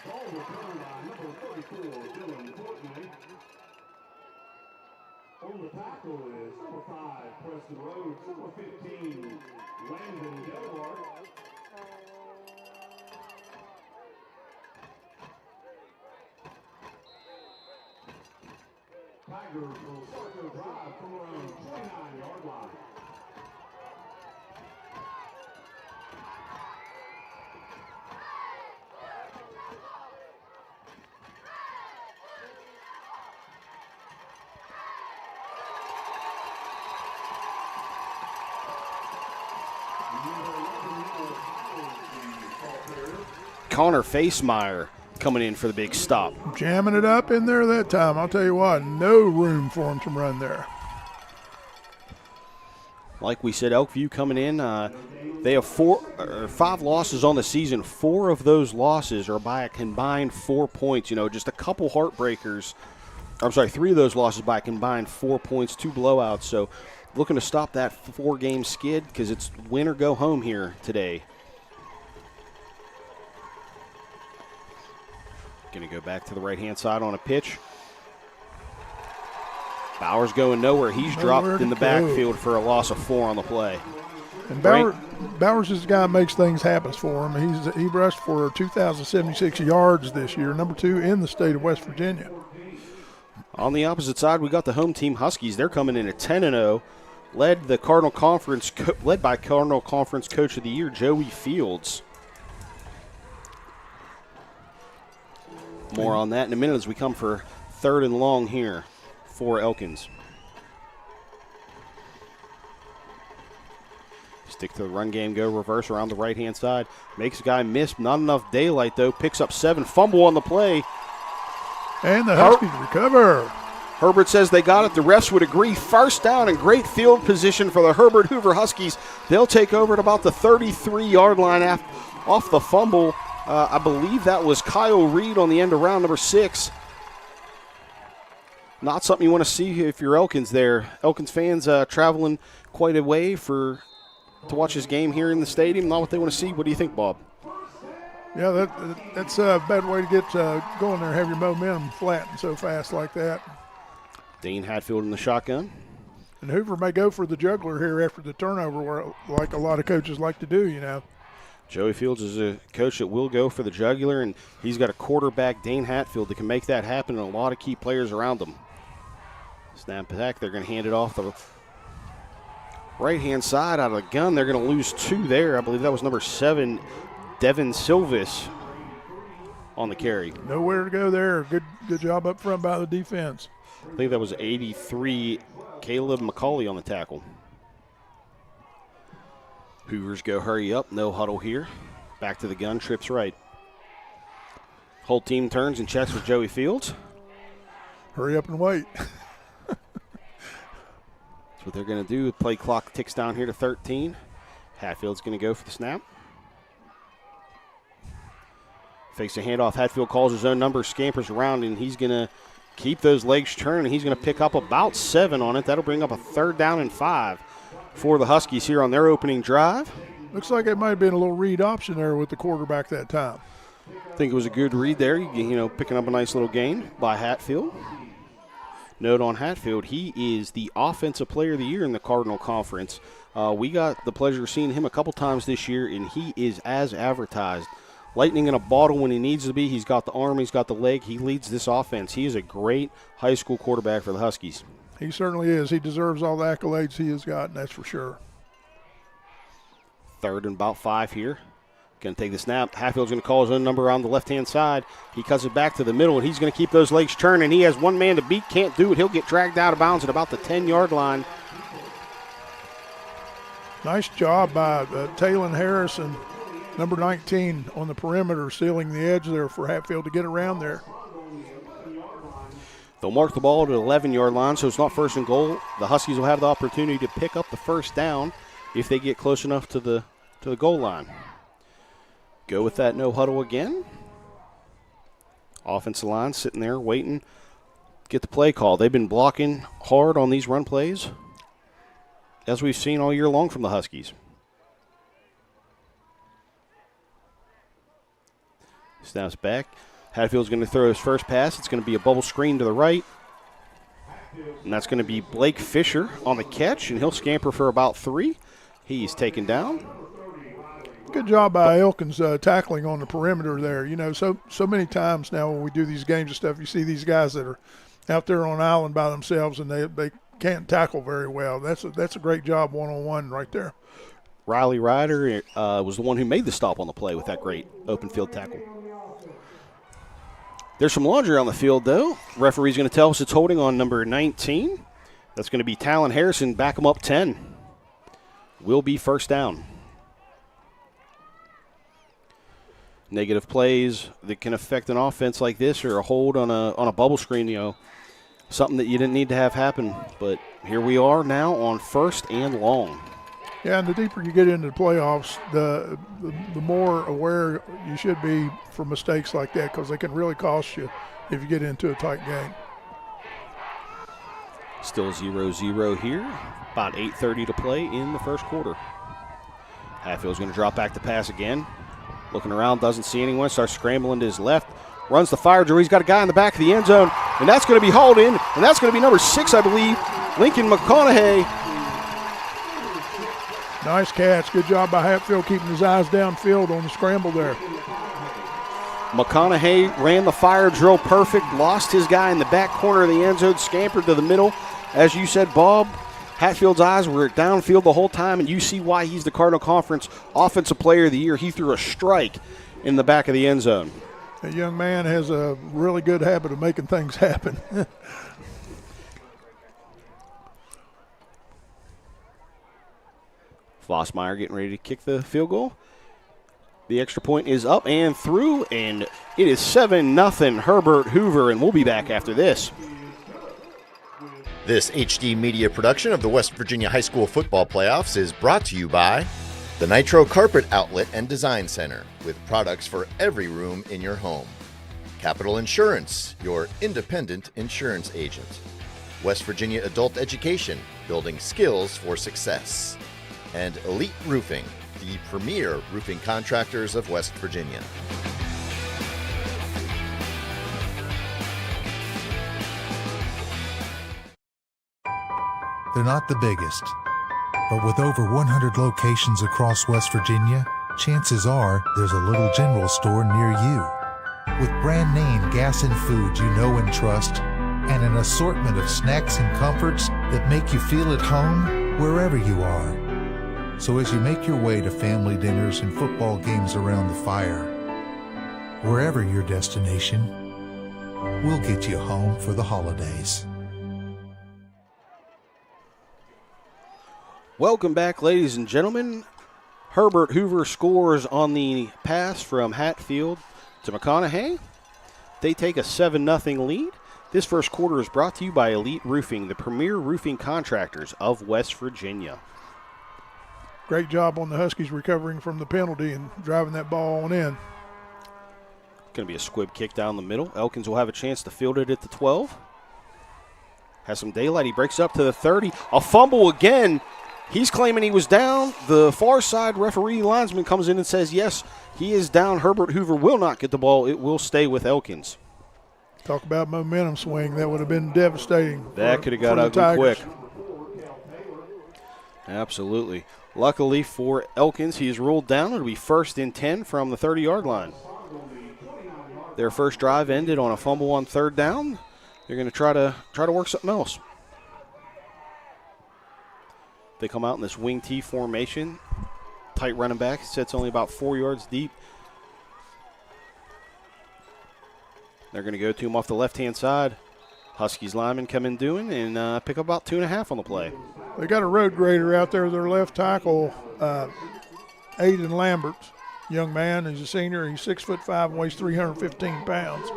On the tackle is number 5, Preston Rhodes, number 15, Landon Delaware. Tigers will start their drive from around 29-yard line. Connor Facemeyer coming in for the big stop. Jamming it up in there that time. I'll tell you what, no room for him to run there. Like we said, Elkview coming in, they have 5 losses on the season. 4 of those losses are by a combined 4 points. You know, just a couple heartbreakers. I'm sorry, 3 of those losses by a combined 4 points, 2 blowouts. So looking to stop that 4-game skid because it's win or go home here today. Going to go back to the right-hand side on a pitch. Bowers going nowhere. He's dropped in the backfield for a loss of 4 on the play. And Bowers is the guy that makes things happen for him. He rushed for 2,076 yards this year, number 2 in the state of West Virginia. On the opposite side, we got the home team Huskies. They're coming in at 10-0, led by Cardinal Conference Coach of the Year Joey Fields. More on that in a minute as we come for 3rd and long here for Elkins. Stick to the run game, go reverse around the right-hand side. Makes a guy miss. Not enough daylight, though. Picks up 7. Fumble on the play. And the Huskies recover. Herbert says they got it. The refs would agree. First down and great field position for the Herbert Hoover Huskies. They'll take over at about the 33-yard line off the fumble. I believe that was Kyle Reed on the end of round number 6. Not something you want to see if you're Elkins there. Elkins fans traveling quite a way to watch this game here in the stadium. Not what they want to see. What do you think, Bob? Yeah, that's a bad way to get going there, have your momentum flattened so fast like that. Dane Hatfield in the shotgun. And Hoover may go for the juggler here after the turnover, like a lot of coaches like to do, you know. Joey Fields is a coach that will go for the jugular, and he's got a quarterback, Dane Hatfield, that can make that happen, and a lot of key players around him. Snap back, they're going to hand it off the right-hand side out of the gun. They're going to lose 2 there. I believe that was number 7, Devin Silvis, on the carry. Nowhere to go there. Good job up front by the defense. I think that was 83, Caleb McCauley on the tackle. Hoovers go hurry up, no huddle here. Back to the gun, trips right. Whole team turns and checks with Joey Fields. Hurry up and wait. That's what they're going to do. Play clock ticks down here to 13. Hatfield's going to go for the snap. Fakes a handoff. Hatfield calls his own number, scampers around, and he's going to keep those legs turning. He's going to pick up about 7 on it. That'll bring up a 3rd down and 5 for the Huskies here on their opening drive. Looks like it might have been a little read option there with the quarterback that time. I think it was a good read there, picking up a nice little gain by Hatfield. Note on Hatfield, he is the Offensive Player of the Year in the Cardinal Conference. We got the pleasure of seeing him a couple times this year, and he is as advertised. Lightning in a bottle when he needs to be. He's got the arm, he's got the leg. He leads this offense. He is a great high school quarterback for the Huskies. He certainly is. He deserves all the accolades he has gotten, that's for sure. 3rd and about 5 here. Going to take the snap. Hatfield's going to call his own number on the left-hand side. He cuts it back to the middle, and he's going to keep those legs turning. He has one man to beat. Can't do it. He'll get dragged out of bounds at about the 10-yard line. Nice job by Taylon Harrison, number 19, on the perimeter, sealing the edge there for Hatfield to get around there. They'll mark the ball to the 11-yard line, so it's not 1st and goal. The Huskies will have the opportunity to pick up the 1st down if they get close enough to the goal line. Go with that no huddle again. Offensive line sitting there waiting. Get the play call. They've been blocking hard on these run plays, as we've seen all year long from the Huskies. Snaps back. Hatfield's going to throw his first pass. It's going to be a bubble screen to the right. And that's going to be Blake Fisher on the catch, and he'll scamper for about 3. He's taken down. Good job by Elkins tackling on the perimeter there. You know, so many times now when we do these games and stuff, you see these guys that are out there on an island by themselves, and they can't tackle very well. That's a great job one-on-one right there. Riley Ryder was the one who made the stop on the play with that great open field tackle. There's some laundry on the field, though. Referee's going to tell us it's holding on number 19. That's going to be Talon Harrison. Back him up 10. Will be first down. Negative plays that can affect an offense like this, or a hold on a bubble screen, you know, something that you didn't need to have happen. But here we are now on 1st and long. Yeah, and the deeper you get into the playoffs, the more aware you should be for mistakes like that, because they can really cost you if you get into a tight game. Still 0-0 here. About 8:30 to play in the first quarter. Hatfield's going to drop back to pass again. Looking around, doesn't see anyone. Starts scrambling to his left. Runs the fire drill. He's got a guy in the back of the end zone, and that's going to be hauled in, and that's going to be number 6, I believe, Lincoln McConaughey. Nice catch. Good job by Hatfield keeping his eyes downfield on the scramble there. McConaughey ran the fire drill perfect, lost his guy in the back corner of the end zone, scampered to the middle. As you said, Bob, Hatfield's eyes were downfield the whole time, and you see why he's the Cardinal Conference Offensive Player of the Year. He threw a strike in the back of the end zone. That young man has a really good habit of making things happen. Vossmeyer getting ready to kick the field goal. The extra point is up and through, and it is 7-0 Herbert Hoover, and we'll be back after this. This HD media production of the West Virginia High School Football Playoffs is brought to you by the Nitro Carpet Outlet and Design Center, with products for every room in your home. Capital Insurance, your independent insurance agent. West Virginia Adult Education, building skills for success. And Elite Roofing, the premier roofing contractors of West Virginia. They're not the biggest, but with over 100 locations across West Virginia, chances are there's a little general store near you. With brand name gas and food you know and trust, and an assortment of snacks and comforts that make you feel at home wherever you are. So as you make your way to family dinners and football games around the fire, wherever your destination, we'll get you home for the holidays. Welcome back, ladies and gentlemen. Herbert Hoover scores on the pass from Hatfield to McConaughey. They take a 7-0 lead. This first quarter is brought to you by Elite Roofing, the premier roofing contractors of West Virginia. Great job on the Huskies recovering from the penalty and driving that ball on in. Going to be a squib kick down the middle. Elkins will have a chance to field it at the 12. Has some daylight. He breaks up to the 30. A fumble again. He's claiming he was down. The far side referee linesman comes in and says, yes, he is down. Herbert Hoover will not get the ball. It will stay with Elkins. Talk about momentum swing. That would have been devastating. That could have got ugly quick. Absolutely. Luckily for Elkins, he is ruled down. It'll be 1st and 10 from the 30-yard line. Their first drive ended on a fumble on 3rd down. They're going to try to work something else. They come out in this wing T formation. Tight running back. Sets only about 4 yards deep. They're going to go to him off the left-hand side. Huskies linemen come in doing and pick up about 2.5 on the play. They got a road grader out there, their left tackle, Aiden Lambert. Young man, he's a senior. He's 6'5" and weighs 315 pounds.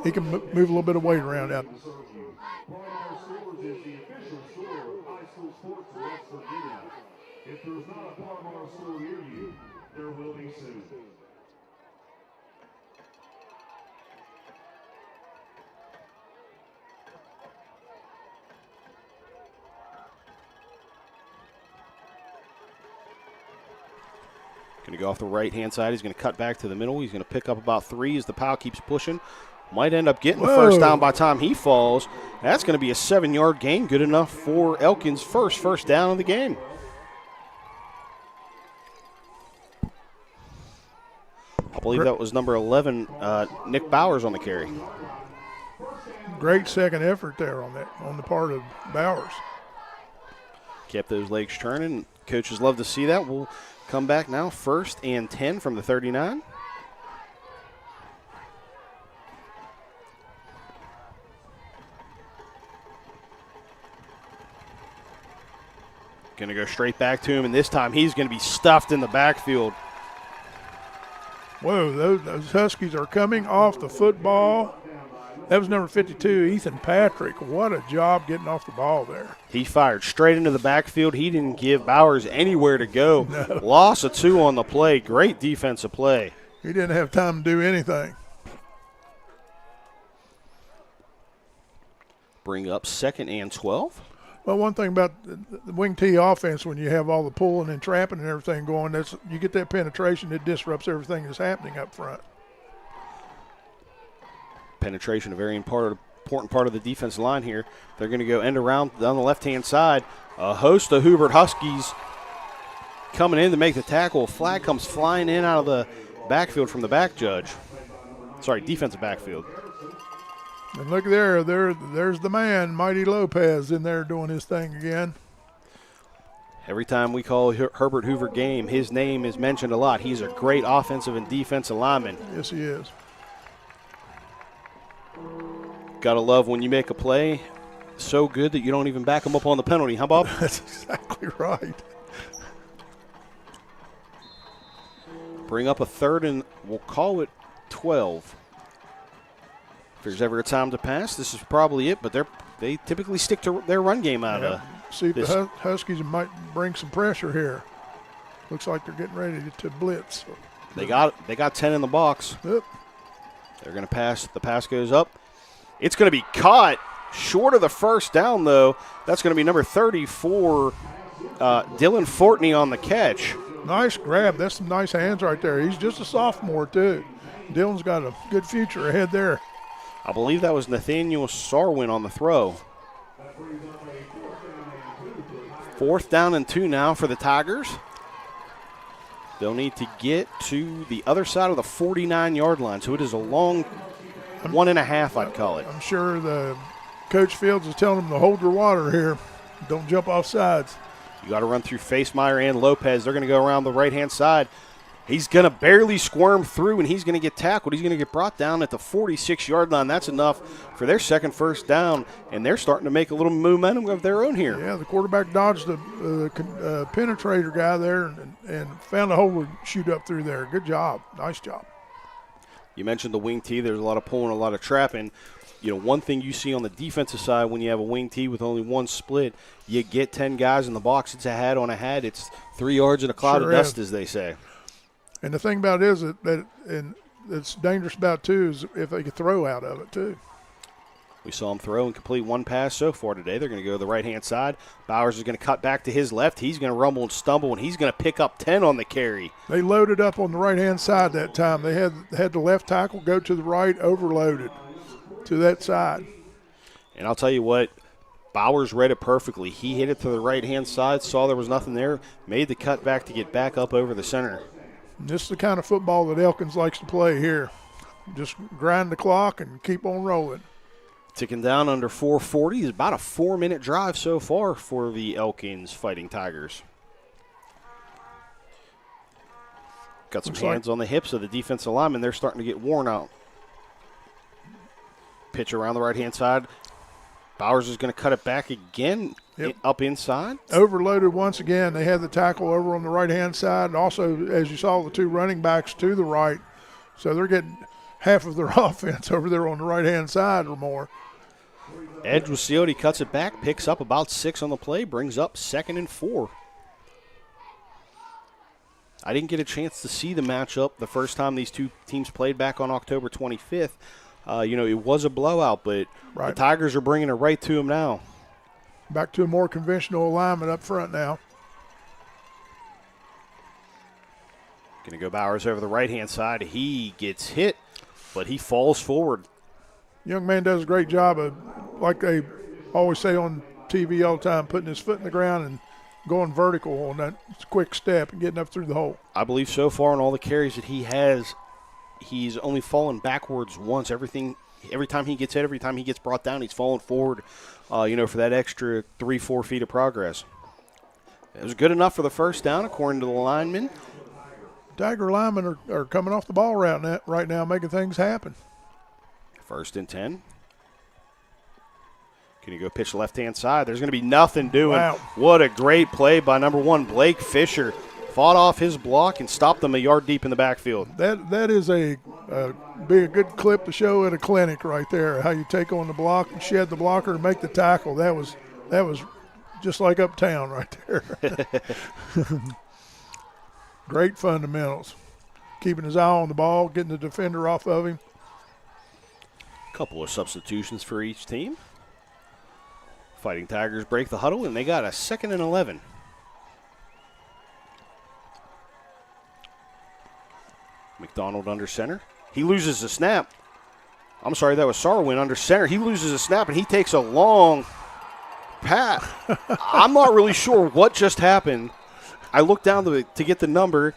He can move a little bit of weight around out. If there's not a Palmar store near you, there will be soon. Going to go off the right-hand side. He's going to cut back to the middle. He's going to pick up about 3 as the pile keeps pushing. Might end up getting the first down by the time he falls. That's going to be a 7-yard gain, good enough for Elkins' first down of the game. I believe that was number 11, Nick Bowers on the carry. Great second effort there on the part of Bowers. Kept those legs turning. Coaches love to see that. We'll come back now, 1st and 10 from the 39. Going to go straight back to him, and this time he's going to be stuffed in the backfield. Whoa, those Huskies are coming off the football. That was number 52, Ethan Patrick. What a job getting off the ball there. He fired straight into the backfield. He didn't give Bowers anywhere to go. No. Loss of 2 on the play. Great defensive play. He didn't have time to do anything. Bring up 2nd and 12. Well, one thing about the wing T offense, when you have all the pulling and trapping and everything going, you get that penetration, it disrupts everything that's happening up front. Penetration, a very important part of the defensive line here. They're going to go end around on the left-hand side. A host of Herbert Huskies coming in to make the tackle. A flag comes flying in out of the backfield from the back judge. Sorry, defensive backfield. And look there's the man, Mighty Lopez, in there doing his thing again. Every time we call Herbert Hoover game, his name is mentioned a lot. He's a great offensive and defensive lineman. Yes, he is. Gotta love when you make a play so good that you don't even back him up on the penalty, huh, Bob? That's exactly right. Bring up a 3rd and we'll call it 12. If there's ever a time to pass, this is probably it, but they typically stick to their run game out of See if this. the Huskies might bring some pressure here. Looks like they're getting ready to blitz. They got 10 in the box. Yep. They're going to pass. The pass goes up. It's going to be caught short of the first down, though. That's going to be number 30 for Dylan Fortney on the catch. Nice grab. That's some nice hands right there. He's just a sophomore, too. Dylan's got a good future ahead there. I believe that was Nathaniel Sarwin on the throw. 4th down and 2 now for the Tigers. They'll need to get to the other side of the 49-yard line, so it is a long 1.5, I'd call it. I'm sure the Coach Fields is telling them to hold their water here. Don't jump off sides. You got to run through Facemeyer and Lopez. They're going to go around the right-hand side. He's going to barely squirm through, and he's going to get tackled. He's going to get brought down at the 46-yard line. That's enough for their second first down, and they're starting to make a little momentum of their own here. Yeah, the quarterback dodged the penetrator guy there and found a hole to shoot up through there. Good job. Nice job. You mentioned the wing tee. There's a lot of pulling, a lot of trapping. You know, one thing you see on the defensive side when you have a wing tee with only one split, you get 10 guys in the box. It's a hat on a hat. It's 3 yards in a cloud of dust, as they say. And the thing about it is that it's dangerous about, too, is if they could throw out of it, too. We saw him throw and complete one pass so far today. They're going to go to the right-hand side. Bowers is going to cut back to his left. He's going to rumble and stumble, and he's going to pick up 10 on the carry. They loaded up on the right-hand side that time. They had the left tackle go to the right, overloaded to that side. And I'll tell you what, Bowers read it perfectly. He hit it to the right-hand side, saw there was nothing there, made the cut back to get back up over the center. And this is the kind of football that Elkins likes to play here. Just grind the clock and keep on rolling. Ticking down under 4:40 is about a 4-minute drive so far for the Elkins Fighting Tigers. Got some hands on the hips of the defensive linemen. They're starting to get worn out. Pitch around the right-hand side. Bowers is going to cut it back again. Yep. Up inside. Overloaded once again. They had the tackle over on the right-hand side. And also, as you saw, the 2 running backs to the right. So they're getting half of their offense over there on the right-hand side or more. Edge was sealed. He cuts it back, picks up about 6 on the play, brings up 2nd and 4. I didn't get a chance to see the matchup the first time these two teams played back on October 25th. It was a blowout, but the Tigers are bringing it right to them now. Back to a more conventional alignment up front now. Going to go Bowers over the right-hand side. He gets hit, but he falls forward. Young man does a great job of, like they always say on TV all the time, putting his foot in the ground and going vertical on that quick step and getting up through the hole. I believe so far in all the carries that he has, he's only fallen backwards once. Every time he gets hit, every time he gets brought down, he's falling forward, for that extra 3-4 feet of progress. It was good enough for the first down, according to the linemen. Tiger linemen are coming off the ball right now, making things happen. 1st and 10. Can you go pitch left-hand side? There's going to be nothing doing. Wow. What a great play by number 1, Blake Fisher. Fought off his block and stopped them a yard deep in the backfield. That is be a good clip to show at a clinic right there, how you take on the block and shed the blocker and make the tackle. That was just like uptown right there. Great fundamentals. Keeping his eye on the ball, getting the defender off of him. Couple of substitutions for each team. Fighting Tigers break the huddle, and they got a 2nd and 11. McDonald under center. He loses the snap. I'm sorry, that was Sarwin under center. He loses a snap, and he takes a long pat. I'm not really sure what just happened. I looked down to get the number.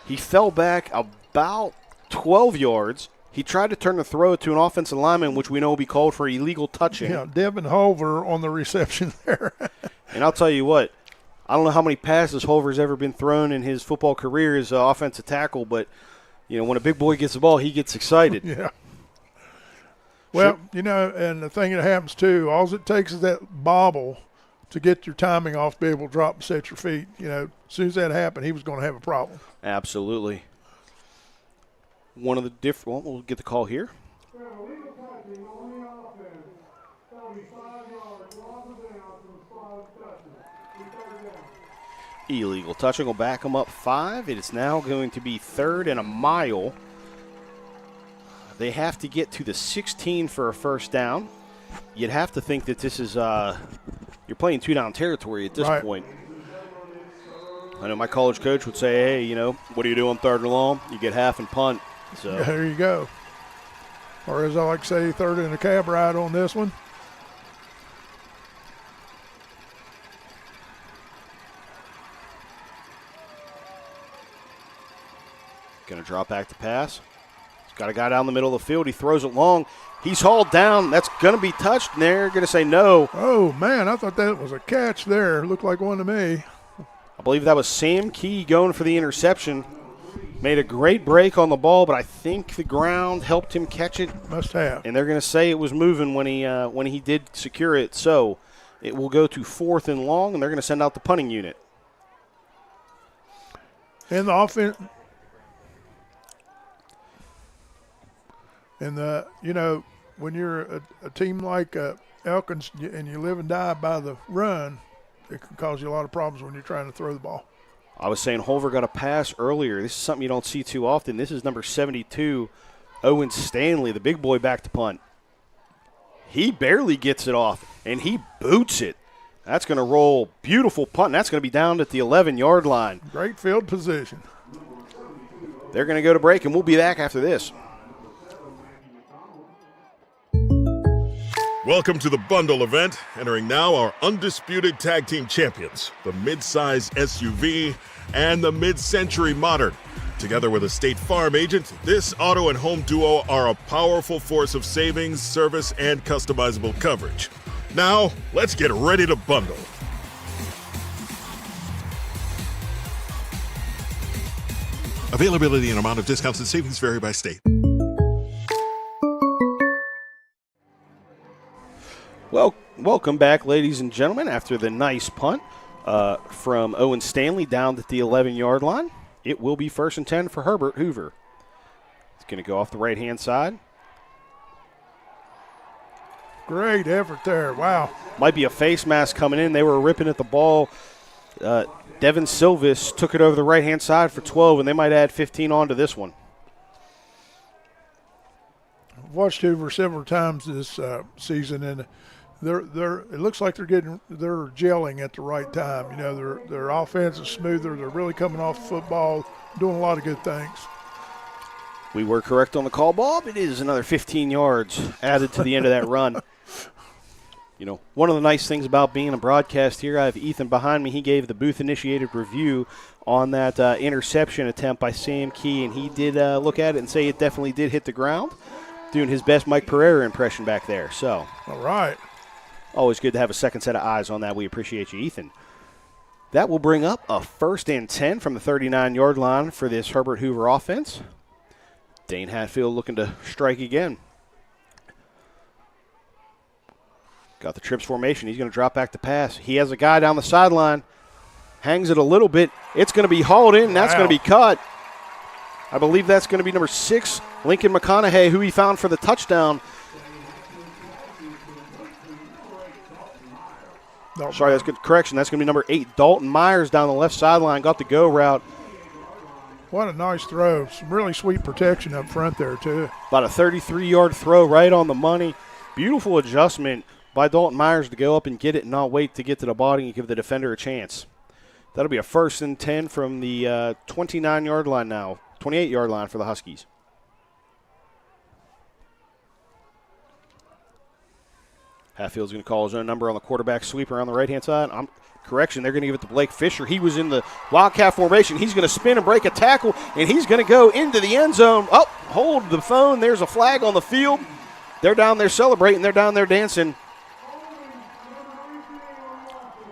He fell back about 12 yards. He tried to turn the throw to an offensive lineman, which we know will be called for illegal touching. Yeah, Devin Hoover on the reception there. And I'll tell you what, I don't know how many passes Hoover's ever been thrown in his football career as an offensive tackle, but, when a big boy gets the ball, he gets excited. Yeah. Well, and the thing that happens, too, all it takes is that bobble to get your timing off, be able to drop and set your feet. As soon as that happened, he was going to have a problem. Absolutely. One of the different, we'll get the call here. Illegal touching will back them up 5. It is now going to be 3rd and a mile. They have to get to the 16 for a first down. You'd have to think that this is, you're playing 2-down territory at this point. I know my college coach would say, hey, what do you do on 3rd and long? You get half and punt. So yeah, there you go. Or as I like to say, 3rd and a cab ride on this one. Going to drop back to pass. He's got a guy down the middle of the field. He throws it long. He's hauled down. That's going to be touched, and they're going to say no. Oh, man, I thought that was a catch there. Looked like one to me. I believe that was Sam Key going for the interception. Made a great break on the ball, but I think the ground helped him catch it. Must have. And they're going to say it was moving when he did secure it. So it will go to 4th and long, and they're going to send out the punting unit. And the offense. And when you're a team like Elkins and you live and die by the run, it can cause you a lot of problems when you're trying to throw the ball. I was saying Hoover got a pass earlier. This is something you don't see too often. This is number 72, Owen Stanley, the big boy back to punt. He barely gets it off, and he boots it. That's going to roll. Beautiful punt. And that's going to be down at the 11-yard line. Great field position. They're going to go to break, and we'll be back after this. Welcome to the bundle event. Entering now our undisputed tag team champions, the mid-size SUV and the mid-century modern. Together with a State Farm agent, this auto and home duo are a powerful force of savings, service, and customizable coverage. Now, let's get ready to bundle. Availability and amount of discounts and savings vary by state. Well, welcome back, ladies and gentlemen, after the nice punt from Owen Stanley down at the 11-yard line. It will be 1st and 10 for Herbert Hoover. It's going to go off the right-hand side. Great effort there. Wow. Might be a face mask coming in. They were ripping at the ball. Devin Silvis took it over the right-hand side for 12, and they might add 15 on to this one. I've watched Hoover several times this season, and it looks like they're gelling at the right time. Their offense is smoother. They're really coming off football. doing a lot of good things. We were correct on the call, Bob. It is another 15 yards added to the end of that run. You know, one of the nice things about being a broadcast here, I have Ethan behind me. He gave the booth-initiated review on that interception attempt by Sam Key, and he did look at it and say it definitely did hit the ground, doing his best Mike Pereira impression back there. So, all right. Always good to have a second set of eyes on that. We appreciate you, Ethan. That will bring up a 1st and 10 from the 39-yard line for this Herbert Hoover offense. Dane Hatfield looking to strike again. Got the trips formation. He's going to drop back to pass. He has a guy down the sideline. Hangs it a little bit. It's going to be hauled in, and that's going to be cut. I believe that's going to be number 6, Lincoln McConaughey, who he found for the touchdown. Sorry, that's good correction. That's going to be number 8, Dalton Myers down the left sideline. Got the go route. What a nice throw. Some really sweet protection up front there, too. About a 33-yard throw right on the money. Beautiful adjustment by Dalton Myers to go up and get it and not wait to get to the body and give the defender a chance. That'll be a 1st and 10 from the 29-yard line now, 28-yard line for the Huskies. Hatfield's going to call his own number on the quarterback sweep around the right-hand side. Correction, they're going to give it to Blake Fisher. He was in the Wildcat formation. He's going to spin and break a tackle, and he's going to go into the end zone. Oh, hold the phone. There's a flag on the field. They're down there celebrating. They're down there dancing.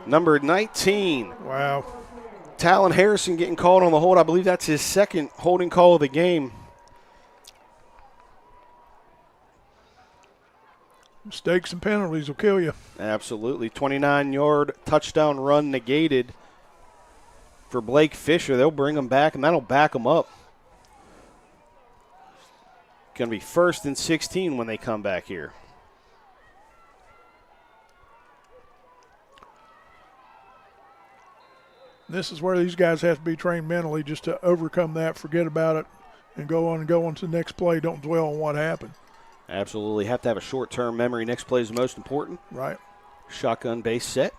Number 19. Wow. Talon Harrison getting called on the hold. I believe that's his second holding call of the game. Mistakes and penalties will kill you. Absolutely. 29-yard touchdown run negated for Blake Fisher. They'll bring him back, and that'll back him up. Going to be 1st and 16 when they come back here. This is where these guys have to be trained mentally just to overcome that, forget about it, and go on to the next play. Don't dwell on what happened. Absolutely. Have to have a short-term memory. Next play is the most important. Right. Shotgun base set.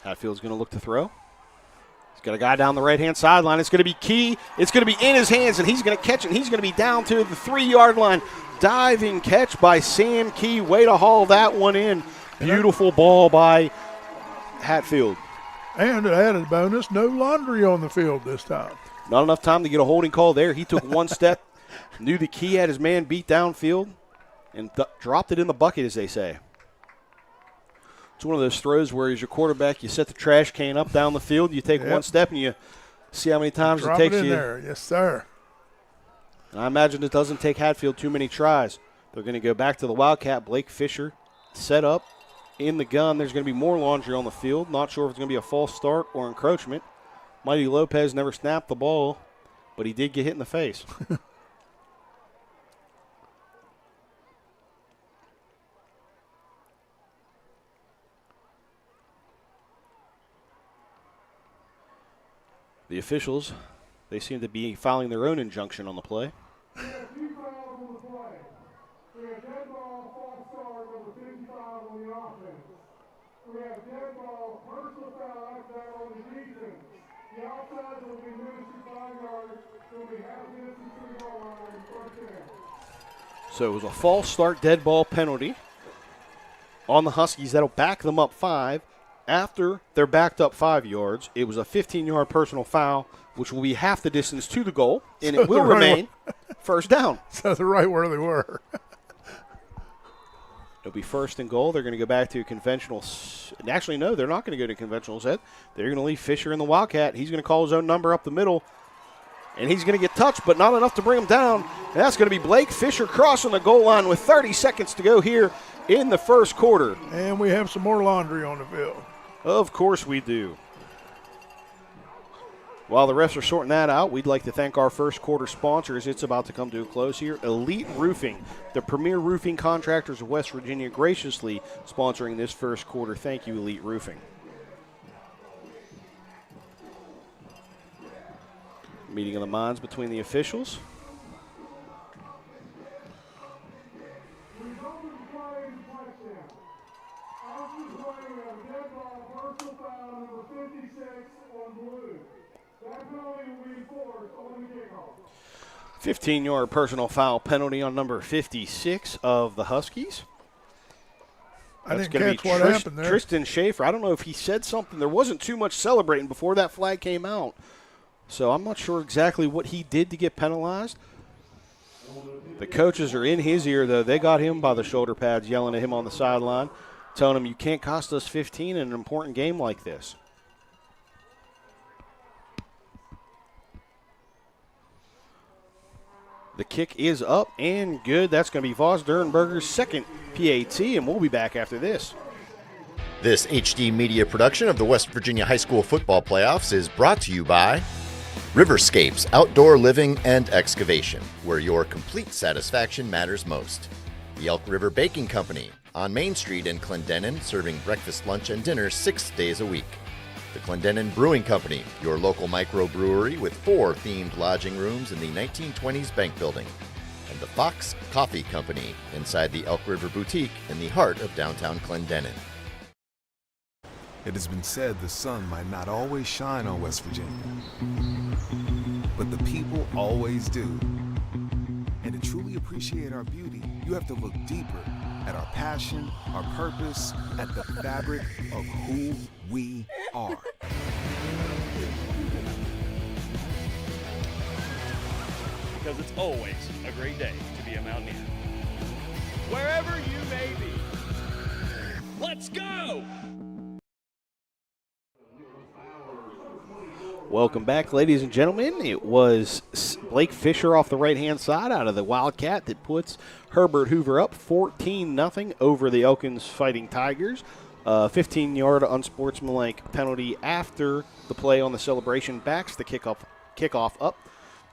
Hatfield's going to look to throw. He's got a guy down the right-hand sideline. It's going to be Key. It's going to be in his hands, and he's going to catch it. He's going to be down to the 3-yard line. Diving catch by Sam Key. Way to haul that one in. Beautiful ball by Hatfield. And an added bonus, no laundry on the field this time. Not enough time to get a holding call there. He took one step, knew the Key had his man beat downfield, and dropped it in the bucket, as they say. It's one of those throws where, as your quarterback, you set the trash can up down the field, you take one step, and you see how many times it takes you. Drop it in there, yes, sir. And I imagine it doesn't take Hatfield too many tries. They're going to go back to the Wildcat. Blake Fisher set up in the gun. There's going to be more laundry on the field. Not sure if it's going to be a false start or encroachment. Mighty Lopez never snapped the ball, but he did get hit in the face. The officials, they seem to be filing their own injunction on the play. We have 2 fouls on the play. We have dead ball, false start, number 55 on the offense. We have dead ball, personal foul after that on the defense. The outside will be moved to 5 yards. Will be half distance to the goal line, 1st down. So it was a false start dead ball penalty on the Huskies. That'll back them up 5. After they're backed up 5 yards, it was a 15-yard personal foul, which will be half the distance to the goal, and it will remain 1st down. So they're right where they were. It'll be 1st and goal. They're going to go back to conventional. Actually, no, they're not going to go to conventional set. They're going to leave Fisher in the Wildcat. He's going to call his own number up the middle, and he's going to get touched, but not enough to bring him down. And that's going to be Blake Fisher crossing the goal line with 30 seconds to go here in the 1st quarter. And we have some more laundry on the field. Of course we do. While the refs are sorting that out, we'd like to thank our 1st quarter sponsors. It's about to come to a close here. Elite Roofing, the premier roofing contractors of West Virginia, graciously sponsoring this 1st quarter. Thank you, Elite Roofing. Meeting of the minds between the officials. That penalty will be enforced on the kickoff. 15-yard personal foul penalty on number 56 of the Huskies. I That's didn't going catch to be what happened there. Tristan Schaefer. I don't know if he said something. There wasn't too much celebrating before that flag came out. So I'm not sure exactly what he did to get penalized. The coaches are in his ear, though. They got him by the shoulder pads, yelling at him on the sideline, telling him, you can't cost us 15 in an important game like this. The kick is up and good. That's going to be Voss Dernberger's second PAT, and we'll be back after this. This HD Media production of the West Virginia High School Football Playoffs is brought to you by Riverscapes Outdoor Living and Excavation, where your complete satisfaction matters most. The Elk River Baking Company on Main Street in Clendenin, serving breakfast, lunch, and dinner 6 days a week. The Clendenin Brewing Company, your local microbrewery with 4 themed lodging rooms in the 1920s bank building. And the Fox Coffee Company, inside the Elk River Boutique in the heart of downtown Clendenin. It has been said the sun might not always shine on West Virginia, but the people always do. And to truly appreciate our beauty, you have to look deeper at our passion, our purpose, at the fabric of who we are. Because it's always a great day to be a Mountaineer. Wherever you may be, let's go! Welcome back, ladies and gentlemen. It was Blake Fisher off the right-hand side out of the Wildcat that puts Herbert Hoover up 14-0 over the Elkins Fighting Tigers. 15-yard unsportsmanlike penalty after the play on the celebration backs the kickoff up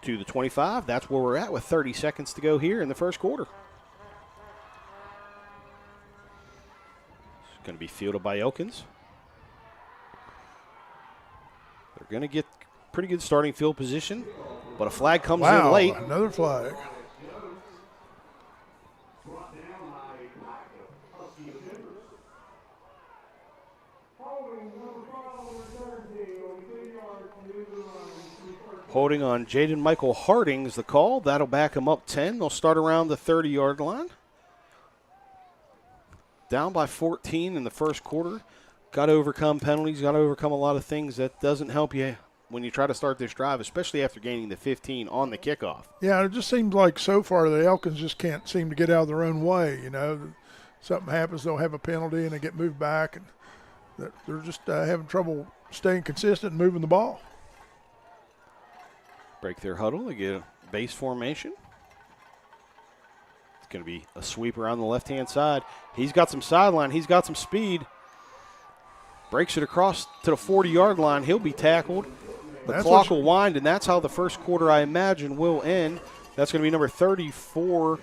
to the 25. That's where we're at with 30 seconds to go here in the first quarter. It's going to be fielded by Elkins. They're going to get pretty good starting field position, but a flag comes in late. Another flag. Holding on Jaden Michael Harding's the call. That'll back him up 10. They'll start around the 30-yard line. Down by 14 in the first quarter. Got to overcome penalties, got to overcome a lot of things. That doesn't help you when you try to start this drive, especially after gaining the 15 on the kickoff. Yeah, it just seems like so far the Elkins just can't seem to get out of their own way. You know, something happens, they'll have a penalty and they get moved back, and they're just having trouble staying consistent and moving the ball. Break their huddle. They get a base formation. It's going to be a sweep around the left-hand side. He's got some sideline. He's got some speed. Breaks it across to the 40-yard line. He'll be tackled. The clock will wind, and that's how the first quarter, I imagine, will end. That's going to be number 34,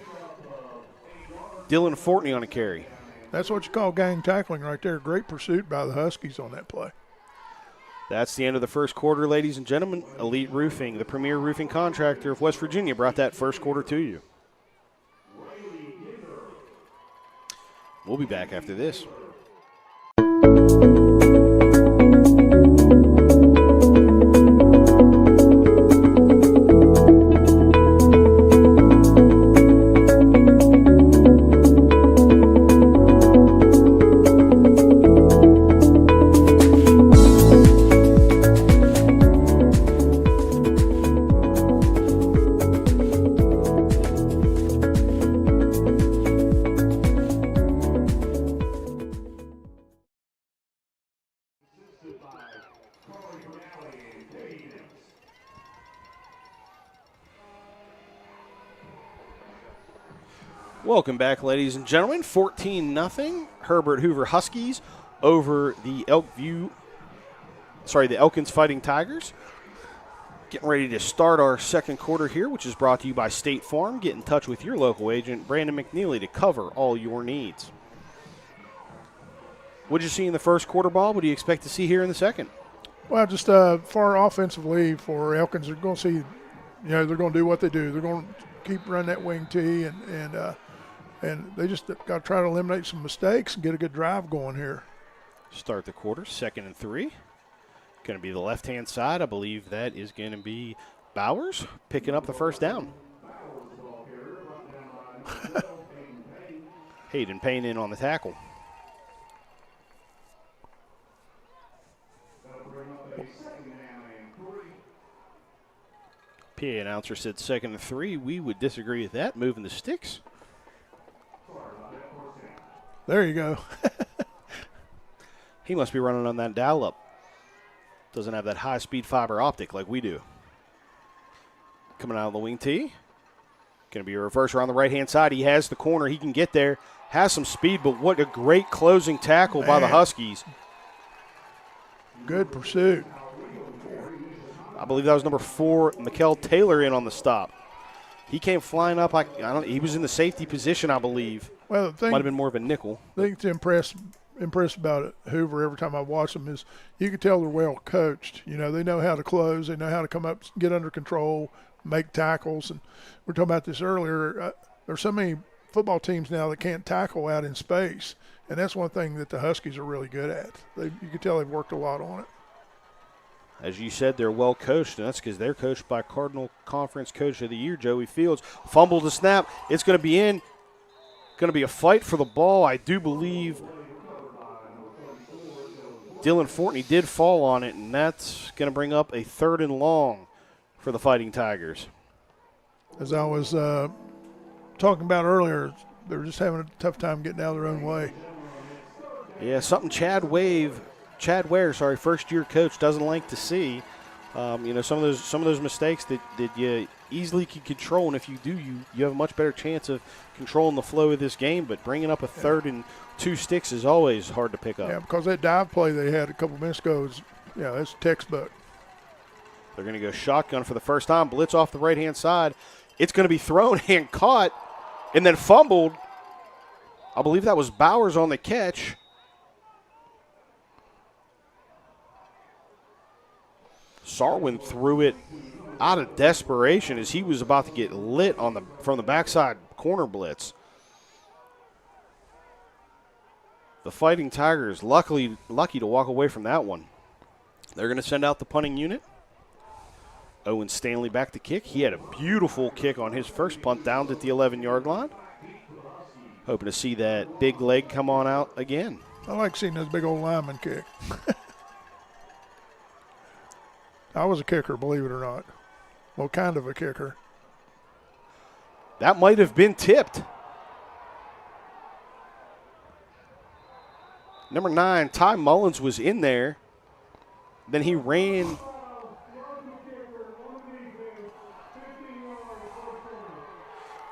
Dylan Fortney on a carry. That's what you call gang tackling right there. Great pursuit by the Huskies on that play. That's the end of the first quarter, ladies and gentlemen. Elite Roofing, the premier roofing contractor of West Virginia, brought that first quarter to you. We'll be back after this. Welcome back, ladies and gentlemen. 14-0. Herbert Hoover Huskies over the Elkins Fighting Tigers. Getting ready to start our second quarter here, which is brought to you by State Farm. Get in touch with your local agent, Brandon McNeely, to cover all your needs. What did you see in the first quarter, Bob? What do you expect to see here in the second? Well, just for offensively for Elkins, they're going to see, they're going to do what they do. They're going to keep running that wing tee, and they just got to try to eliminate some mistakes and get a good drive going here. Start the quarter, 2nd and 3. Going to be the left-hand side. I believe that is going to be Bowers picking up the first down. Hayden Payne in on the tackle. PA announcer said 2nd and 3. We would disagree with that. Moving the sticks. There you go. He must be running on that dial-up. Doesn't have that high-speed fiber optic like we do. Coming out of the wing tee. Going to be a reverse around the right-hand side. He has the corner. He can get there. Has some speed, but what a great closing tackle by the Huskies. Good pursuit. I believe that was number 4, Mikkel Taylor, in on the stop. He came flying up like he was in the safety position, I believe. Well, the thing might have been more of a nickel. I think it's impressed about it, Hoover, every time I watch them, is you can tell they're well coached. You know, they know how to close, they know how to come up, get under control, make tackles. And we were talking about this earlier. There's so many football teams now that can't tackle out in space, and that's one thing that the Huskies are really good at. You can tell they've worked a lot on it. As you said, they're well coached, and that's because they're coached by Cardinal Conference Coach of the Year, Joey Fields. Fumble the snap. It's going to be in. Going to be a fight for the ball. I do believe Dylan Fortney did fall on it, and that's going to bring up a 3rd and long for the Fighting Tigers. As I was talking about earlier, they're just having a tough time getting out of their own way. Yeah, something Chad Ware, first-year coach, doesn't like to see. Some of those mistakes that you easily can control, and if you do, you have a much better chance of controlling the flow of this game. But bringing up a 3rd and 2 sticks is always hard to pick up. Yeah, because that dive play they had a couple minutes ago is, that's textbook. They're going to go shotgun for the first time. Blitz off the right-hand side. It's going to be thrown and caught and then fumbled. I believe that was Bowers on the catch. Sarwin threw it out of desperation as he was about to get lit from the backside corner blitz. The Fighting Tigers lucky to walk away from that one. They're going to send out the punting unit. Owen Stanley back to kick. He had a beautiful kick on his first punt down at the 11-yard line. Hoping to see that big leg come on out again. I like seeing those big old linemen kick. I was a kicker, believe it or not. Well, kind of a kicker. That might have been tipped. Number 9, Ty Mullins, was in there. Then he ran.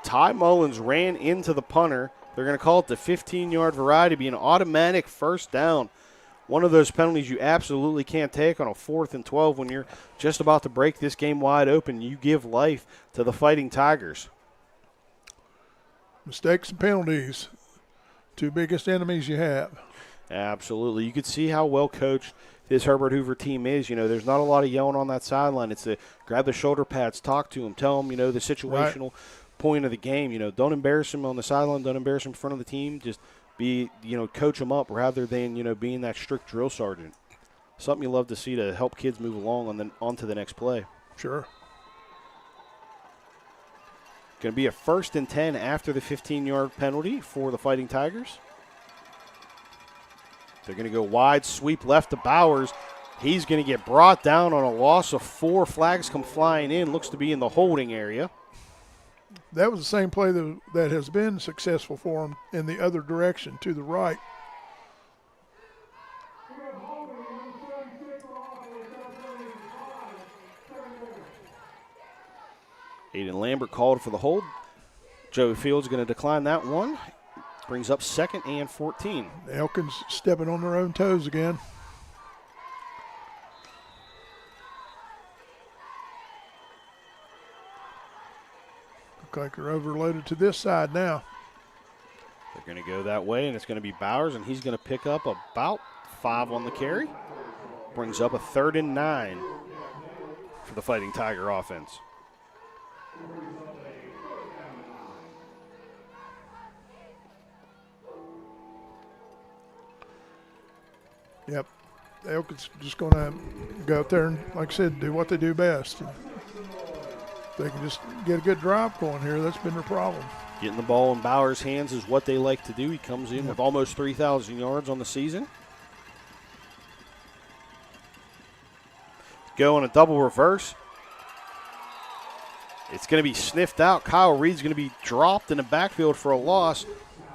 Ty Mullins ran into the punter. They're going to call it the 15-yard variety, be an automatic first down. One of those penalties you absolutely can't take on a 4th and 12 when you're just about to break this game wide open. You give life to the Fighting Tigers. Mistakes and penalties, 2 biggest enemies you have. Absolutely. You could see how well coached this Herbert Hoover team is. There's not a lot of yelling on that sideline. It's to grab the shoulder pads, talk to them, tell them, the situational point of the game. Don't embarrass them on the sideline. Don't embarrass them in front of the team. Just coach them up rather than, being that strict drill sergeant. Something you love to see to help kids move along and then on to the next play. Sure. Going to be a 1st and 10 after the 15-yard penalty for the Fighting Tigers. They're going to go wide sweep left to Bowers. He's going to get brought down on a loss of 4. Flags come flying in. Looks to be in the holding area. That was the same play that has been successful for him in the other direction, to the right. Aiden Lambert called for the hold. Joey Fields going to decline that one. Brings up 2nd and 14. Elkins stepping on their own toes again. Look like they're overloaded to this side now. They're going to go that way, and it's going to be Bowers, and he's going to pick up about 5 on the carry. Brings up a 3rd and 9 for the Fighting Tiger offense. Yep. Elkins just going to go out there and, like I said, do what they do best. And if they can just get a good drive going here, that's been their problem. Getting the ball in Bauer's hands is what they like to do. He comes in with almost 3,000 yards on the season. Go on a double reverse. It's going to be sniffed out. Kyle Reed's going to be dropped in the backfield for a loss.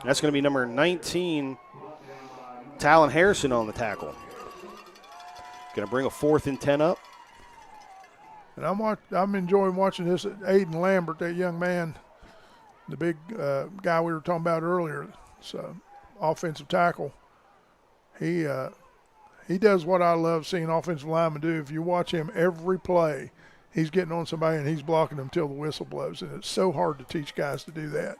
That's going to be number 19, Talon Harrison on the tackle. Going to bring a 4th and 10 up. And I'm enjoying watching this. Aiden Lambert, that young man, the big guy we were talking about earlier, so offensive tackle. He does what I love seeing offensive linemen do. If you watch him every play, he's getting on somebody and he's blocking them until the whistle blows. And it's so hard to teach guys to do that.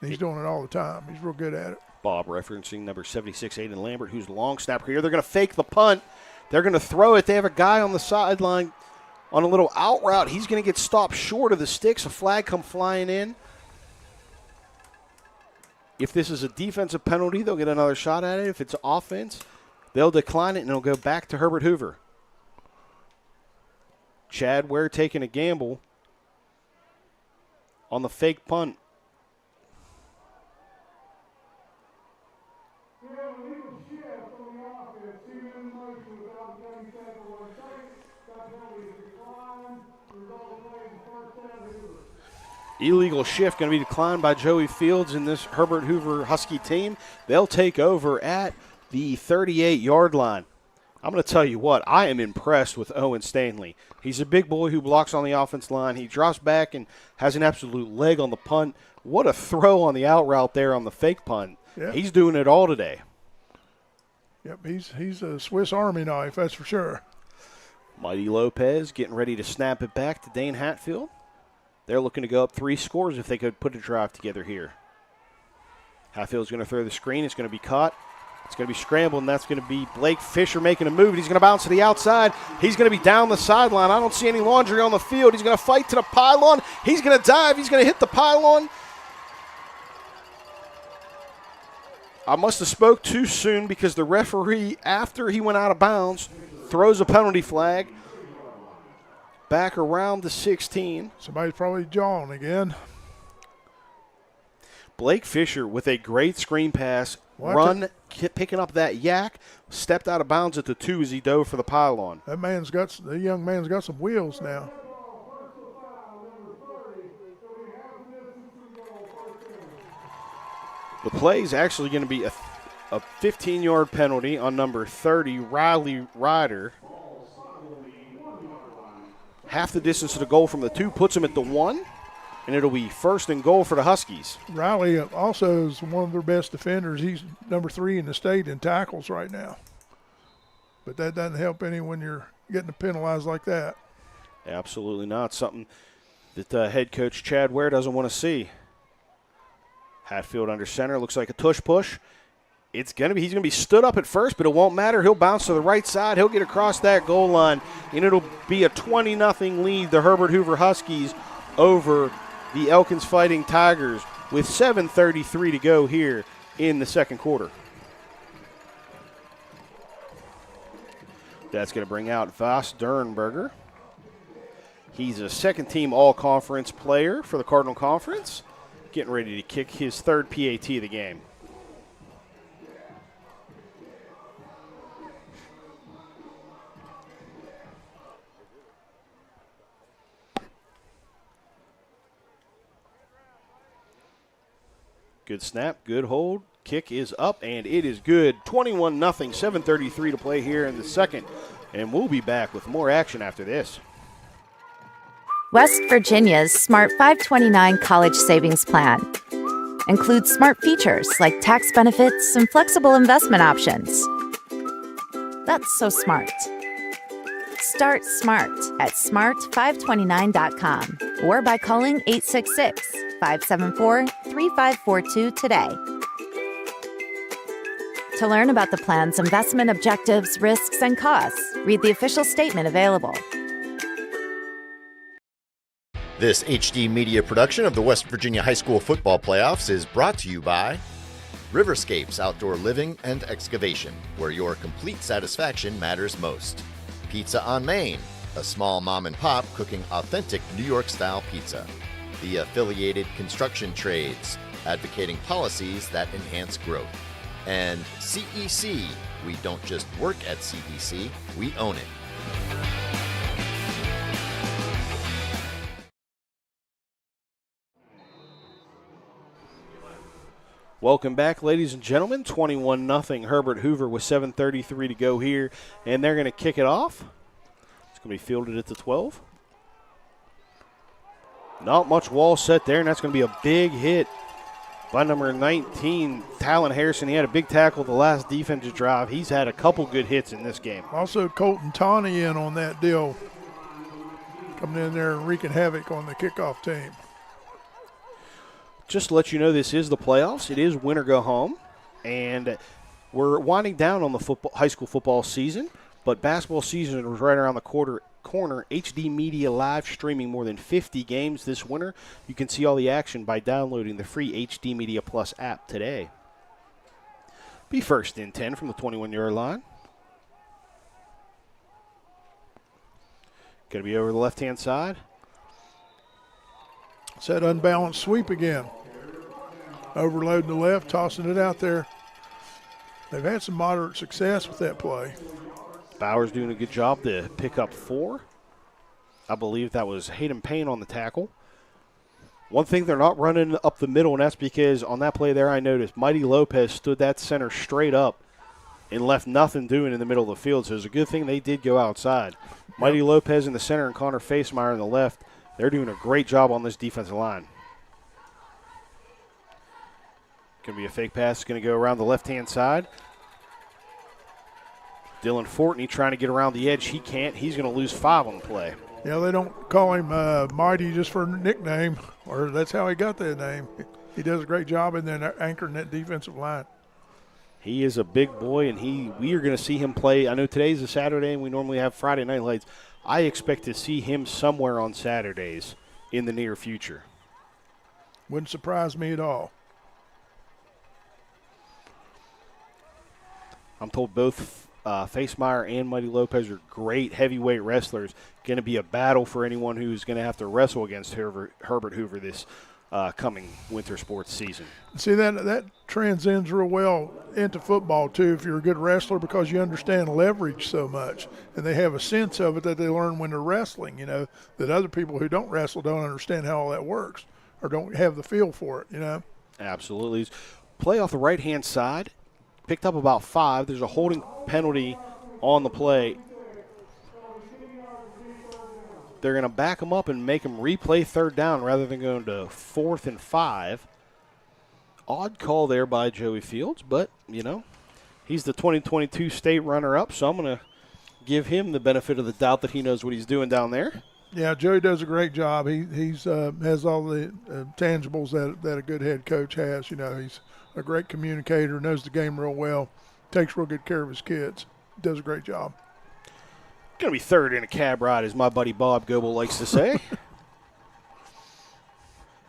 And he's doing it all the time. He's real good at it. Bob referencing number 76, Aiden Lambert, who's the long snapper here. They're going to fake the punt. They're going to throw it. They have a guy on the sideline on a little out route. He's going to get stopped short of the sticks. A flag come flying in. If this is a defensive penalty, they'll get another shot at it. If it's offense, they'll decline it, and it'll go back to Herbert Hoover. Chad Ware taking a gamble on the fake punt. Illegal shift going to be declined by Joey Fields in this Herbert Hoover Husky team. They'll take over at the 38-yard line. I'm going to tell you what, I am impressed with Owen Stanley. He's a big boy who blocks on the offense line. He drops back and has an absolute leg on the punt. What a throw on the out route there on the fake punt. Yep. He's doing it all today. Yep, he's a Swiss Army knife, that's for sure. Mighty Lopez getting ready to snap it back to Dane Hatfield. They're looking to go up 3 scores if they could put a drive together here. Hatfield's going to throw the screen. It's going to be caught. It's going to be scrambled, and that's going to be Blake Fisher making a move. He's going to bounce to the outside. He's going to be down the sideline. I don't see any laundry on the field. He's going to fight to the pylon. He's going to dive. He's going to hit the pylon. I must have spoke too soon because the referee, after he went out of bounds, throws a penalty flag. Back around the 16. Somebody's probably jawing again. Blake Fisher with a great screen pass. Run, picking up that yak, stepped out of bounds at the 2 as he dove for the pylon. The young man's got some wheels now. The play is actually going to be a 15-yard penalty on number 30, Riley Ryder. Half the distance to the goal from the 2 puts him at the 1, and it'll be 1st and goal for the Huskies. Riley also is one of their best defenders. He's number 3 in the state in tackles right now. But that doesn't help any when you're getting penalized like that. Absolutely not. Something that head coach Chad Ware doesn't want to see. Hatfield under center. Looks like a tush push. He's going to be stood up at first, but it won't matter. He'll bounce to the right side. He'll get across that goal line, and it'll be a 20-0 lead, the Herbert Hoover Huskies over the Elkins Fighting Tigers with 7:33 to go here in the second quarter. That's going to bring out Voss Dernberger. He's a second-team all-conference player for the Cardinal Conference, getting ready to kick his 3rd PAT of the game. Good snap, good hold. Kick is up, and it is good. 21-0, 7:33 to play here in the second. And we'll be back with more action after this. West Virginia's Smart 529 College Savings Plan includes smart features like tax benefits and flexible investment options. That's so smart. Start smart at smart529.com or by calling 866-574-3542 today. To learn about the plan's investment objectives, risks, and costs, read the official statement available. This HD Media production of the West Virginia High School Football Playoffs is brought to you by Riverscapes Outdoor Living and Excavation, where your complete satisfaction matters most. Pizza on Main, a small mom and pop cooking authentic New York-style pizza. The Affiliated Construction Trades, advocating policies that enhance growth. And CEC, we don't just work at CEC, we own it. Welcome back, ladies and gentlemen. 21-0 Herbert Hoover with 7:33 to go here, and they're going to kick it off. It's going to be fielded at the 12. Not much wall set there, and that's going to be a big hit by number 19, Talon Harrison. He had a big tackle the last defensive drive. He's had a couple good hits in this game. Also, Colton Tawney in on that deal, coming in there and wreaking havoc on the kickoff team. Just to let you know, this is the playoffs. It is win or go home, and we're winding down on the high school football season, but basketball season is right around the corner. HD Media live streaming more than 50 games this winter. You can see all the action by downloading the free HD Media Plus app today. Be first and 10 from the 21-yard line. Going to be over the left-hand side. It's that unbalanced sweep again. Overloading the left, tossing it out there. They've had some moderate success with that play. Bowers doing a good job to pick up 4. I believe that was Hayden Payne on the tackle. One thing, they're not running up the middle, and that's because on that play there I noticed Mighty Lopez stood that center straight up and left nothing doing in the middle of the field. So it's a good thing they did go outside. Yep. Mighty Lopez in the center and Connor Facemeyer on the left. They're doing a great job on this defensive line. Going to be a fake pass. It's going to go around the left-hand side. Dylan Fortney trying to get around the edge. He can't. He's going to lose 5 on the play. Yeah, they don't call him Mighty just for a nickname, or that's how he got that name. He does a great job in there anchoring that defensive line. He is a big boy, and we are going to see him play. I know today's a Saturday, and we normally have Friday night lights. I expect to see him somewhere on Saturdays in the near future. Wouldn't surprise me at all. I'm told both Facemeyer and Mighty Lopez are great heavyweight wrestlers. Going to be a battle for anyone who's going to have to wrestle against Herbert Hoover this coming winter sports season. See, that transcends real well into football, too, if you're a good wrestler, because you understand leverage so much. And they have a sense of it that they learn when they're wrestling, that other people who don't wrestle don't understand how all that works or don't have the feel for it, Absolutely. Play off the right-hand side. Picked up about 5. There's a holding penalty on the play. They're going to back him up and make him replay third down rather than going to 4th and 5. Odd call there by Joey Fields, but, he's the 2022 state runner-up, so I'm going to give him the benefit of the doubt that he knows what he's doing down there. Yeah, Joey does a great job. He's has all the tangibles that a good head coach has. He's a great communicator, knows the game real well, takes real good care of his kids, does a great job. Going to be third in a cab ride, as my buddy Bob Goebel likes to say.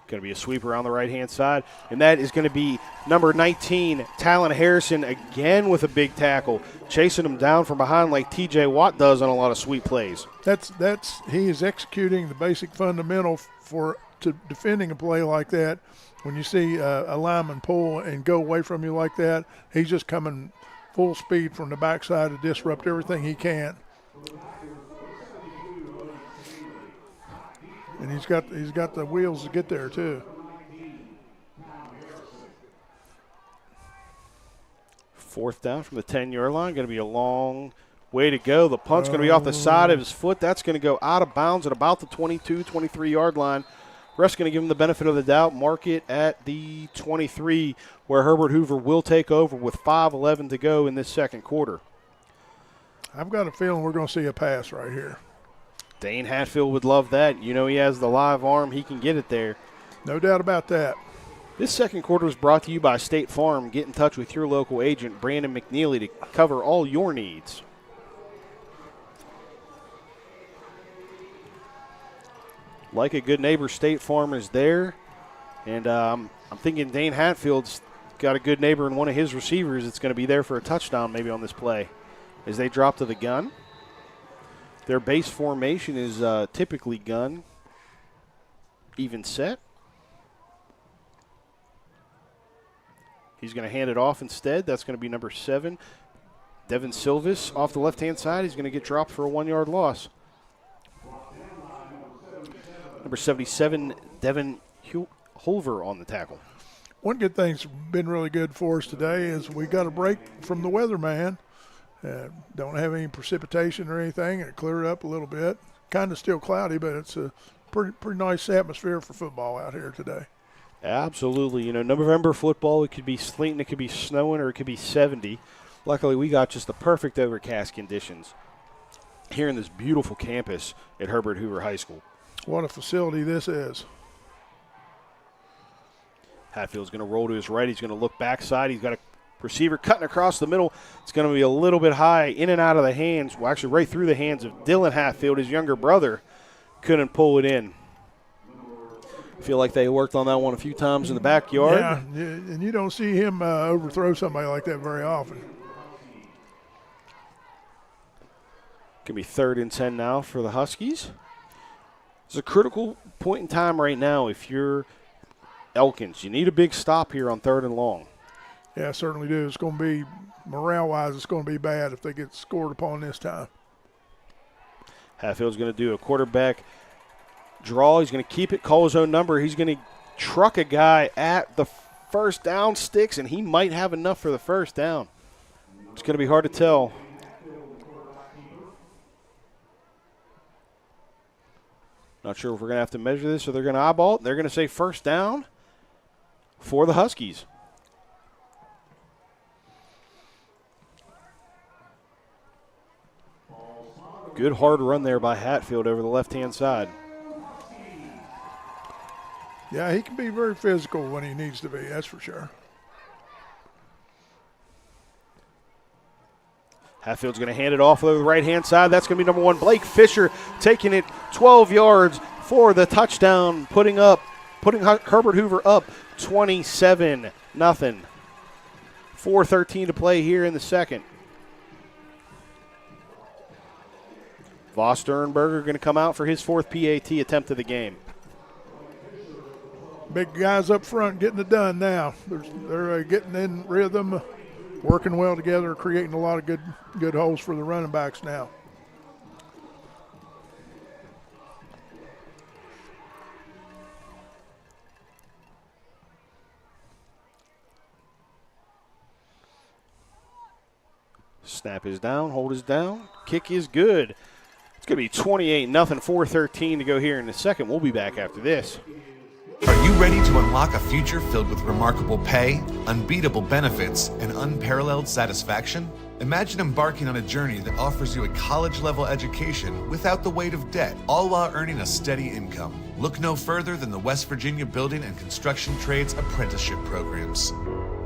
Going to be a sweeper on the right-hand side, and that is going to be number 19, Talon Harrison, again with a big tackle, chasing him down from behind like T.J. Watt does on a lot of sweep plays. He is executing the basic fundamental to defending a play like that. When you see a lineman pull and go away from you like that, he's just coming full speed from the backside to disrupt everything he can. And he's got the wheels to get there too. Fourth down from the 10-yard line. Going to be a long way to go. The punt's going to be off the side of his foot. That's going to go out of bounds at about the 22, 23-yard line. Ref's going to give him the benefit of the doubt. Mark it at the 23, where Herbert Hoover will take over with 5:11 to go in this second quarter. I've got a feeling we're going to see a pass right here. Dane Hatfield would love that. He has the live arm. He can get it there. No doubt about that. This second quarter was brought to you by State Farm. Get in touch with your local agent, Brandon McNeely, to cover all your needs. Like a good neighbor, State Farm is there. And I'm thinking Dane Hatfield's got a good neighbor in one of his receivers that's going to be there for a touchdown maybe on this play. As they drop to the gun. Their base formation is typically gun, even set. He's going to hand it off instead. That's going to be number 7. Devin Silvis off the left-hand side. He's going to get dropped for a 1-yard loss. Number 77, Devin Hoover on the tackle. One good thing's been really good for us today is we got a break from the weatherman. Don't have any precipitation or anything, and it cleared up a little bit. Kind of still cloudy, but it's a pretty nice atmosphere for football out here today. Absolutely. You know, November football, it could be sleeting, it could be snowing, or it could be 70. Luckily, we got just the perfect overcast conditions here in this beautiful campus at Herbert Hoover High School. What a facility this is. Hatfield's going to roll to his right. He's going to look backside. He's got a receiver cutting across the middle. It's going to be a little bit high, in and out of the hands. Well, actually right through the hands of Dylan Hatfield, his younger brother. Couldn't pull it in. Feel like they worked on that one a few times in the backyard. Yeah, and you don't see him overthrow somebody like that very often. Going to be 3rd and 10 now for the Huskies. It's a critical point in time right now if you're Elkins. You need a big stop here on 3rd and long. Yeah, certainly do. It's going to be, morale-wise, it's going to be bad if they get scored upon this time. Hatfield's going to do a quarterback draw. He's going to keep it, call his own number. He's going to truck a guy at the first down sticks, and he might have enough for the first down. It's going to be hard to tell. Not sure if we're going to have to measure this or they're going to eyeball it. They're going to say first down for the Huskies. Good hard run there by Hatfield over the left-hand side. Yeah, he can be very physical when he needs to be, that's for sure. Hatfield's going to hand it off over the right-hand side. That's going to be number 1, Blake Fisher, taking it 12 yards for the touchdown, putting Herbert Hoover up 27-0. 4:13 to play here in the second. Voss Sternberger going to come out for his 4th PAT attempt of the game. Big guys up front getting it done now. They're getting in rhythm, working well together, creating a lot of good holes for the running backs now. Snap is down, hold is down, kick is good. It's going to be 28-0, 4:13 to go here in the second. We'll be back after this. Are you ready to unlock a future filled with remarkable pay, unbeatable benefits, and unparalleled satisfaction? Imagine embarking on a journey that offers you a college-level education without the weight of debt, all while earning a steady income. Look no further than the West Virginia Building and Construction Trades Apprenticeship Programs.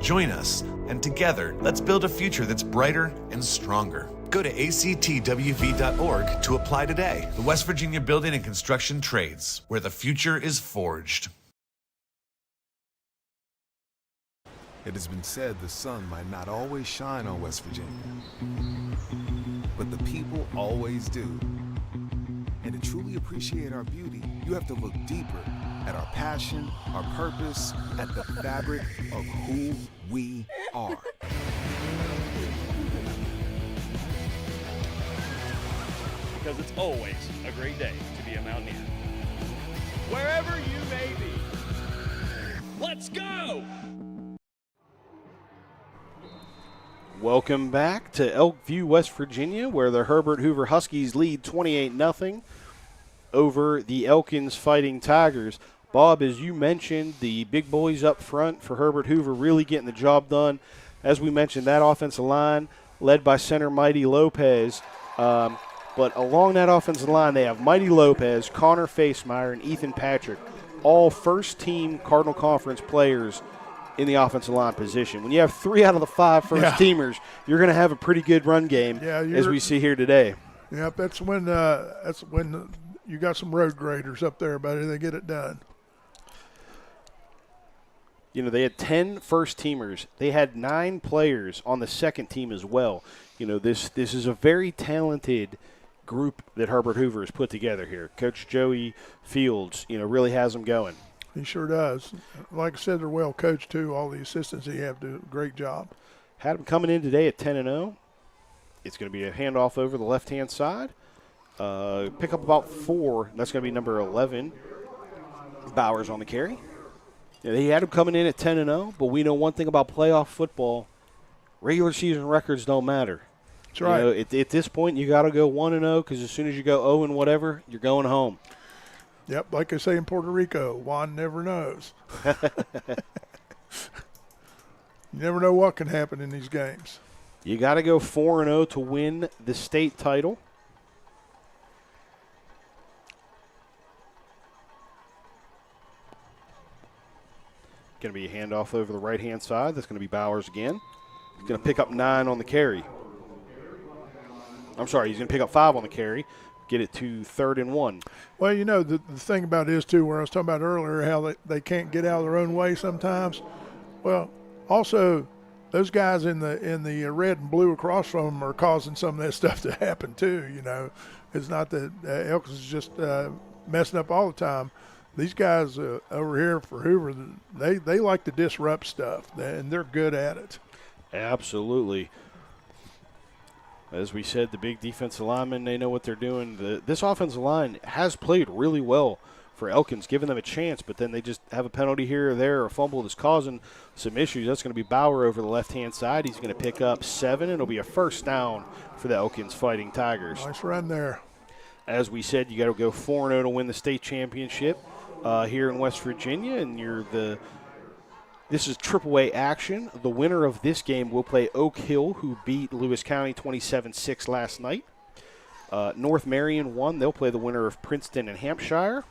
Join us, and together, let's build a future that's brighter and stronger. Go to actwv.org to apply today. The West Virginia Building and Construction Trades, where the future is forged. It has been said the sun might not always shine on West Virginia, but the people always do. And to truly appreciate our beauty, you have to look deeper at our passion, our purpose, at the fabric of who we are. Because it's always a great day to be a Mountaineer. Wherever you may be, let's go! Welcome back to Elkview, West Virginia, where the Herbert Hoover Huskies lead 28-0 over the Elkins Fighting Tigers. Bob, as you mentioned, the big boys up front for Herbert Hoover really getting the job done. As we mentioned, that offensive line led by center Mighty Lopez. But along that offensive line, they have Mighty Lopez, Connor Facemeyer, and Ethan Patrick, all first-team Cardinal Conference players in the offensive line position. When you have 3 out of the 5 first-teamers, you're going to have a pretty good run game, as we see here today. Yep, that's when you got some road graders up there, buddy. They get it done. They had 10 first-teamers. They had 9 players on the second team as well. This is a very talented group that Herbert Hoover has put together here. Coach Joey Fields, really has them going. He sure does. Like I said, they're well coached, too. All the assistants he have do a great job. Had them coming in today at 10-0. It's going to be a handoff over the left-hand side. Pick up about 4. That's going to be number 11, Bowers on the carry. They had him coming in at 10-0, but we know one thing about playoff football. Regular season records don't matter. That's right. At this point, you got to go 1-0 because as soon as you go 0 and whatever, you're going home. Yep, like they say in Puerto Rico, Juan never knows. You never know what can happen in these games. You got to go 4-0 to win the state title. Going to be a handoff over the right-hand side. That's going to be Bowers again. He's going to pick up 9 on the carry. I'm sorry, he's going to pick up 5 on the carry, get it to 3rd and 1. Well, the thing about it is, too, where I was talking about earlier, how they can't get out of their own way sometimes. Well, also, those guys in the red and blue across from them are causing some of that stuff to happen, too, It's not that Elkins is just messing up all the time. These guys over here for Hoover, they like to disrupt stuff, and they're good at it. Absolutely. As we said, the big defensive linemen, they know what they're doing. This offensive line has played really well for Elkins, giving them a chance, but then they just have a penalty here or there or a fumble that's causing some issues. That's going to be Bauer over the left-hand side. He's going to pick up 7, and it'll be a first down for the Elkins Fighting Tigers. Nice run there. As we said, you got to go 4-0 to win the state championship here in West Virginia, and this is AAA action. The winner of this game will play Oak Hill, who beat Lewis County 27-6 last night. North Marion won. They'll play the winner of Princeton and Hampshire.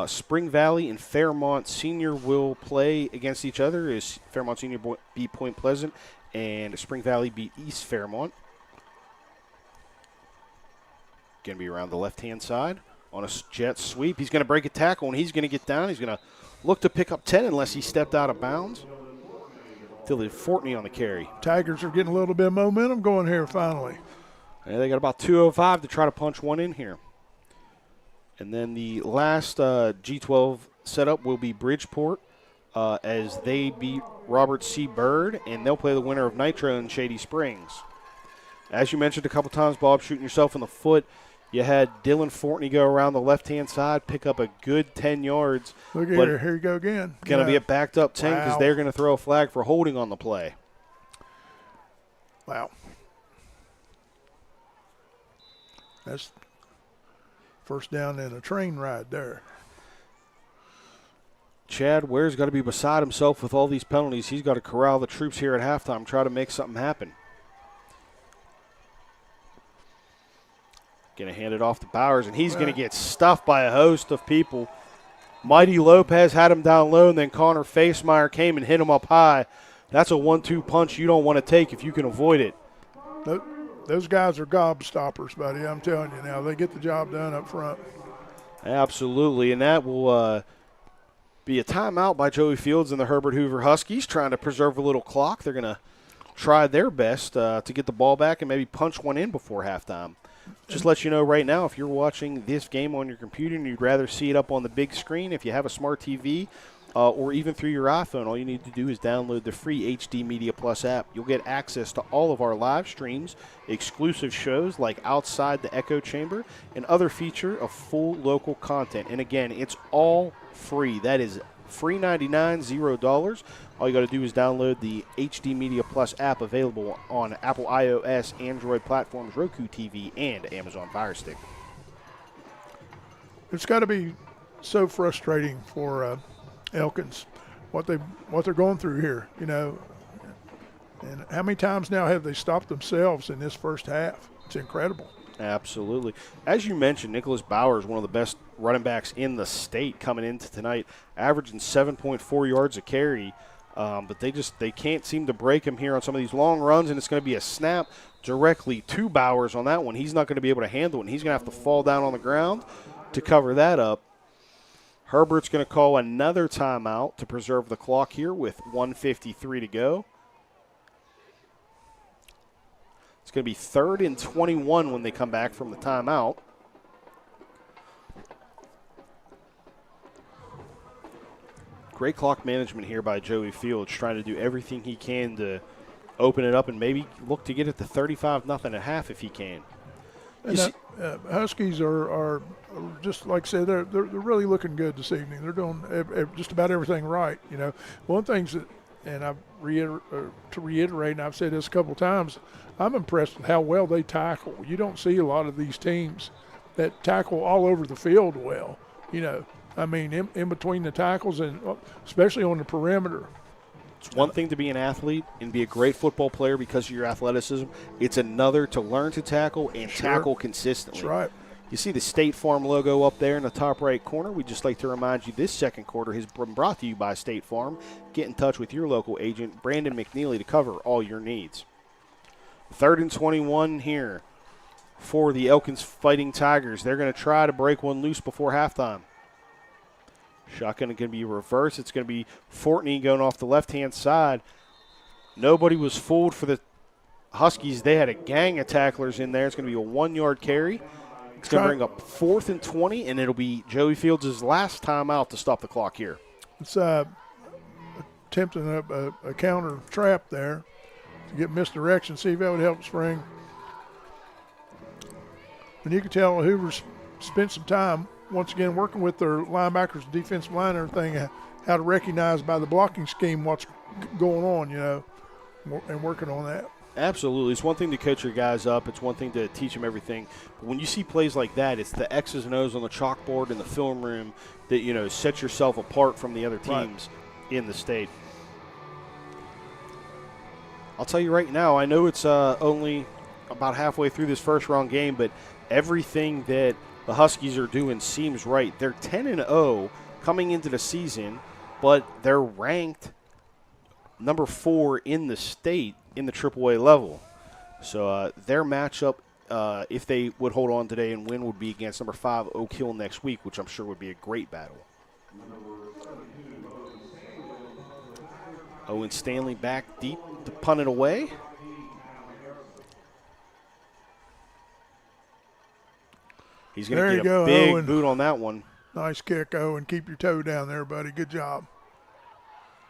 Spring Valley and Fairmont Senior will play against each other as Fairmont Senior beat Point Pleasant and Spring Valley beat East Fairmont. Going to be around the left-hand side on a jet sweep. He's going to break a tackle, and he's going to get down. He's going to look to pick up 10 unless he stepped out of bounds. Tilly Fortney on the carry. Tigers are getting a little bit of momentum going here finally. And they got about 2:05 to try to punch one in here. And then the last G12 setup will be Bridgeport as they beat Robert C. Byrd, and they'll play the winner of Nitro and Shady Springs. As you mentioned a couple times, Bob, shooting yourself in the foot. You had Dylan Fortney go around the left-hand side, pick up a good 10 yards. Look here, here you go again. Going to be a backed-up 10 because they're going to throw a flag for holding on the play. Wow. That's first down and a train ride there. Chad Ware's got to be beside himself with all these penalties. He's got to corral the troops here at halftime, try to make something happen. Going to hand it off to Bowers, and he's going to get stuffed by a host of people. Mighty Lopez had him down low, and then Connor Facemeyer came and hit him up high. That's a 1-2 punch you don't want to take if you can avoid it. Those guys are gobstoppers, buddy. I'm telling you now. They get the job done up front. Absolutely, and that will be a timeout by Joey Fields and the Herbert Hoover Huskies, trying to preserve a little clock. They're going to try their best to get the ball back and maybe punch one in before halftime. Just let you know right now, if you're watching this game on your computer and you'd rather see it up on the big screen, if you have a smart TV or even through your iPhone, all you need to do is download the free HD Media Plus app. You'll get access to all of our live streams, exclusive shows like Outside the Echo Chamber, and other feature of full local content. And again, it's all free. That is free $99, $0. All you got to do is download the HD Media Plus app, available on Apple iOS, Android platforms, Roku TV, and Amazon Fire Stick. It's got to be so frustrating for Elkins, what they're going through here, you know. And how many times now have they stopped themselves in this first half? It's incredible. Absolutely. As you mentioned, Nicholas Bauer is one of the best running backs in the state coming into tonight, averaging 7.4 yards a carry. But they can't seem to break him here on some of these long runs, and it's going to be a snap directly to Bowers on that one. He's not going to be able to handle it, and he's going to have to fall down on the ground to cover that up. Herbert's going to call another timeout to preserve the clock here with 1:53 to go. It's going to be 3rd and 21 when they come back from the timeout. Great clock management here by Joey Fields, trying to do everything he can to open it up and maybe look to get it to 35-0 at half if he can. And Huskies are just like I said, they're really looking good this evening. They're doing just about everything right. You know, one of the things that, and to reiterate, and I've said this a couple of times, I'm impressed with how well they tackle. You don't see a lot of these teams that tackle all over the field well. You know, I mean, in between the tackles and especially on the perimeter. It's one thing to be an athlete and be a great football player because of your athleticism. It's another to learn to tackle and tackle consistently. That's right. You see the State Farm logo up there in the top right corner. We'd just like to remind you this second quarter has been brought to you by State Farm. Get in touch with your local agent, Brandon McNeely, to cover all your needs. 3rd and 21 here for the Elkins Fighting Tigers. They're going to try to break one loose before halftime. Shotgun is going to be reversed. It's going to be Fortney going off the left-hand side. Nobody was fooled for the Huskies. They had a gang of tacklers in there. It's going to be a 1-yard carry. It's going to bring up 4th and 20, and it'll be Joey Fields' last time out to stop the clock here. It's attempting a counter trap there to get misdirection. See if that would help spring. And you can tell Hoover's spent some time once again working with their linebackers, defensive line, and everything, how to recognize by the blocking scheme what's going on, you know, and working on that. Absolutely. It's one thing to coach your guys up. It's one thing to teach them everything. But when you see plays like that, it's the X's and O's on the chalkboard in the film room that, you know, set yourself apart from the other teams in the state. I'll tell you right now, I know it's only about halfway through this first-round game, but everything that the Huskies are doing seems right. They're 10-0 coming into the season, but they're ranked number 4 in the state in the AAA level. So their matchup, if they would hold on today and win, would be against number 5 Oak Hill next week, which I'm sure would be a great battle. Owen Stanley back deep to punt it away. He's going to get a big Owen. boot on that one. Nice kick, Owen. Keep your toe down there, buddy. Good job.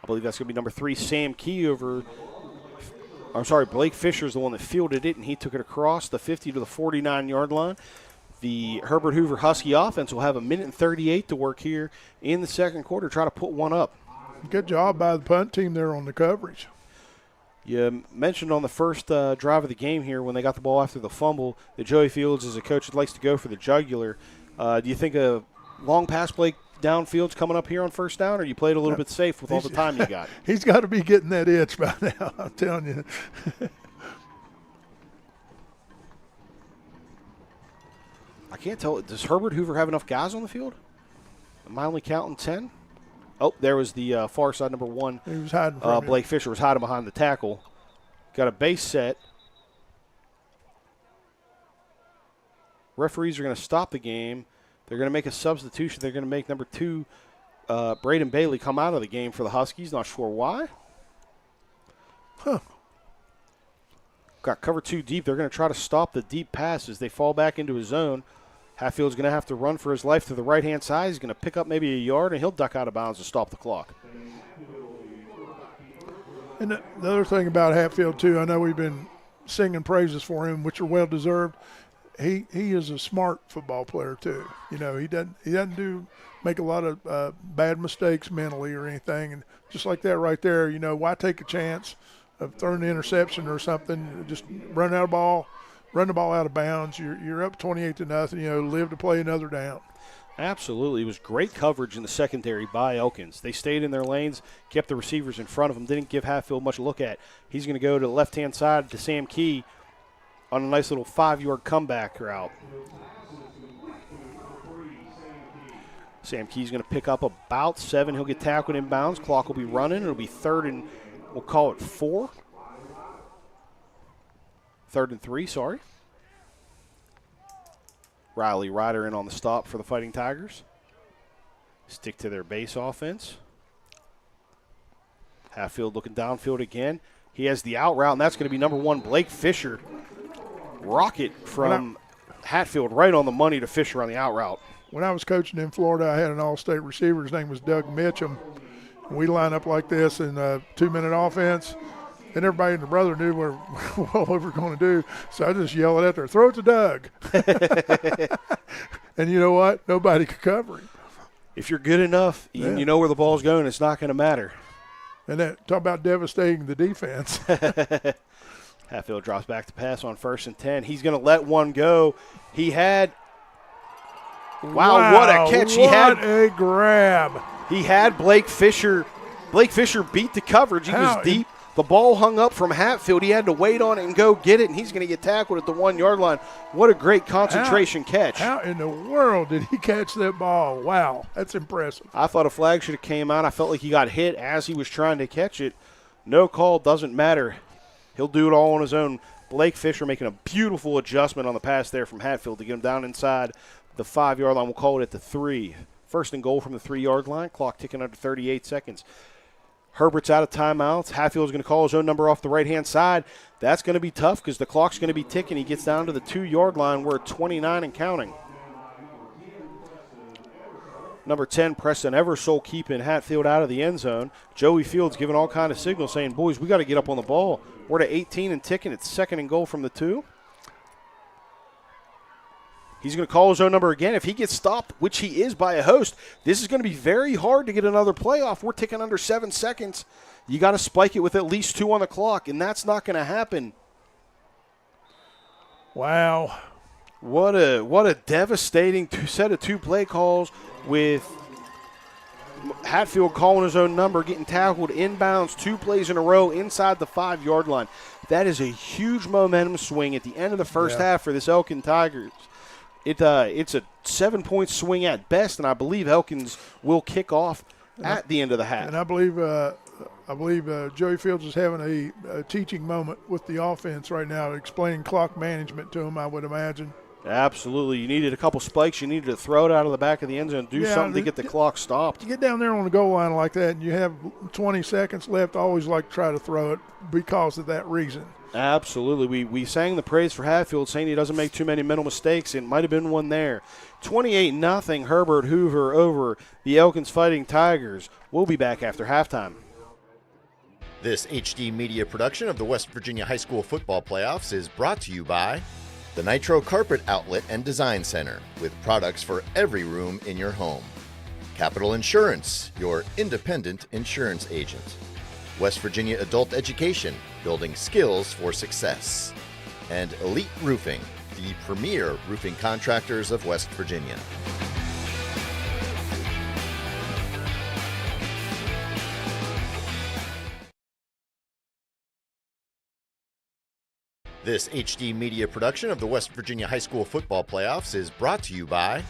I believe that's going to be number 3, Sam Key over. I'm sorry, Blake Fisher's the one that fielded it, and he took it across the 50 to the 49-yard line. The Herbert Hoover Husky offense will have 1:38 to work here in the second quarter, try to put one up. Good job by the punt team there on the coverage. You mentioned on the first drive of the game here when they got the ball after the fumble that Joey Fields is a coach that likes to go for the jugular. Do you think a long pass play downfield's coming up here on first down, or you played a little bit safe with all the time you got? He's got to be getting that itch by now, I'm telling you. I can't tell. Does Herbert Hoover have enough guys on the field? Am I only counting 10? Oh, there was the far side, number 1. He was hiding from Blake Fisher was hiding behind the tackle. Got a base set. Referees are going to stop the game. They're going to make a substitution. They're going to make number 2, Braden Bailey, come out of the game for the Huskies. Not sure why. Got cover 2 deep. They're going to try to stop the deep pass as they fall back into his zone. Hatfield's going to have to run for his life to the right-hand side. He's going to pick up maybe a yard, and he'll duck out of bounds to stop the clock. And the other thing about Hatfield, too, I know we've been singing praises for him, which are well-deserved. He is a smart football player, too. You know, he doesn't make a lot of bad mistakes mentally or anything. And just like that right there, you know, why take a chance of throwing an interception or something? Just run the ball out of bounds. You're up 28-0. You know, live to play another down. Absolutely. It was great coverage in the secondary by Elkins. They stayed in their lanes, kept the receivers in front of them, didn't give Hatfield much to look at. He's going to go to the left-hand side to Sam Key on a nice little 5-yard comeback route. Sam Key's going to pick up about 7. He'll get tackled in bounds. Clock will be running. It'll be 3rd and, we'll call it 4. 3rd and 3, sorry. Riley Ryder in on the stop for the Fighting Tigers. stick to their base offense. Hatfield looking downfield again. He has the out route, and that's going to be number 1, Blake Fisher. Rocket from Hatfield right on the money to Fisher on the out route. When I was coaching in Florida, I had an all-state receiver. His name was Doug Mitchum. We line up like this in a 2-minute offense, and everybody and their brother knew what we were going to do. So I just yelled at her, throw it to Doug. And you know what? Nobody could cover him. If you're good enough, you know where the ball's going, it's not going to matter. And talk about devastating the defense. Hatfield drops back to pass on 1st and 10. He's going to let one go. He had wow, what a catch. What a grab. He had Blake Fisher. Blake Fisher beat the coverage. He was deep. The ball hung up from Hatfield. He had to wait on it and go get it, and he's going to get tackled at the 1-yard line. What a great concentration catch. How in the world did he catch that ball? Wow, that's impressive. I thought a flag should have came out. I felt like he got hit as he was trying to catch it. No call, doesn't matter. He'll do it all on his own. Blake Fisher making a beautiful adjustment on the pass there from Hatfield to get him down inside the 5-yard line. We'll call it at the 3. 1st and goal from the 3-yard line. Clock ticking under 38 seconds. Herbert's out of timeouts. Hatfield's going to call his own number off the right-hand side. That's going to be tough because the clock's going to be ticking. He gets down to the 2-yard line. We're at 29 and counting. Number 10, Preston Eversole, keeping Hatfield out of the end zone. Joey Fields giving all kind of signals saying, boys, we got to get up on the ball. We're to 18 and ticking. It's 2nd and goal from the 2. He's going to call his own number again. If he gets stopped, which he is by a host, this is going to be very hard to get another play off. We're ticking under 7 seconds. You got to spike it with at least 2 on the clock, and that's not going to happen. Wow. What a devastating set of 2 play calls with Hatfield calling his own number, getting tackled inbounds 2 plays in a row inside the 5-yard line. That is a huge momentum swing at the end of the first half for this Elkins Tigers. It's a 7-point swing at best, and I believe Elkins will kick off at the end of the half. And I believe Joey Fields is having a teaching moment with the offense right now, explaining clock management to him, I would imagine. Absolutely. You needed a couple spikes. You needed to throw it out of the back of the end zone, do something to get the clock stopped. You get down there on the goal line like that and you have 20 seconds left, I always like to try to throw it because of that reason. Absolutely. We sang the praise for Hatfield, saying he doesn't make too many mental mistakes. It might have been one there. 28-0 Herbert Hoover over the Elkins Fighting Tigers. We'll be back after halftime. This HD Media production of the West Virginia High School Football Playoffs is brought to you by the Nitro Carpet Outlet and Design Center, with products for every room in your home. Capital Insurance, your independent insurance agent. West Virginia Adult Education, building skills for success. And Elite Roofing, the premier roofing contractors of West Virginia. This HD Media production of the West Virginia High School Football Playoffs is brought to you by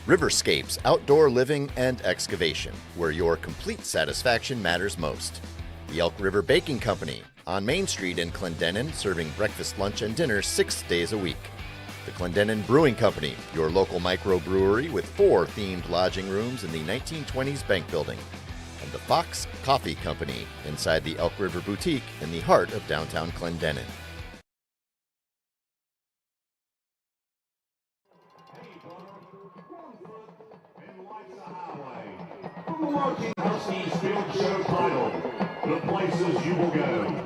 Riverscapes Outdoor Living and Excavation, where your complete satisfaction matters most. The Elk River Baking Company, on Main Street in Clendenin, serving breakfast, lunch, and dinner 6 days a week. The Clendenin Brewing Company, your local microbrewery with 4 themed lodging rooms in the 1920s bank building. And the Fox Coffee Company, inside the Elk River Boutique in the heart of downtown Clendenin. The Milwaukee Huskies Field Show title, The Places You Will Go.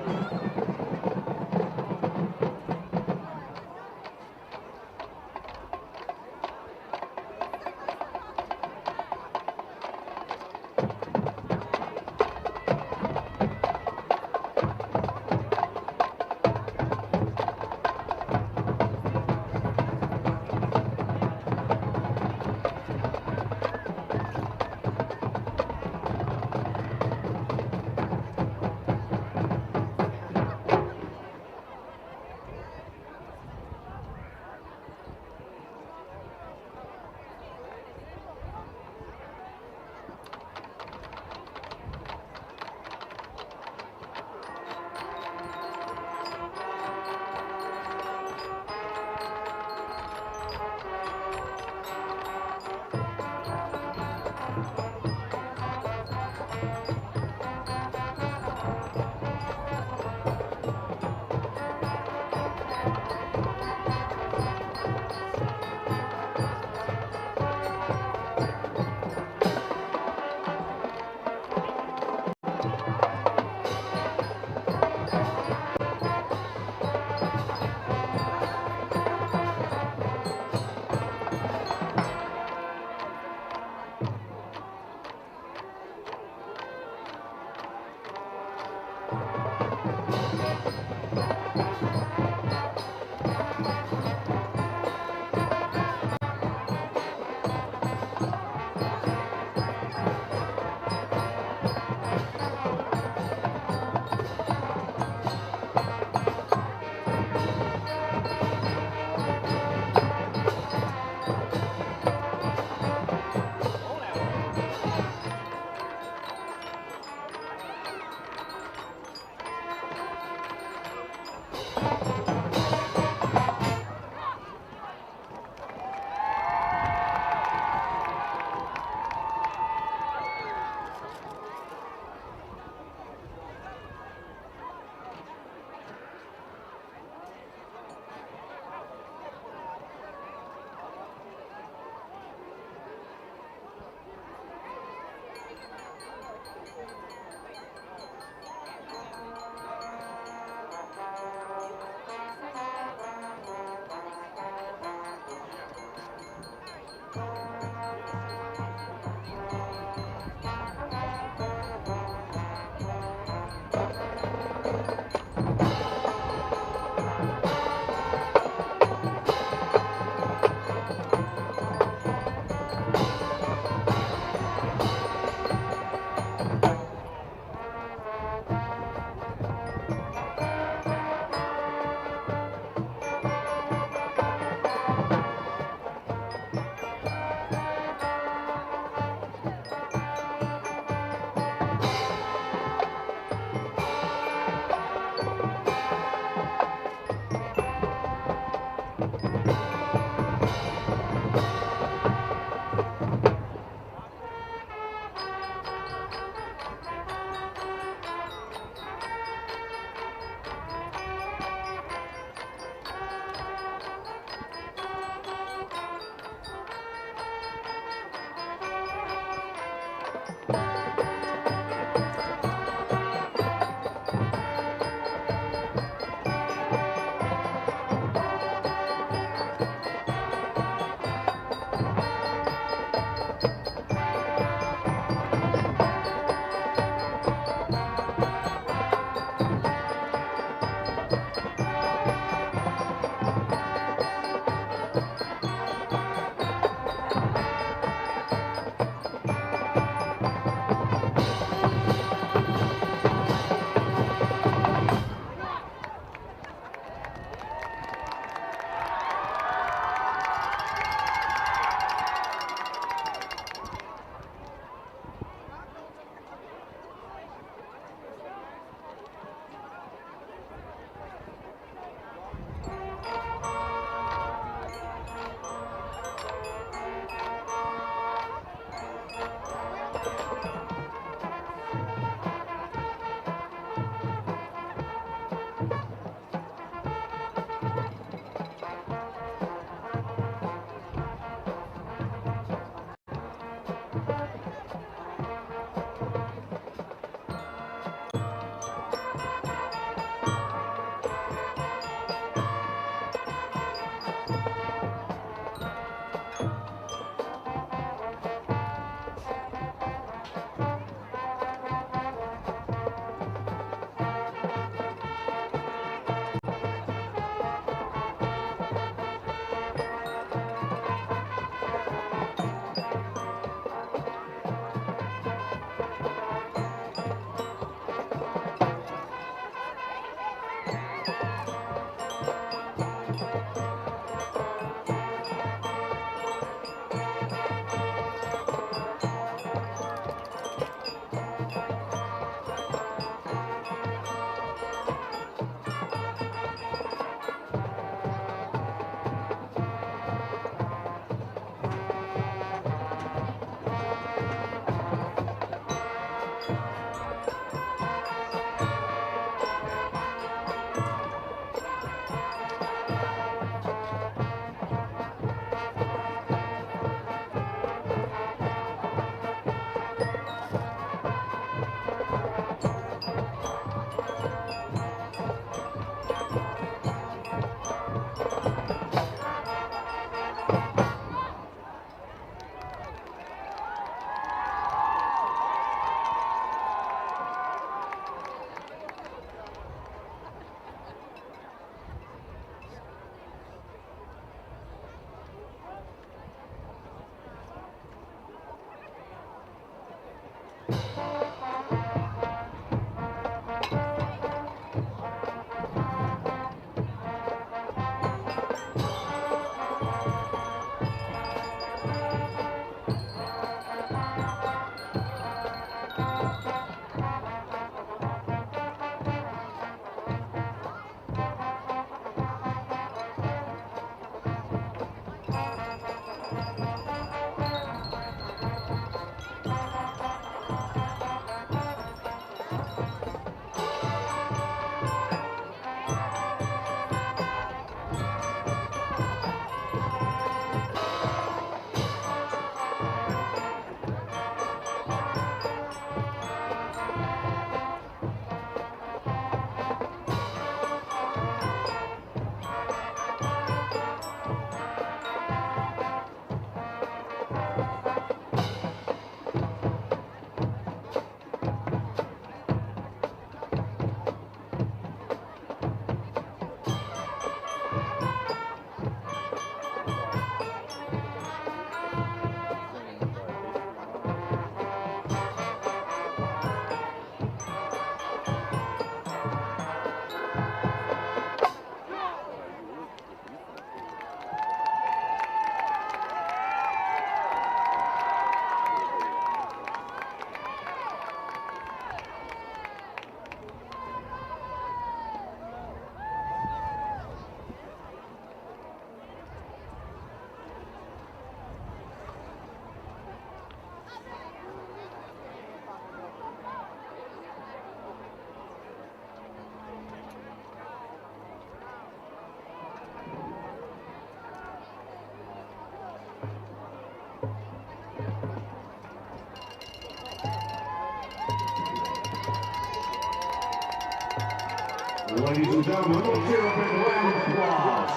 Ladies and gentlemen, let's hear a big round of applause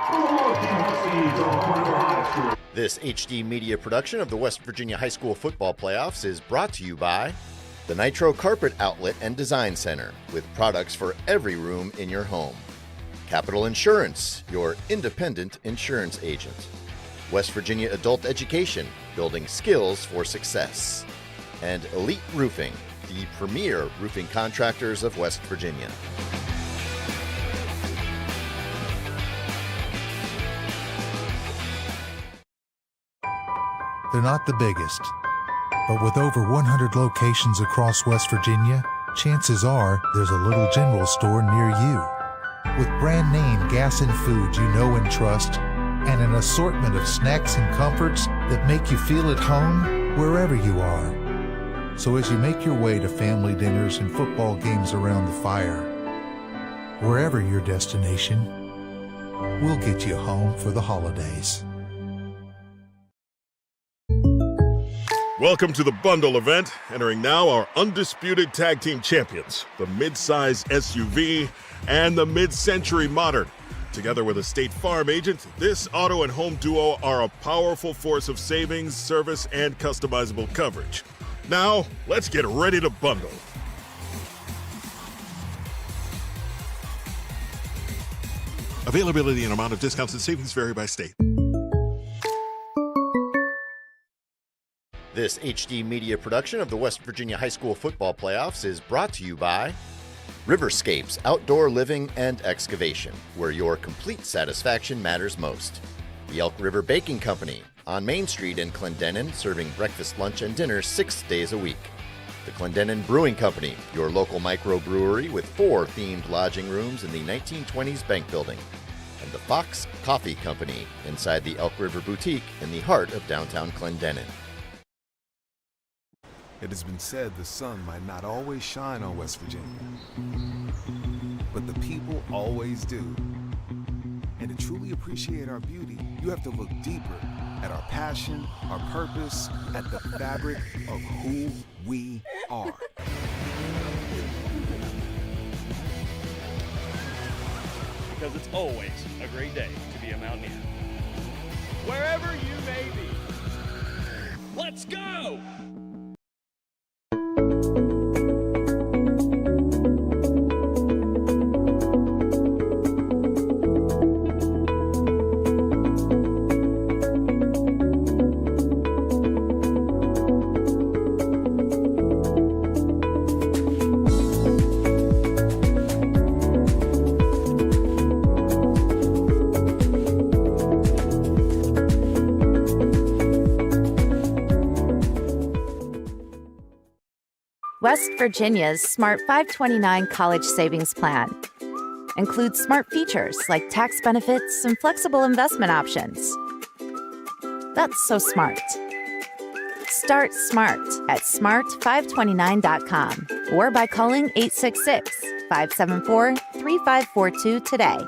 for the Monkey Huskies of Carver High School. This HD Media production of the West Virginia High School Football Playoffs is brought to you by the Nitro Carpet Outlet and Design Center, with products for every room in your home. Capital Insurance, your independent insurance agent. West Virginia Adult Education, building skills for success. And Elite Roofing, the premier roofing contractors of West Virginia. They're not the biggest, but with over 100 locations across West Virginia, chances are there's a little general store near you. With brand name gas and food you know and trust, and an assortment of snacks and comforts that make you feel at home wherever you are. So as you make your way to family dinners and football games around the fire, wherever your destination, we'll get you home for the holidays. Welcome to the bundle event. Entering now our undisputed tag team champions, the mid-size SUV and the mid-century modern. Together with a State Farm agent, this auto and home duo are a powerful force of savings, service, and customizable coverage. Now, let's get ready to bundle. Availability and amount of discounts and savings vary by state. This HD Media production of the West Virginia High School Football Playoffs is brought to you by Riverscapes Outdoor Living and Excavation, where your complete satisfaction matters most. The Elk River Baking Company, on Main Street in Clendenin, serving breakfast, lunch, and dinner 6 days a week. The Clendenin Brewing Company, your local microbrewery with 4 themed lodging rooms in the 1920s bank building. And the Fox Coffee Company, inside the Elk River Boutique in the heart of downtown Clendenin. It has been said the sun might not always shine on West Virginia, but the people always do. And to truly appreciate our beauty, you have to look deeper at our passion, our purpose, at the fabric of who we are. Because it's always a great day to be a Mountaineer. Wherever you may be, let's go! West Virginia's Smart 529 College Savings Plan includes smart features like tax benefits and flexible investment options. That's so smart. Start smart at smart529.com or by calling 866-574-3542 today.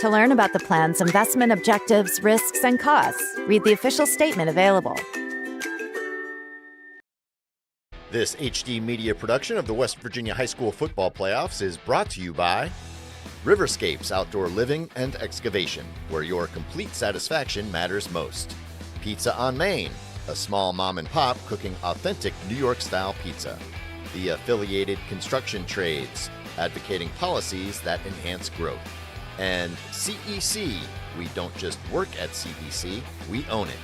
To learn about the plan's investment objectives, risks, and costs, read the official statement available. This HD Media production of the West Virginia High School Football Playoffs is brought to you by Riverscapes Outdoor Living and Excavation, where your complete satisfaction matters most. Pizza on Main, a small mom and pop cooking authentic New York-style pizza. The Affiliated Construction Trades, advocating policies that enhance growth. And CEC, we don't just work at CEC, we own it.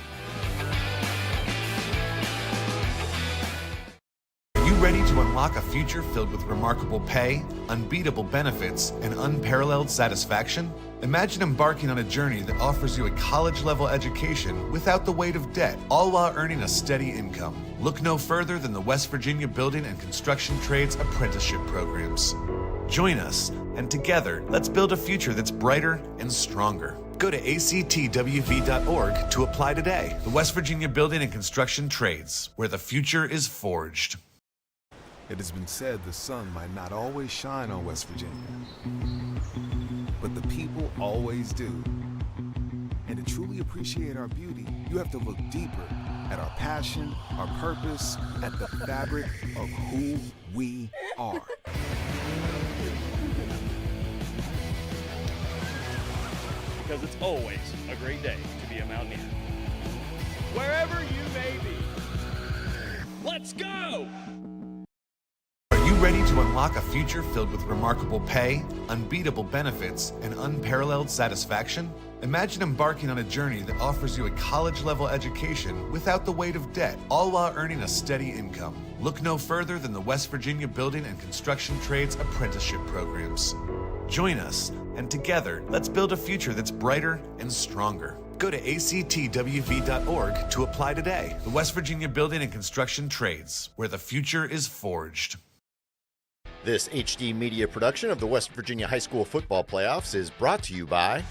Ready to unlock a future filled with remarkable pay, unbeatable benefits, and unparalleled satisfaction? Imagine embarking on a journey that offers you a college-level education without the weight of debt, all while earning a steady income. Look no further than the West Virginia Building and Construction Trades apprenticeship programs. Join us, and together, let's build a future that's brighter and stronger. Go to actwv.org to apply today. The West Virginia Building and Construction Trades, where the future is forged. It has been said the sun might not always shine on West Virginia, but the people always do. And to truly appreciate our beauty, you have to look deeper at our passion, our purpose, at the fabric of who we are. because it's always a great day to be a Mountaineer. Wherever you may be, let's go! Are you ready to unlock a future filled with remarkable pay, unbeatable benefits, and unparalleled satisfaction? Imagine embarking on a journey that offers you a college-level education without the weight of debt, all while earning a steady income. Look no further than the West Virginia Building and Construction Trades Apprenticeship Programs. Join us, and together, let's build a future that's brighter and stronger. Go to actwv.org to apply today. The West Virginia Building and Construction Trades, where the future is forged. This HD Media production of the West Virginia High School Football Playoffs is brought to you by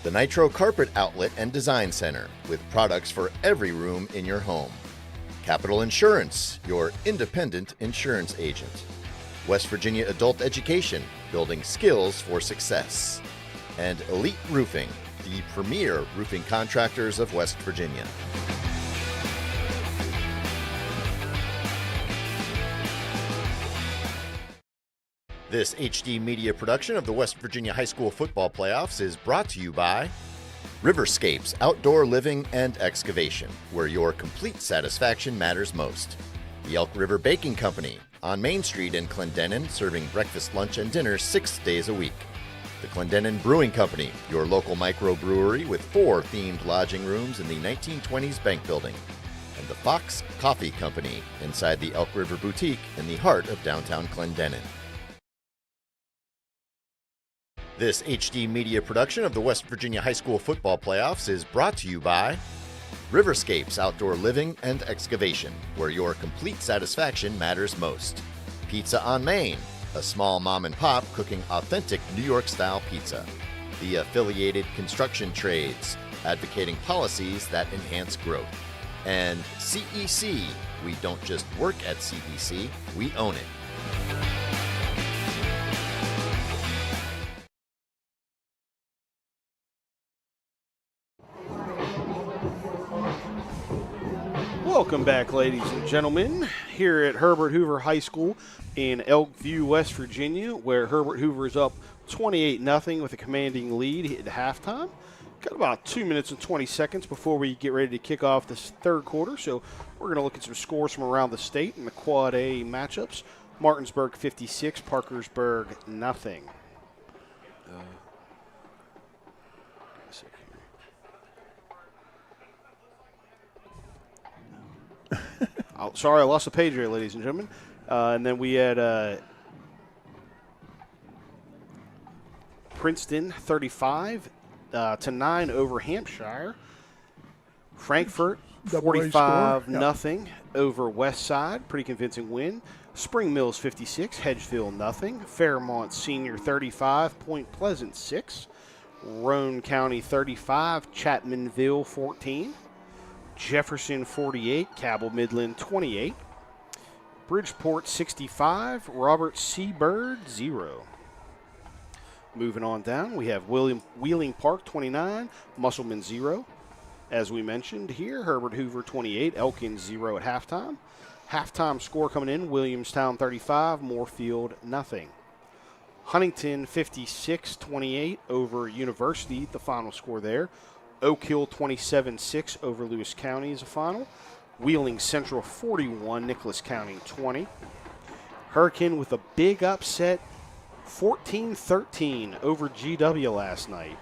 the Nitro Carpet Outlet and Design Center, with products for every room in your home. Capital Insurance, your independent insurance agent. West Virginia Adult Education, building skills for success. And Elite Roofing, the premier roofing contractors of West Virginia. This HD Media production of the West Virginia High School Football Playoffs is brought to you by Riverscapes Outdoor Living and Excavation, where your complete satisfaction matters most. The Elk River Baking Company, on Main Street in Clendenin, serving breakfast, lunch, and dinner 6 days a week. The Clendenin Brewing Company, your local microbrewery with 4 themed lodging rooms in the 1920s bank building. And the Fox Coffee Company, inside the Elk River Boutique in the heart of downtown Clendenin. This HD Media production of the West Virginia High School Football Playoffs is brought to you by Riverscapes Outdoor Living and Excavation, where your complete satisfaction matters most. Pizza on Main, a small mom and pop cooking authentic New York-style pizza. The Affiliated Construction Trades, advocating policies that enhance growth. And CEC, we don't just work at CEC, we own it. Welcome back, ladies and gentlemen, here at Herbert Hoover High School in Elkview, West Virginia, where Herbert Hoover is up 28-0 with a commanding lead at halftime. Got about 2 minutes and 20 seconds before we get ready to kick off this third quarter, so we're going to look at some scores from around the state in the Quad A matchups. Martinsburg 56, Parkersburg nothing. Sorry, I lost the page here, ladies and gentlemen. And then we had Princeton 35-9 over Hampshire. Frankfurt 45-0 over West Side. Pretty convincing win. Spring Mills 56, Hedgeville nothing. Fairmont Senior 35, Point Pleasant 6. Roane County 35, Chapmanville 14. Jefferson 48, Cabell Midland 28. Bridgeport 65, Robert C. Byrd 0. Moving on down, we have Wheeling Park 29, Musselman 0. As we mentioned here, Herbert Hoover 28, Elkins 0 at halftime. Halftime score coming in, Williamstown 35, Moorfield nothing. Huntington 56-28 over University, the final score there. Oak Hill 27-6 over Lewis County is a final. Wheeling Central 41, Nicholas County 20. Hurricane with a big upset, 14-13 over GW last night.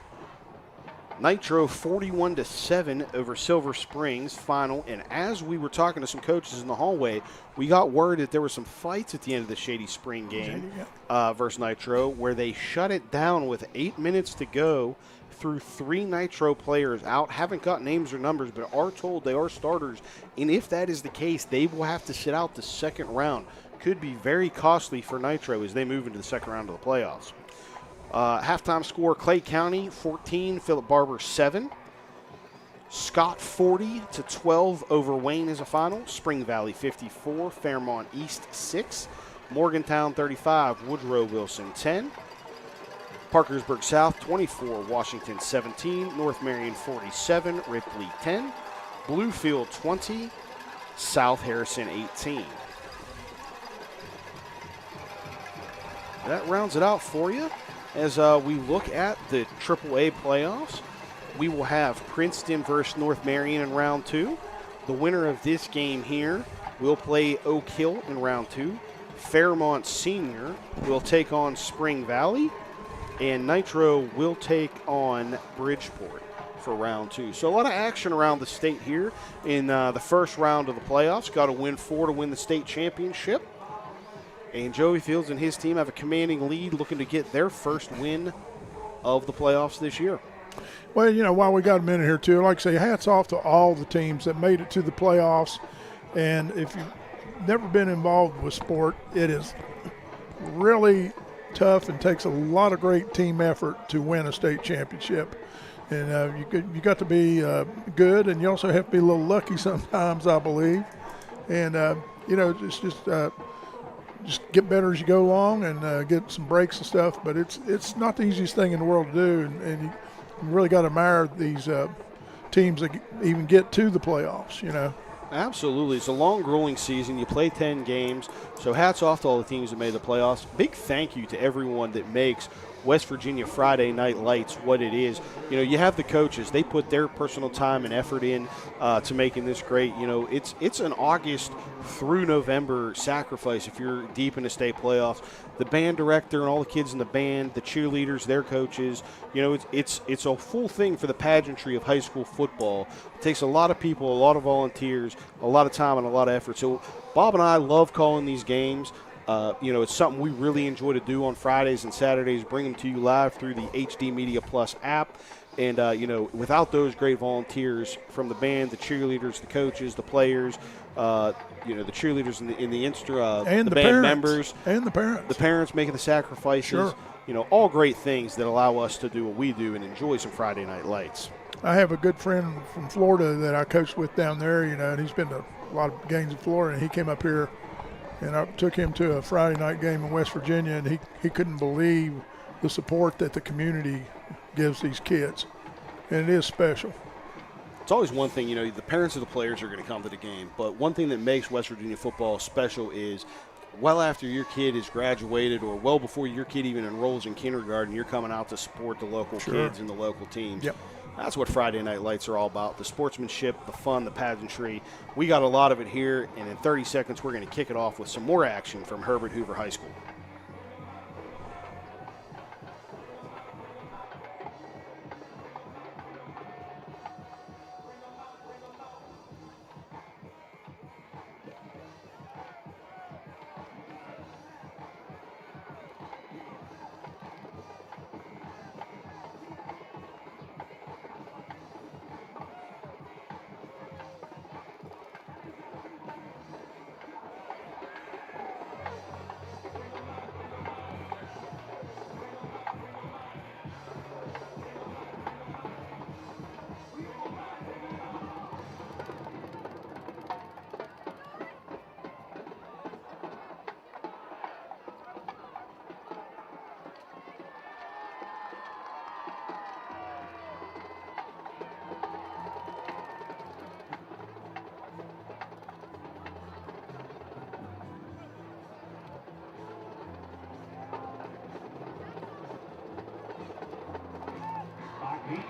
Nitro 41-7 over Silver Springs final. And as we were talking to some coaches in the hallway, we got word that there were some fights at the end of the Shady Spring game versus Nitro, where they shut it down with 8 minutes to go. Through 3 Nitro players out. Haven't got names or numbers, but are told they are starters. And if that is the case, they will have to sit out the second round. Could be very costly for Nitro as they move into the second round of the playoffs. Halftime score, Clay County 14, Philip Barber 7. Scott 40-12 over Wayne is a final. Spring Valley 54, Fairmont East 6. Morgantown 35, Woodrow Wilson 10. Parkersburg South 24, Washington 17, North Marion 47, Ripley 10, Bluefield 20, South Harrison 18. That rounds it out for you as we look at the AAA playoffs. we will have Princeton versus North Marion in round 2. The winner of this game here will play Oak Hill in round 2. Fairmont Senior will take on Spring Valley, and Nitro will take on Bridgeport for round 2. So a lot of action around the state here in the first round of the playoffs. Got to win 4 to win the state championship. And Joey Fields and his team have a commanding lead, looking to get their first win of the playoffs this year. Well, you know, while we got a minute here, too, like I say, hats off to all the teams that made it to the playoffs. And if you've never been involved with sport, it is really tough and takes a lot of great team effort to win a state championship. And you got to be good, and you also have to be a little lucky sometimes, I believe. And, you know, just get better as you go along and get some breaks and stuff. But it's not the easiest thing in the world to do, and you really got to admire these teams that even get to the playoffs, you know. Absolutely. It's a long, grueling season. You play 10 games, so hats off to all the teams that made the playoffs. Big thank you to everyone that makes West Virginia Friday Night Lights what it is. You know, you have the coaches. They put their personal time and effort in to making this great. You know, it's an August through November sacrifice if you're deep in the state playoffs. The band director and all the kids in the band, the cheerleaders, their coaches, you know, it's a full thing for the pageantry of high school football. It takes a lot of people, a lot of volunteers, a lot of time and a lot of effort. So Bob and I love calling these games. You know, it's something we really enjoy to do on Fridays and Saturdays, bring them to you live through the HD Media Plus app. And, you know, without those great volunteers from the band, the cheerleaders, the coaches, the players, you know, the cheerleaders in the and the band parents. members. And the parents. The parents making the sacrifices. Sure. You know, all great things that allow us to do what we do and enjoy some Friday Night Lights. I have a good friend from Florida that I coached with down there, you know, and he's been to a lot of games in Florida, and he came up here, and I took him to a Friday night game in West Virginia, and he couldn't believe the support that the community gives these kids, and it is special. It's always one thing, you know, the parents of the players are going to come to the game, but one thing that makes West Virginia football special is well after your kid is graduated or well before your kid even enrolls in kindergarten, you're coming out to support the local kids and the local teams. Yep. That's what Friday Night Lights are all about, the sportsmanship, the fun, the pageantry. We got a lot of it here, and in 30 seconds we're going to kick it off with some more action from Herbert Hoover High School.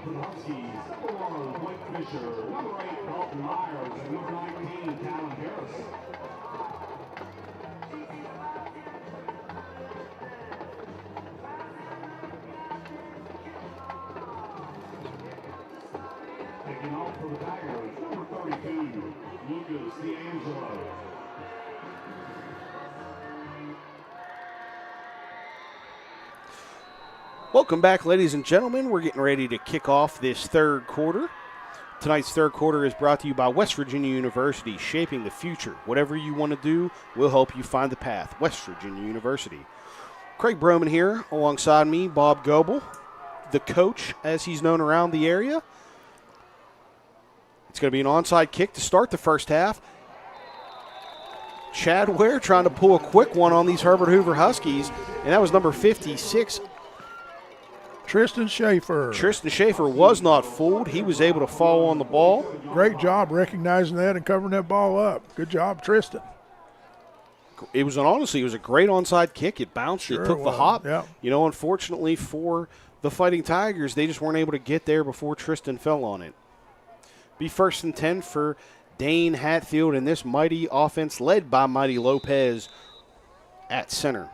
For the Huskies, number 1, Blake Fisher, number 8, Dalton Myers, and number 19, Callan Harris. Taking off for the Tigers, number 32, Lucas D'Angelo. Welcome back, ladies and gentlemen. We're getting ready to kick off this third quarter. Tonight's third quarter is brought to you by West Virginia University, shaping the future. Whatever you want to do, we'll help you find the path. West Virginia University. Craig Broman here, alongside me, Bob Goebel, the coach, as he's known around the area. It's going to be an onside kick to start the first half. Chad Ware trying to pull a quick one on these Herbert Hoover Huskies, and that was number 56, Tristan Schaefer. Tristan Schaefer was not fooled. He was able to fall on the ball. Great job recognizing that and covering that ball up. Good job, Tristan. It was a great onside kick. It bounced. Sure it took it the was. hop. Yeah. You know, unfortunately for the Fighting Tigers, they just weren't able to get there before Tristan fell on it. Be 1st and 10 for Dane Hatfield and this mighty offense led by Mighty Lopez at center.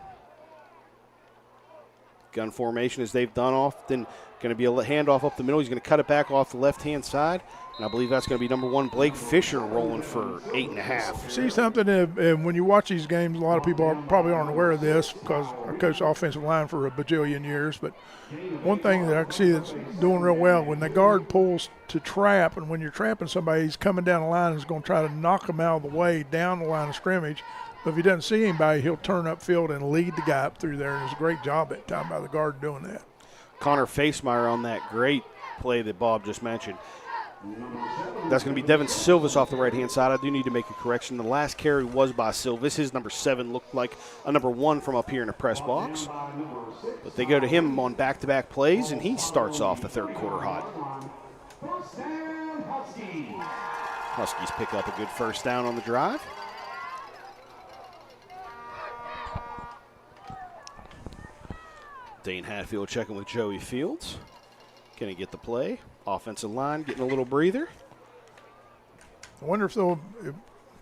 Gun formation as they've done often. Going to be a handoff up the middle. He's going to cut it back off the left-hand side. And I believe that's going to be number 1, Blake Fisher, rolling for 8.5. See something, when you watch these games, a lot of people probably aren't aware of this because I coached offensive line for a bajillion years. But one thing that I can see that's doing real well, when the guard pulls to trap, and when you're trapping somebody, he's coming down the line and is going to try to knock him out of the way down the line of scrimmage. But if he doesn't see anybody, he'll turn upfield and lead the guy up through there. And it's a great job that time by the guard doing that. Connor Facemeyer on that great play that Bob just mentioned. That's going to be Devin Silvis off the right-hand side. I do need to make a correction. The last carry was by Silvis. His number 7 looked like a number 1 from up here in the press box. But they go to him on back-to-back plays, and he starts off the third quarter hot. Huskies pick up a good first down on the drive. Dane Hatfield checking with Joey Fields. Going to get the play. Offensive line getting a little breather. I wonder if it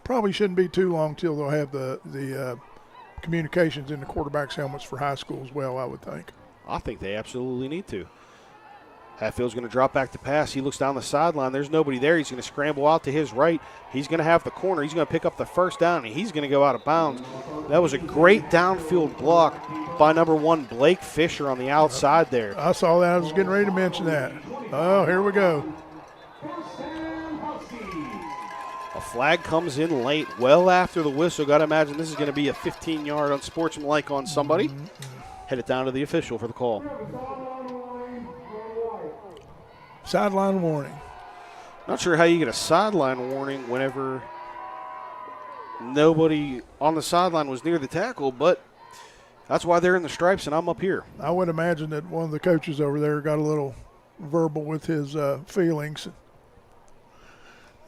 probably shouldn't be too long till they'll have the communications in the quarterback's helmets for high school as well, I would think. I think they absolutely need to. Hatfield's going to drop back to pass. He looks down the sideline. There's nobody there. He's going to scramble out to his right. He's going to have the corner. He's going to pick up the first down, and he's going to go out of bounds. That was a great downfield block by number 1, Blake Fisher on the outside there. I saw that. I was getting ready to mention that. Oh, here we go. A flag comes in late, well after the whistle. Got to imagine this is going to be a 15-yard unsportsmanlike on somebody. Headed down to the official for the call. Sideline warning. Not sure how you get a sideline warning whenever nobody on the sideline was near the tackle, but that's why they're in the stripes and I'm up here. I would imagine that one of the coaches over there got a little verbal with his feelings.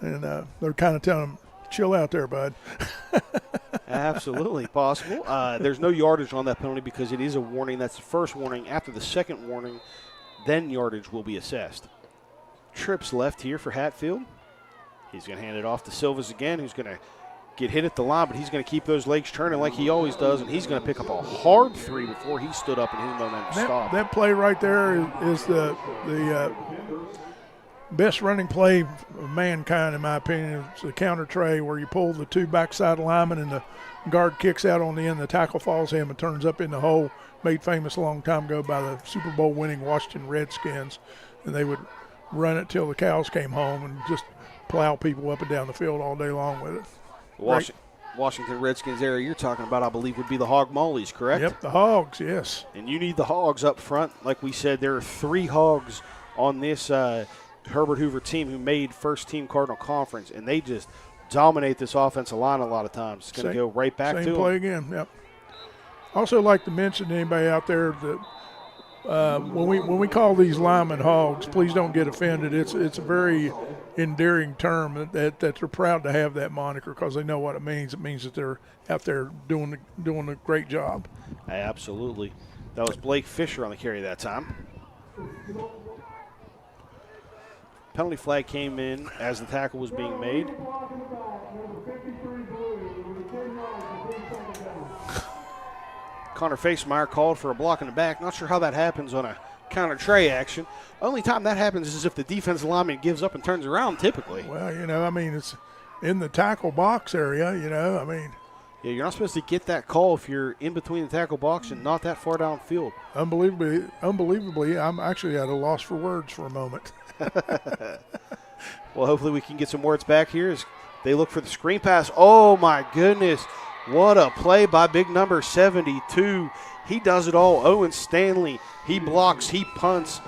And they're kind of telling him, chill out there, bud. Absolutely possible. There's no yardage on that penalty because it is a warning. That's the first warning. After the second warning, then yardage will be assessed. Trips left here for Hatfield. He's going to hand it off to Silvas again, who's going to get hit at the line, but he's going to keep those legs turning like he always does, and he's going to pick up a hard 3 before he stood up and hit him on stop. That play right there is the best running play of mankind, in my opinion. It's the counter tray where you pull the 2 backside linemen and the guard kicks out on the end. The tackle falls him and turns up in the hole, made famous a long time ago by the Super Bowl winning Washington Redskins. And they would run it till the cows came home and just plow people up and down the field all day long with it. Washington Redskins area you're talking about, I believe, would be the Hog Mollies, correct? Yep, the Hogs, yes. And you need the Hogs up front. Like we said, there are 3 Hogs on this Herbert Hoover team who made first-team Cardinal Conference, and they just dominate this offensive line a lot of times. It's going to go right back to them. Same play again, yep. Also like to mention to anybody out there that when we call these linemen Hogs, please don't get offended. It's a very endearing term that they're proud to have that moniker because they know what it means. It means that they're out there doing a great job. Absolutely. That was Blake Fisher on the carry that time. Penalty flag came in as the tackle was being made. Connor Facemeyer called for a block in the back. Not sure how that happens on a counter tray action. Only time that happens is if the defensive lineman gives up and turns around typically. Well, it's in the tackle box area, Yeah, you're not supposed to get that call if you're in between the tackle box and not that far downfield. Unbelievably, I'm actually at a loss for words for a moment. Well, hopefully we can get some words back here as they look for the screen pass. Oh, my goodness. What a play by big number 72. He does it all. Owen Stanley, he blocks, he punts,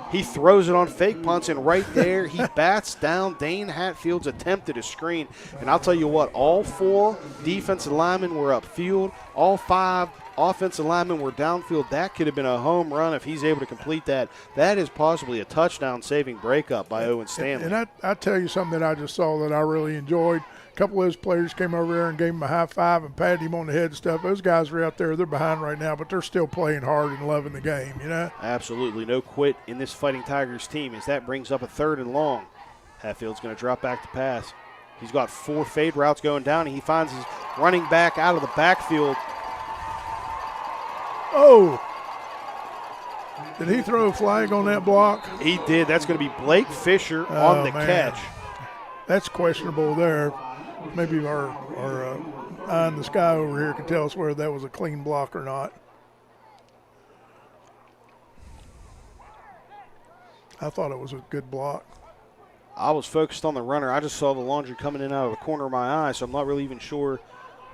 he throws it on fake punts, and right there he bats down Dane Hatfield's attempt at a screen. And I'll tell you what, all 4 defensive linemen were upfield. All 5 offensive linemen were downfield. That could have been a home run if he's able to complete that. That is possibly a touchdown-saving breakup by Owen Stanley. And I tell you something that I just saw that I really enjoyed. A couple of those players came over there and gave him a high five and patted him on the head and stuff. Those guys are out there. They're behind right now, but they're still playing hard and loving the game, you know? Absolutely. No quit in this Fighting Tigers team as that brings up a 3rd and long. Hatfield's going to drop back to pass. He's got 4 fade routes going down, and he finds his running back out of the backfield. Oh! Did he throw a flag on that block? He did. That's going to be Blake Fisher on the catch. That's questionable there. Maybe our eye in the sky over here can tell us whether that was a clean block or not. I thought it was a good block. I was focused on the runner. I just saw the laundry coming in out of the corner of my eye, so I'm not really even sure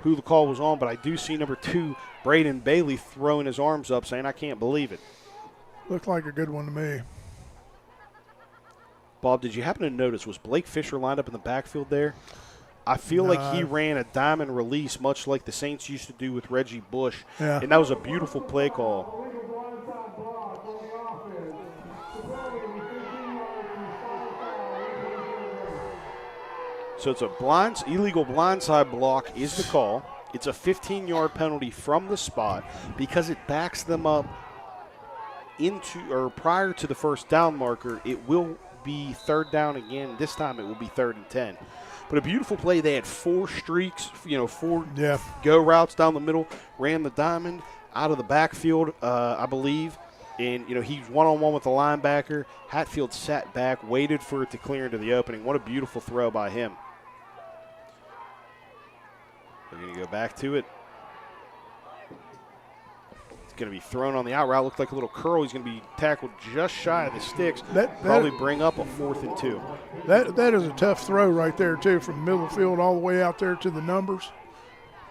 who the call was on, but I do see number 2, Braden Bailey, throwing his arms up saying, I can't believe it. Looked like a good one to me. Bob, did you happen to notice, was Blake Fisher lined up in the backfield there? I feel like he ran a diamond release, much like the Saints used to do with Reggie Bush. Yeah. And that was a beautiful play call. So it's a illegal blindside block is the call. It's a 15-yard penalty from the spot because it backs them up into or prior to the first down marker. It will be 3rd down again. This time it will be 3rd and 10. But a beautiful play. They had 4 streaks, 4 go routes down the middle, ran the diamond out of the backfield, I believe. And, he's one-on-one with the linebacker. Hatfield sat back, waited for it to clear into the opening. What a beautiful throw by him. We're going to go back to it. It's going to be thrown on the out route. Looked like a little curl. He's going to be tackled just shy of the sticks. Probably bring up a 4th and 2. That is a tough throw right there, too, from the middle of the field all the way out there to the numbers.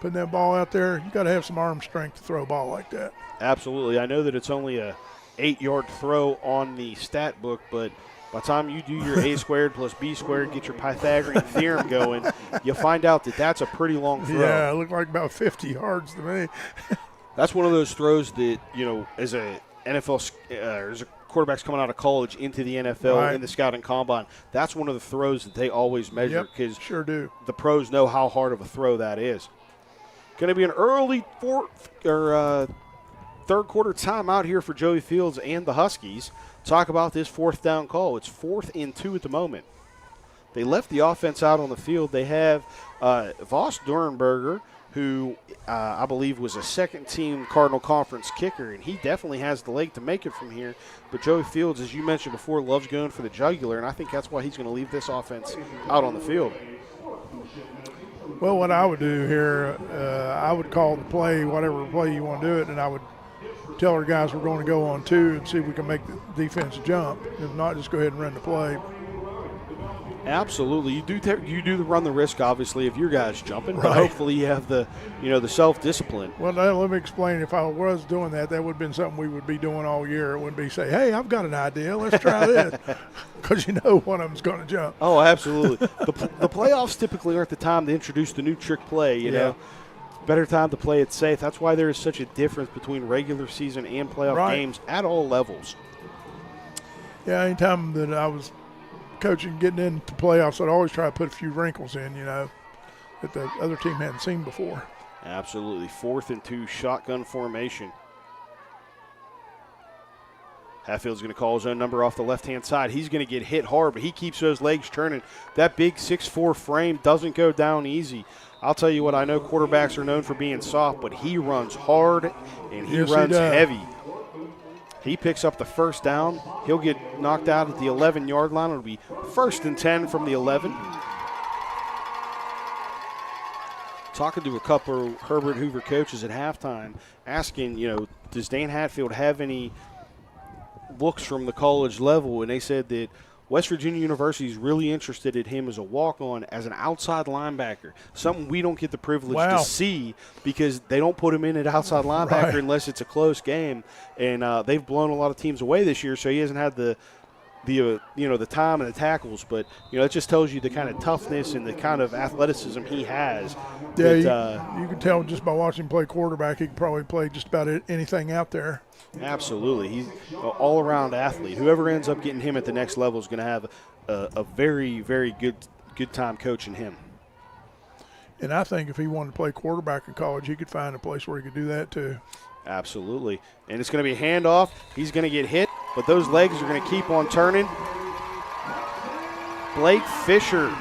Putting that ball out there, you got to have some arm strength to throw a ball like that. Absolutely. I know that it's only a 8-yard throw on the stat book, but by the time you do your A squared plus B squared, get your Pythagorean theorem going, you'll find out that that's a pretty long throw. Yeah, it looked like about 50 yards to me. That's one of those throws that, as a NFL as a quarterback's coming out of college into the NFL in the scouting combine, that's one of the throws that they always measure because sure do. The pros know how hard of a throw that is. Going to be an early 3rd quarter timeout here for Joey Fields and the Huskies. Talk about this 4th down call. It's 4th and 2 at the moment. They left the offense out on the field. They have Voss Durenberger, who I believe was a 2nd-team Cardinal Conference kicker, and he definitely has the leg to make it from here. But Joey Fields, as you mentioned before, loves going for the jugular, and I think that's why he's going to leave this offense out on the field. Well, what I would do here, I would call the play, whatever play you want to do it, and I would tell our guys we're going to go on 2 and see if we can make the defense jump. If not, just go ahead and run the play. Absolutely, you do run the risk, obviously, of your guys jumping, but hopefully you have the self-discipline. Well, let me explain. If I was doing that, that would have been something we would be doing all year. It wouldn't be say, hey, I've got an idea, let's try this, because one of them's going to jump. Oh, absolutely. The playoffs typically aren't the time to introduce the new trick play. You know, better time to play it safe. That's why there is such a difference between regular season and playoff games at all levels. Yeah, anytime that I was coaching, getting into playoffs, I'd always try to put a few wrinkles in, that the other team hadn't seen before. Absolutely. 4th and 2, shotgun formation. Hatfield's going to call his own number off the left-hand side. He's going to get hit hard, but he keeps those legs turning. That big 6'4" frame doesn't go down easy. I'll tell you what, I know quarterbacks are known for being soft, but he runs hard and he runs heavy. He picks up the 1st down. He'll get knocked out at the 11-yard line. It'll be 1st and 10 from the 11. Talking to a couple of Herbert Hoover coaches at halftime, asking, does Dan Hatfield have any looks from the college level? And they said that West Virginia University is really interested in him as a walk-on, as an outside linebacker, something we don't get the privilege to see because they don't put him in at outside linebacker unless it's a close game. And they've blown a lot of teams away this year, so he hasn't had the time and the tackles. But, it just tells you the kind of toughness and the kind of athleticism he has. Yeah, you can tell just by watching him play quarterback, he can probably play just about anything out there. Absolutely. He's an all-around athlete. Whoever ends up getting him at the next level is going to have a very, very good time coaching him. And I think if he wanted to play quarterback in college, he could find a place where he could do that too. Absolutely. And it's going to be a handoff. He's going to get hit, but those legs are going to keep on turning. Blake Fisher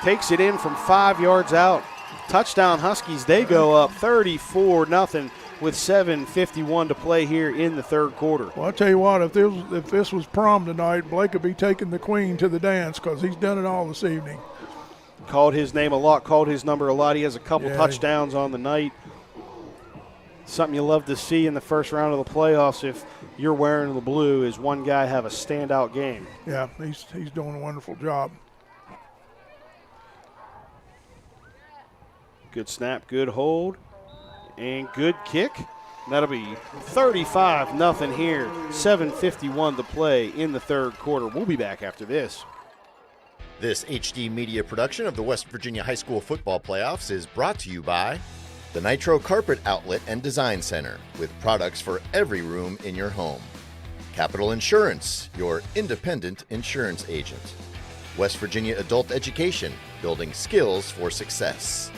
takes it in from 5 yards out. Touchdown Huskies. They go up 34-0 with 7:51 to play here in the third quarter. Well, I'll tell you what, if this was prom tonight, Blake would be taking the queen to the dance because he's done it all this evening. Called his name a lot, called his number a lot. He has a couple touchdowns on the night. Something you love to see in the first round of the playoffs if you're wearing the blue is one guy have a standout game. Yeah, he's doing a wonderful job. Good snap, good hold, and good kick. That'll be 35-0 here. 7:51 to play in the third quarter. We'll be back after this. This HD media production of the West Virginia High School Football Playoffs is brought to you by the Nitro Carpet Outlet and Design Center, with products for every room in your home. Capital Insurance, your independent insurance agent. West Virginia Adult Education, building skills for success.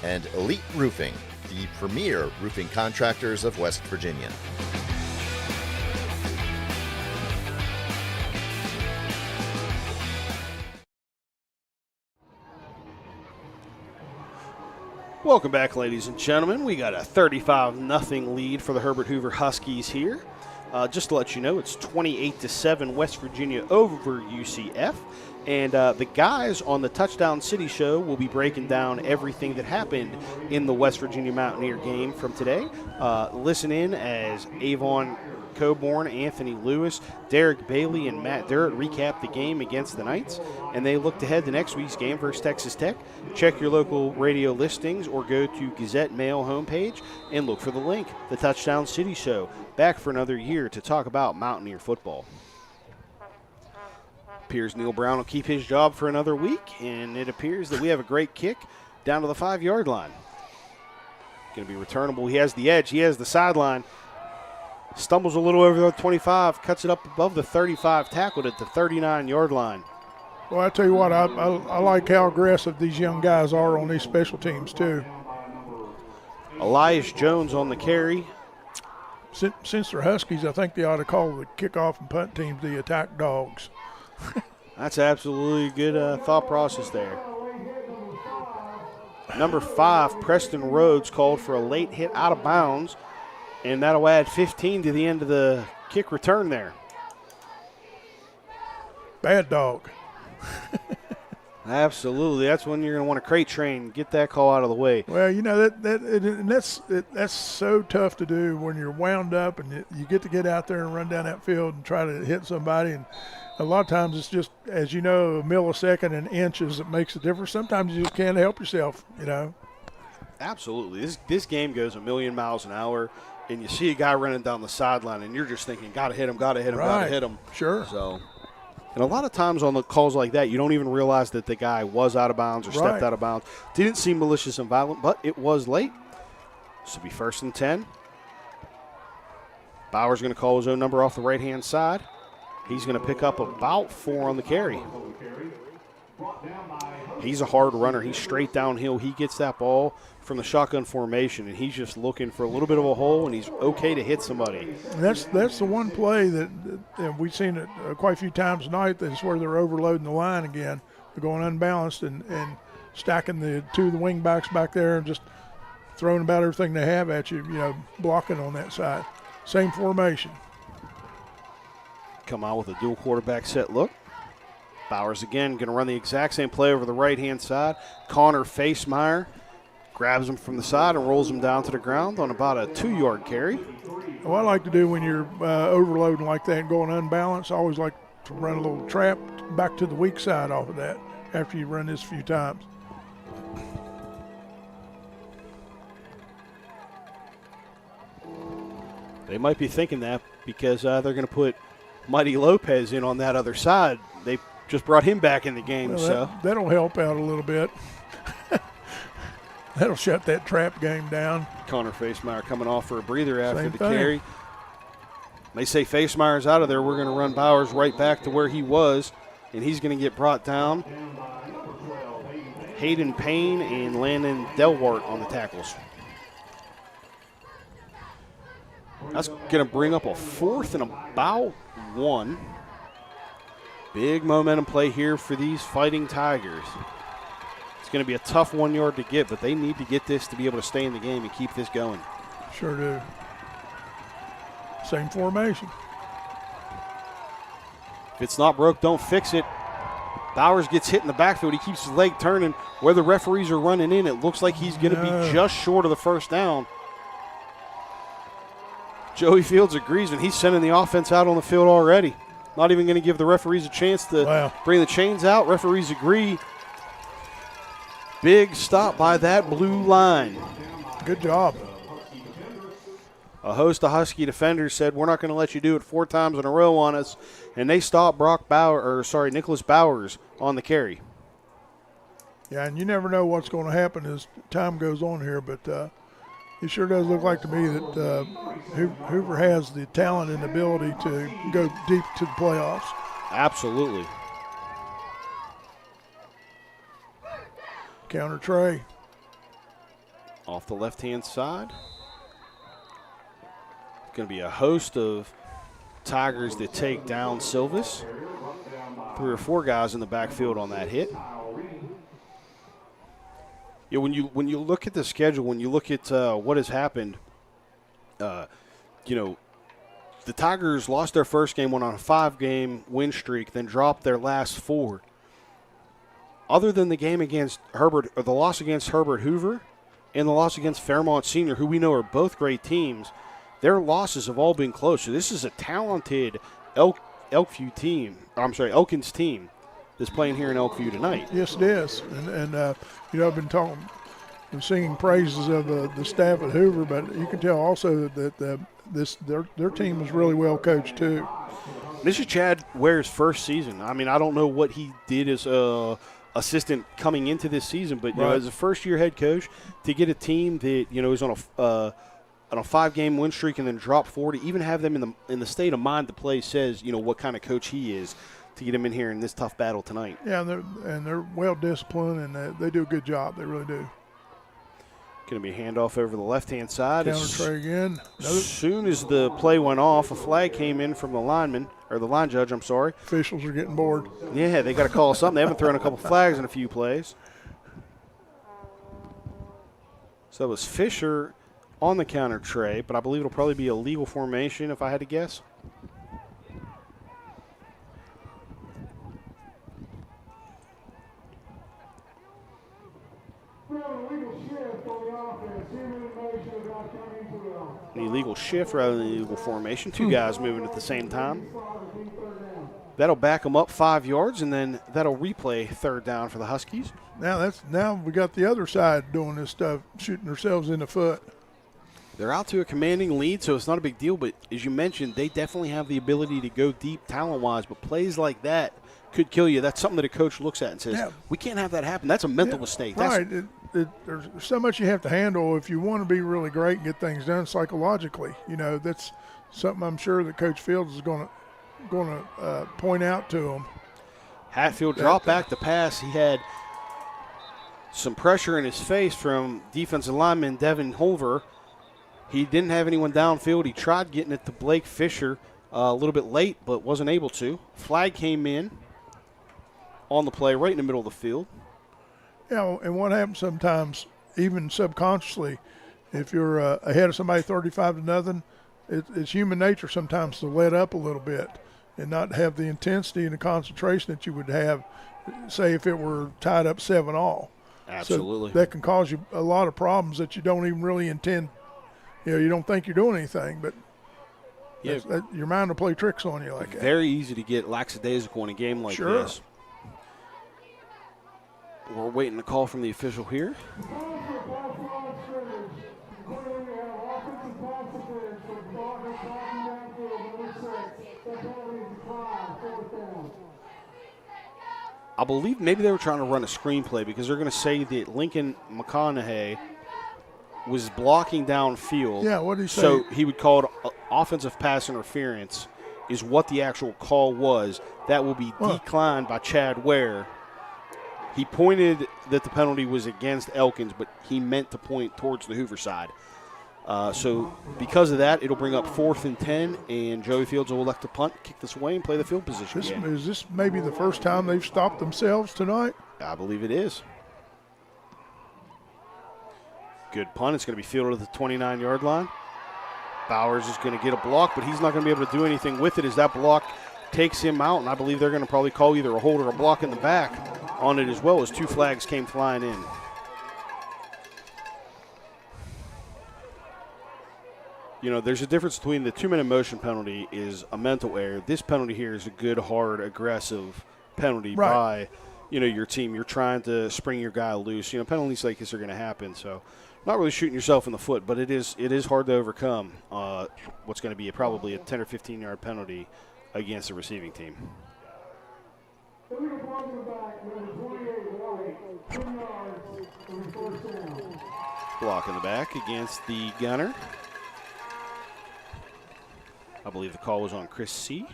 And Elite Roofing, the premier roofing contractors of West Virginia. Welcome back, ladies and gentlemen. We got a 35-0 lead for the Herbert Hoover Huskies here. Just to let you know, it's 28-7 West Virginia over UCF. And the guys on the Touchdown City Show will be breaking down everything that happened in the West Virginia Mountaineer game from today. Listen in as Avon Coburn, Anthony Lewis, Derek Bailey, and Matt Durrett recap the game against the Knights, and they look ahead to next week's game versus Texas Tech. Check your local radio listings or go to Gazette Mail homepage and look for the link. The Touchdown City Show, back for another year to talk about Mountaineer football. Appears Neil Brown will keep his job for another week, and it appears that we have a great kick down to the 5-yard line. Going to be returnable. He has the edge. He has the sideline. Stumbles a little over the 25, cuts it up above the 35, tackled at the 39-yard line. Well, I tell you what, I like how aggressive these young guys are on these special teams too. Elias Jones on the carry. Since they're Huskies, I think they ought to call the kickoff and punt teams the attack dogs. That's absolutely good thought process there. Number 5, Preston Rhodes, called for a late hit out of bounds, and that'll add 15 to the end of the kick return there. Bad dog. Absolutely. That's when you're going to want to crate train, get that call out of the way. Well, you know, that's so tough to do when you're wound up and you get to get out there and run down that field and try to hit somebody. And a lot of times it's just, as you know, a millisecond and inches that makes a difference. Sometimes you just can't help yourself, you know. Absolutely. This game goes a million miles an hour, and you see a guy running down the sideline, and you're just thinking, got to hit him, got to hit him, got to hit him. Sure. So, and a lot of times on the calls like that, you don't even realize that the guy was out of bounds or stepped out of bounds. Didn't seem malicious and violent, but it was late. This will be 1st and 10. Bauer's going to call his own number off the right-hand side. He's going to pick up about 4 on the carry. He's a hard runner. He's straight downhill. He gets that ball from the shotgun formation, and he's just looking for a little bit of a hole, and he's okay to hit somebody. And that's the one play that we've seen it quite a few times tonight. That's where they're overloading the line again. They're going unbalanced and stacking the two of the wing backs back there and just throwing about everything they have at you, you know, blocking on that side. Same formation. Come out with a dual quarterback set look. Bowers again going to run the exact same play over the right-hand side. Connor Facemeyer grabs him from the side and rolls him down to the ground on about a 2-yard carry. What I like to do when you're overloading like that and going unbalanced, I always like to run a little trap back to the weak side off of that after you run this a few times. They might be thinking that because they're going to put Mighty Lopez in on that other side. They just brought him back in the game. Well, that'll help out a little bit. That'll shut that trap game down. Connor Facemeyer coming off for a breather after the carry. They say Facemeyer's out of there. We're going to run Bowers right back to where he was, and he's going to get brought down. Hayden Payne and Landon Delwart on the tackles. That's going to bring up a 4th and about 1. Big momentum play here for these Fighting Tigers. It's going to be a tough 1 yard to get, but they need to get this to be able to stay in the game and keep this going. Sure do. Same formation. If it's not broke, don't fix it. Bowers gets hit in the backfield. He keeps his leg turning. Where the referees are running in, it looks like he's going to be just short of the first down. Joey Fields agrees, and he's sending the offense out on the field already. Not even going to give the referees a chance to bring the chains out. Referees agree. Big stop by that blue line. Good job. A host of Husky defenders said, we're not going to let you do it 4 times in a row on us. And they stopped Nicholas Bowers on the carry. Yeah, and you never know what's going to happen as time goes on here, but it sure does look like to me that Hoover has the talent and ability to go deep to the playoffs. Absolutely. Counter tray. Off the left-hand side. Going to be a host of Tigers that take down Silvis. 3 or 4 guys in the backfield on that hit. Yeah, when you look at the schedule, when you look at what has happened, the Tigers lost their first game, went on a 5-game win streak, then dropped their last 4. Other than the game against the loss against Herbert Hoover and the loss against Fairmont Senior, who we know are both great teams, their losses have all been close. So this is a talented Elkins team that's playing here in Elkview tonight. Yes, it is. And I've been singing praises of the staff at Hoover, but you can tell also that their team is really well coached too. This is Chad Ware's first season. I mean, I don't know what he did as assistant coming into this season, but as a first-year head coach, to get a team that is on a 5-game win streak and then drop 4, to even have them in the state of mind to play says what kind of coach he is, to get him in here in this tough battle tonight. Yeah, and they're well disciplined, and they do a good job. They really do. Going to be a handoff over the left-hand side. Counter tray again. As soon as the play went off, a flag came in from the line judge. I'm sorry. Officials are getting bored. Yeah, they got to call something. They haven't thrown a couple flags in a few plays. So it was Fisher on the counter tray, but I believe it'll probably be a legal formation if I had to guess. An illegal shift rather than an illegal formation. 2 guys moving at the same time. That'll back them up 5 yards, and then that'll replay 3rd down for the Huskies. Now we got the other side doing this stuff, shooting themselves in the foot. They're out to a commanding lead, so it's not a big deal. But as you mentioned, they definitely have the ability to go deep talent-wise. But plays like that could kill you. That's something that a coach looks at and says, we can't have that happen. That's a mental mistake. Right. There's so much you have to handle if you want to be really great and get things done psychologically. That's something I'm sure that Coach Fields is going to point out to them. Hatfield dropped back the pass. He had some pressure in his face from defensive lineman Devin Hoover. He didn't have anyone downfield. He tried getting it to Blake Fisher a little bit late, but wasn't able to. Flag came in on the play right in the middle of the field. Yeah, and what happens sometimes, even subconsciously, if you're ahead of somebody 35-0, it's human nature sometimes to let up a little bit and not have the intensity and the concentration that you would have, say, if it were tied up 7-all. Absolutely. So that can cause you a lot of problems that you don't even really intend. You don't think you're doing anything, but your mind will play tricks on you like that. Very easy to get lackadaisical in a game like this. We're waiting a call from the official here. I believe maybe they were trying to run a screenplay because they're going to say that Lincoln McConaughey was blocking downfield. Yeah, what did he say? So he would call it offensive pass interference is what the actual call was. That will be declined by Chad Ware. He pointed that the penalty was against Elkins, but he meant to point towards the Hoover side. So because of that, it'll bring up 4th and 10, and Joey Fields will elect to punt, kick this away, and play the field position again. Is this maybe the first time they've stopped themselves tonight? I believe it is. Good punt. It's going to be fielded at the 29-yard line. Bowers is going to get a block, but he's not going to be able to do anything with it as that block takes him out, and I believe they're going to probably call either a hold or a block in the back on it as well as 2 flags came flying in. You know, there's a difference between the 2-minute motion penalty is a mental error. This penalty here is a good, hard, aggressive penalty by, your team. You're trying to spring your guy loose. Penalties like this are going to happen, so not really shooting yourself in the foot, but it is hard to overcome what's going to be probably a 10 or 15-yard penalty against the receiving team. Block in the back against the gunner. I believe the call was on Chris C.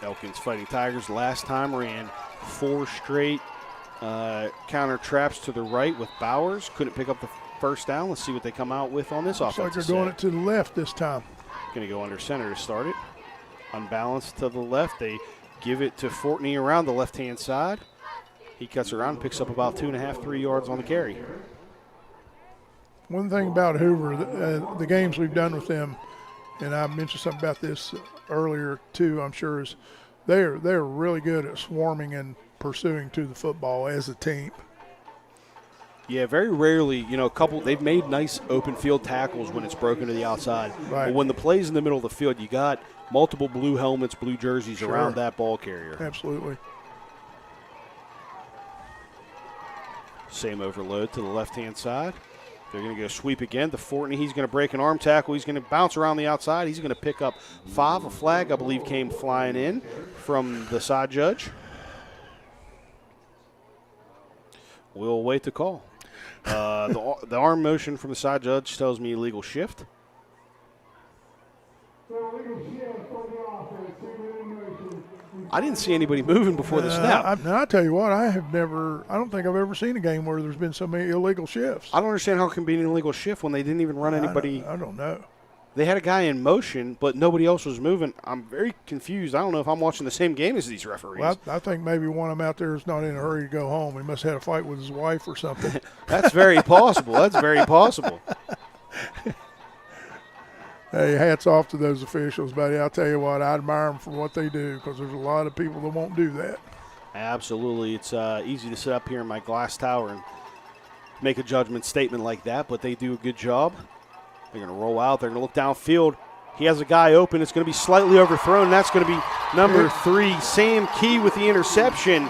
Elkins Fighting Tigers last time ran 4 straight counter traps to the right with Bowers. Couldn't pick up the first down. Let's see what they come out with on this offense. Looks like they're going it to the left this time. Going to go under center to start it. Unbalanced to the left. They give it to Fortney around the left-hand side. He cuts around, picks up about 2.5, 3 yards on the carry. One thing about Hoover, the games we've done with them, and I mentioned something about this earlier too, I'm sure, is they're really good at swarming and pursuing to the football as a team. Yeah, very rarely, they've made nice open field tackles when it's broken to the outside. Right. But when the play's in the middle of the field, you got multiple blue helmets, blue jerseys around that ball carrier. Absolutely. Same overload to the left-hand side. They're going to go sweep again to Fortney. He's going to break an arm tackle. He's going to bounce around the outside. He's going to pick up 5. A flag, I believe, came flying in from the side judge. We'll wait to call. The arm motion from the side judge tells me illegal shift. I didn't see anybody moving before the snap. I tell you what, I don't think I've ever seen a game where there's been so many illegal shifts. I don't understand how it can be an illegal shift when they didn't even run anybody. I don't know. They had a guy in motion, but nobody else was moving. I'm very confused. I don't know if I'm watching the same game as these referees. Well, I think maybe one of them out there is not in a hurry to go home. He must have had a fight with his wife or something. That's very possible. That's very possible. Hey, hats off to those officials, buddy. I'll tell you what, I admire them for what they do because there's a lot of people that won't do that. Absolutely. It's easy to sit up here in my glass tower and make a judgment statement like that, but they do a good job. They're going to roll out. They're going to look downfield. He has a guy open. It's going to be slightly overthrown. That's going to be number 3, Sam Key with the interception.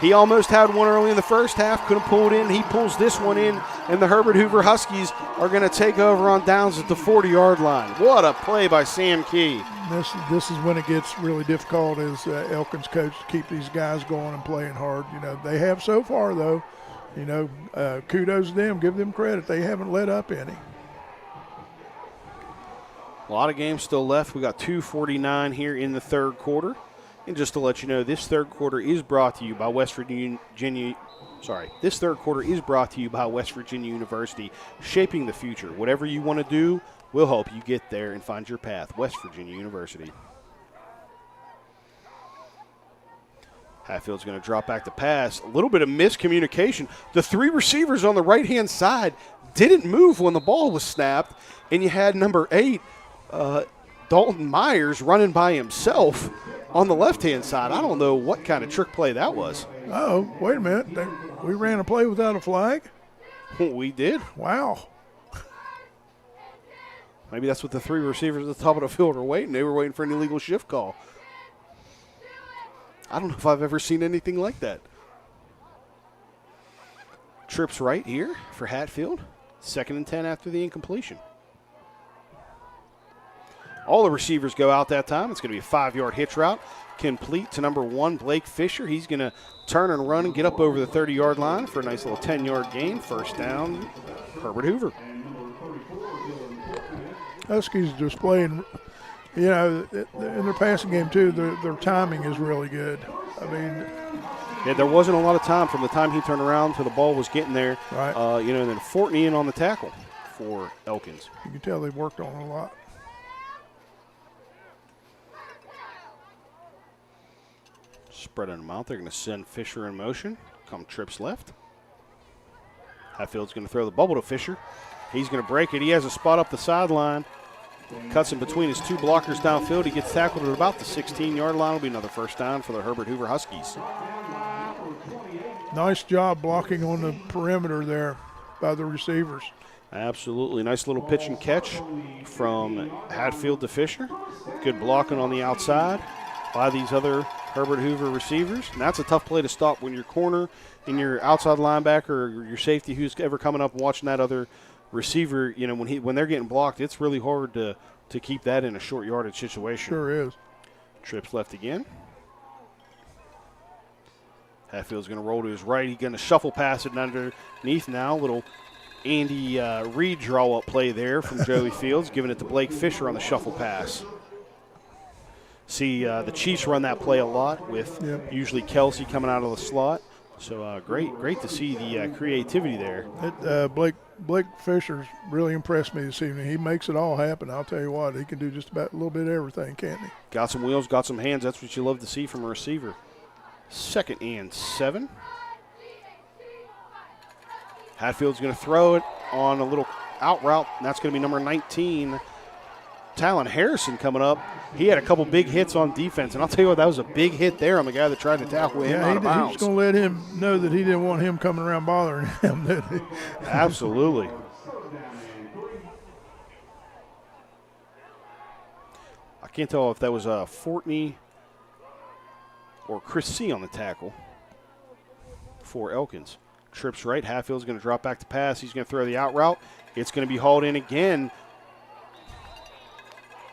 He almost had one early in the first half, couldn't pull it in. He pulls this one in, and the Herbert Hoover Huskies are going to take over on downs at the 40-yard line. What a play by Sam Key. This is when it gets really difficult as Elkins coach to keep these guys going and playing hard. They have so far, though. Kudos to them. Give them credit. They haven't let up any. A lot of games still left. We got 2:49 here in the third quarter. And just to let you know, this third quarter is brought to you by West Virginia. This third quarter is brought to you by West Virginia University, shaping the future. Whatever you want to do, we'll help you get there and find your path. West Virginia University. Hatfield's going to drop back to pass. A little bit of miscommunication. The 3 receivers on the right-hand side didn't move when the ball was snapped, and you had number 8, Dalton Myers, running by himself on the left-hand side. I don't know what kind of trick play that was. Oh, wait a minute. We ran a play without a flag? We did. Wow. Maybe that's what the 3 receivers at the top of the field are waiting. They were waiting for an illegal shift call. I don't know if I've ever seen anything like that. Trips right here for Hatfield. 2nd and 10 after the incompletion. All the receivers go out that time. It's going to be a 5-yard hitch route. Complete to number 1, Blake Fisher. He's going to turn and run and get up over the 30-yard line for a nice little 10-yard gain. First down, Herbert Hoover. Huskies displaying You know, in their passing game, too, their timing is really good. I mean, yeah, there wasn't a lot of time from the time he turned around to the ball was getting there. Right. You know, and then Fortney in on the tackle for Elkins. You can tell they've worked on it a lot. Spreading them out. They're going to send Fisher in motion. Come trips left. Hatfield's going to throw the bubble to Fisher. He's going to break it. He has a spot up the sideline. Cuts in between his two blockers downfield. He gets tackled at about the 16-yard line. It'll be another first down for the Herbert Hoover Huskies. Nice job blocking on the perimeter there by the receivers. Absolutely. Nice little pitch and catch from Hatfield to Fisher. Good blocking on the outside by these other Herbert Hoover receivers. And that's a tough play to stop when your corner and your outside linebacker or your safety who's ever coming up and watching that other receiver, you know, when they're getting blocked, it's really hard to keep that in a short yardage situation. Sure is. Trips left again. Hatfield's going to roll to his right. He's going to shuffle pass it underneath now. Little Andy Reid draw-up play there from Joey Fields, giving it to Blake Fisher on the shuffle pass. See, the Chiefs run that play a lot with usually Kelsey coming out of the slot. So great to see the creativity there. Blake Fisher's really impressed me this evening. He makes it all happen. I'll tell you what, he can do just about a little bit of everything, can't he? Got some wheels, got some hands. That's what you love to see from a receiver. 2nd and 7. Hatfield's going to throw it on a little out route, and that's going to be number 19, Talon Harrison coming up. He had a couple big hits on defense, and I'll tell you what, that was a big hit there on the guy that tried to tackle him out of bounds. He was going to let him know that he didn't want him coming around bothering him, did he? Absolutely. I can't tell if that was Fortney or Chris C. on the tackle for Elkins. Trips right. Hatfield's going to drop back to pass. He's going to throw the out route. It's going to be hauled in again.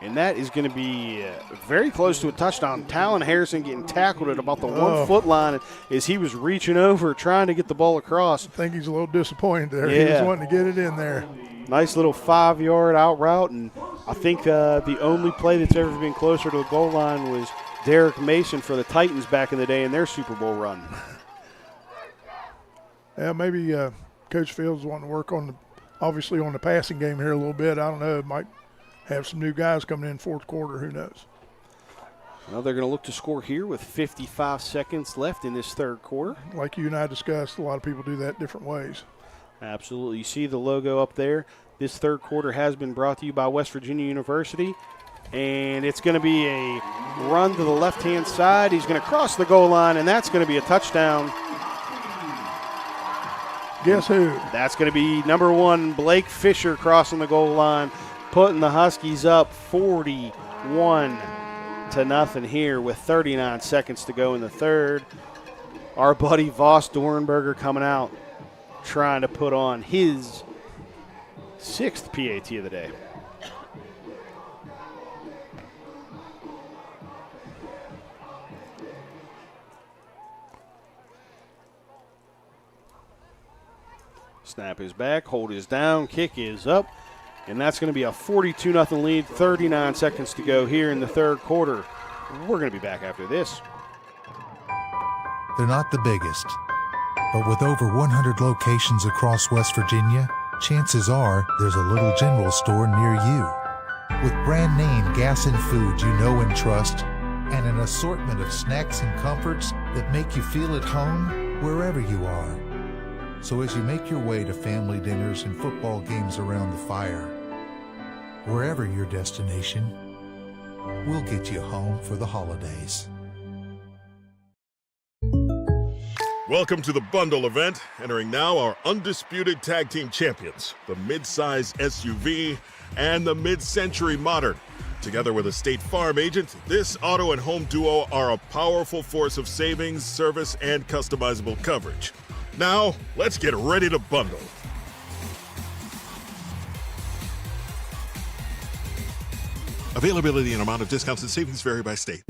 And that is going to be very close to a touchdown. Talon Harrison getting tackled at about the 1 foot line as he was reaching over trying to get the ball across. I think he's a little disappointed there. Yeah. He was wanting to get it in there. Nice little 5-yard out route. And I think the only play that's ever been closer to the goal line was Derek Mason for the Titans back in the day in their Super Bowl run. Yeah, maybe Coach Fields wanting to work on obviously on the passing game here a little bit. I don't know. It might have some new guys coming in fourth quarter. Who knows? Well, they're going to look to score here with 55 seconds left in this third quarter. Like you and I discussed, a lot of people do that different ways. Absolutely. You see the logo up there. This third quarter has been brought to you by West Virginia University. And it's going to be a run to the left-hand side. He's going to cross the goal line, and that's going to be a touchdown. Guess who? That's going to be number 1, Blake Fisher, crossing the goal line, putting the Huskies up 41-0 here with 39 seconds to go in the third. Our buddy Voss Dornberger coming out, trying to put on his 6th PAT of the day. Snap is back, hold is down, kick is up, and that's going to be a 42-0 lead, 39 seconds to go here in the third quarter. We're going to be back after this. They're not the biggest, but with over 100 locations across West Virginia, chances are there's a little general store near you. With brand name gas and food you know and trust, and an assortment of snacks and comforts that make you feel at home wherever you are. So as you make your way to family dinners and football games around the fire, wherever your destination, we'll get you home for the holidays. Welcome to the bundle event. Entering now our undisputed tag team champions, the mid-size SUV and the mid-century modern. Together with a State Farm agent, this auto and home duo are a powerful force of savings, service, and customizable coverage. Now, let's get ready to bundle. Availability and amount of discounts and savings vary by state.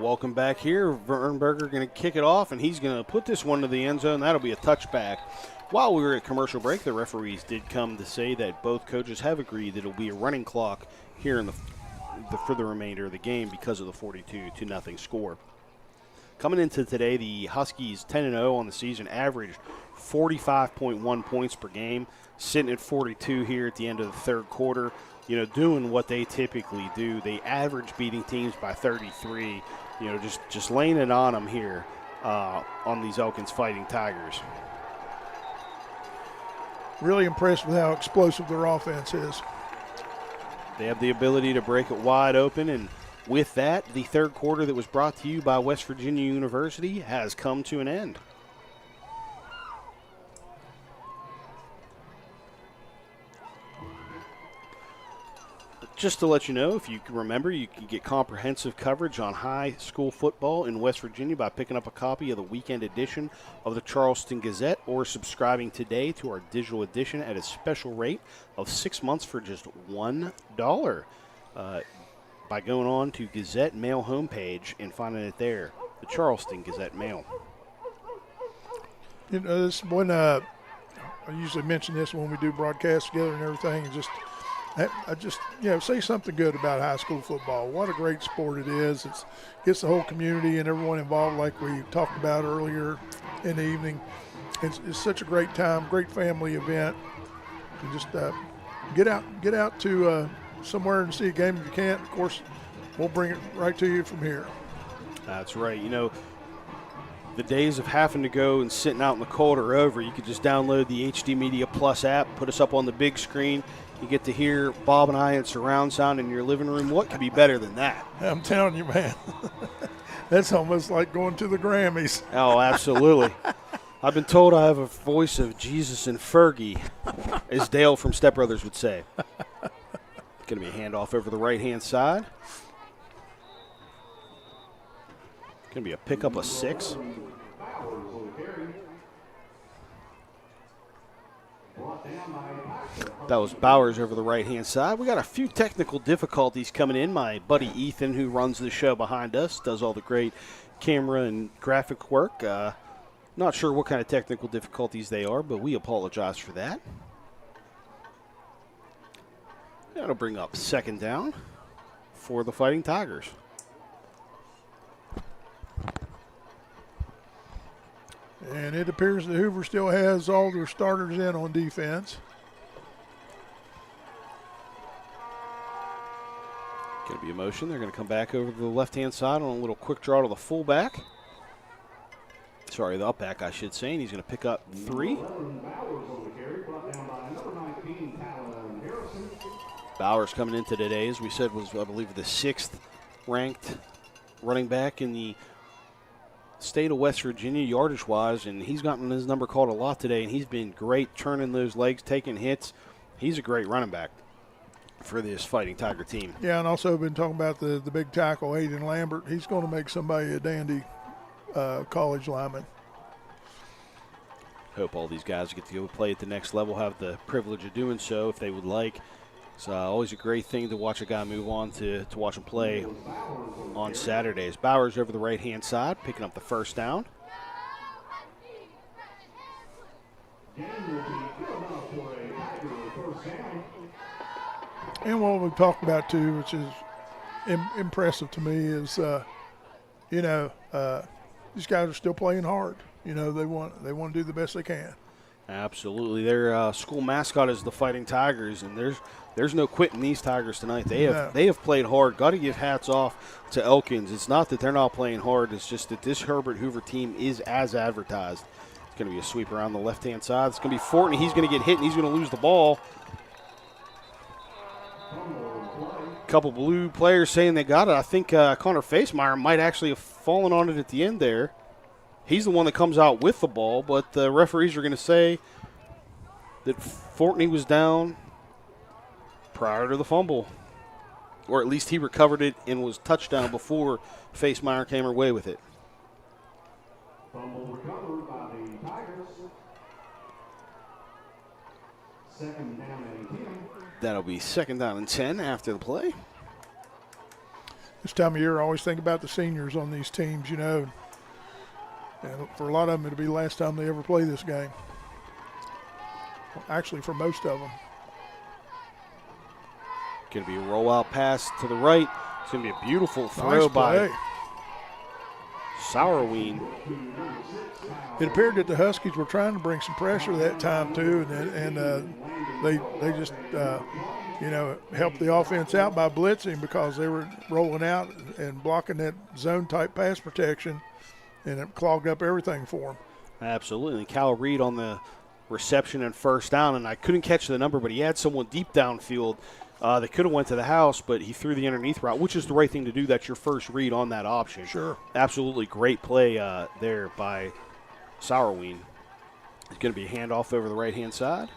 Welcome back here. Vernberger going to kick it off, and he's going to put this one to the end zone. That'll be a touchback. While we were at commercial break, the referees did come to say that both coaches have agreed that it'll be a running clock here in for the remainder of the game because of the 42-0 score. Coming into today, the Huskies 10-0 on the season, averaged 45.1 points per game, sitting at 42 here at the end of the third quarter. You know, doing what they typically do. They average beating teams by 33. You know, just laying it on them here on these Elkins Fighting Tigers. Really impressed with how explosive their offense is. They have the ability to break it wide open, and with that, the third quarter that was brought to you by West Virginia University has come to an end. Just to let you know, if you can remember, you can get comprehensive coverage on high school football in West Virginia by picking up a copy of the weekend edition of the Charleston Gazette or subscribing today to our digital edition at a special rate of 6 months for just $1 by going on to Gazette Mail homepage and finding it there, the Charleston Gazette Mail. You know, this when I usually mention this when we do broadcasts together and everything, and I just, you know, say something good about high school football. What a great sport it is. It gets the whole community and everyone involved like we talked about earlier in the evening. It's such a great time, great family event. And just get out to somewhere and see a game if you can't. Of course, we'll bring it right to you from here. That's right. You know, the days of having to go and sitting out in the cold are over. You could just download the HD Media Plus app, put us up on the big screen. You get to hear Bob and I in surround sound in your living room. What could be better than that? I'm telling you, man. That's almost like going to the Grammys. Oh, absolutely. I've been told I have a voice of Jesus and Fergie, as Dale from Step Brothers would say. Going to be a handoff over the right-hand side. Going to be a pickup of 6. That was Bowers over the right-hand side. We got a few technical difficulties coming in. My buddy Ethan, who runs the show behind us, does all the great camera and graphic work. Not sure what kind of technical difficulties they are, but we apologize for that. That'll bring up second down for the Fighting Tigers. And it appears that Hoover still has all their starters in on defense. Going to be a motion. They're going to come back over to the left-hand side on a little quick draw to the fullback. Sorry, the up back, I should say. And he's going to pick up 3. Bowers coming into today, as we said, was, I believe, the 6th ranked running back in the state of West Virginia, yardage-wise, and he's gotten his number called a lot today, and he's been great turning those legs, taking hits. He's a great running back for this Fighting Tiger team. Yeah, and also been talking about the big tackle, Aiden Lambert. He's going to make somebody a dandy college lineman. Hope all these guys get to go play at the next level, have the privilege of doing so if they would like. It's always a great thing to watch a guy move on to watch him play on Saturdays. Bowers over the right-hand side, picking up the first down. And what we've talked about, too, which is impressive to me, is, these guys are still playing hard. You know, they want to do the best they can. Absolutely. Their school mascot is the Fighting Tigers, and there's no quitting these Tigers tonight. They have played hard. Got to give hats off to Elkins. It's not that they're not playing hard. It's just that this Herbert Hoover team is as advertised. It's going to be a sweep around the left-hand side. It's going to be Fortney. He's going to get hit, and he's going to lose the ball. A couple blue players saying they got it. I think Connor Facemeyer might actually have fallen on it at the end there. He's the one that comes out with the ball, but the referees are going to say that Fortney was down prior to the fumble. Or at least he recovered it and was touchdown before Facemeyer came away with it. Fumble recovered by the Tigers. Second down and 10. That'll be second down and 10 after the play. This time of year, I always think about the seniors on these teams, you know. And for a lot of them, it'll be the last time they ever play this game. Actually, for most of them. Going to be a rollout pass to the right. It's going to be a beautiful throw Nice by play. Sauerwein. It appeared that the Huskies were trying to bring some pressure that time too, and they just you know, helped the offense out by blitzing because they were rolling out and blocking that zone type pass protection, and it clogged up everything for them. Absolutely. Cal Reed on the reception and first down, and I couldn't catch the number, but he had someone deep downfield that could have went to the house, but he threw the underneath route, which is the right thing to do. That's your first read on that option. Sure. Absolutely great play there by Sauerwein. It's going to be a handoff over the right-hand side.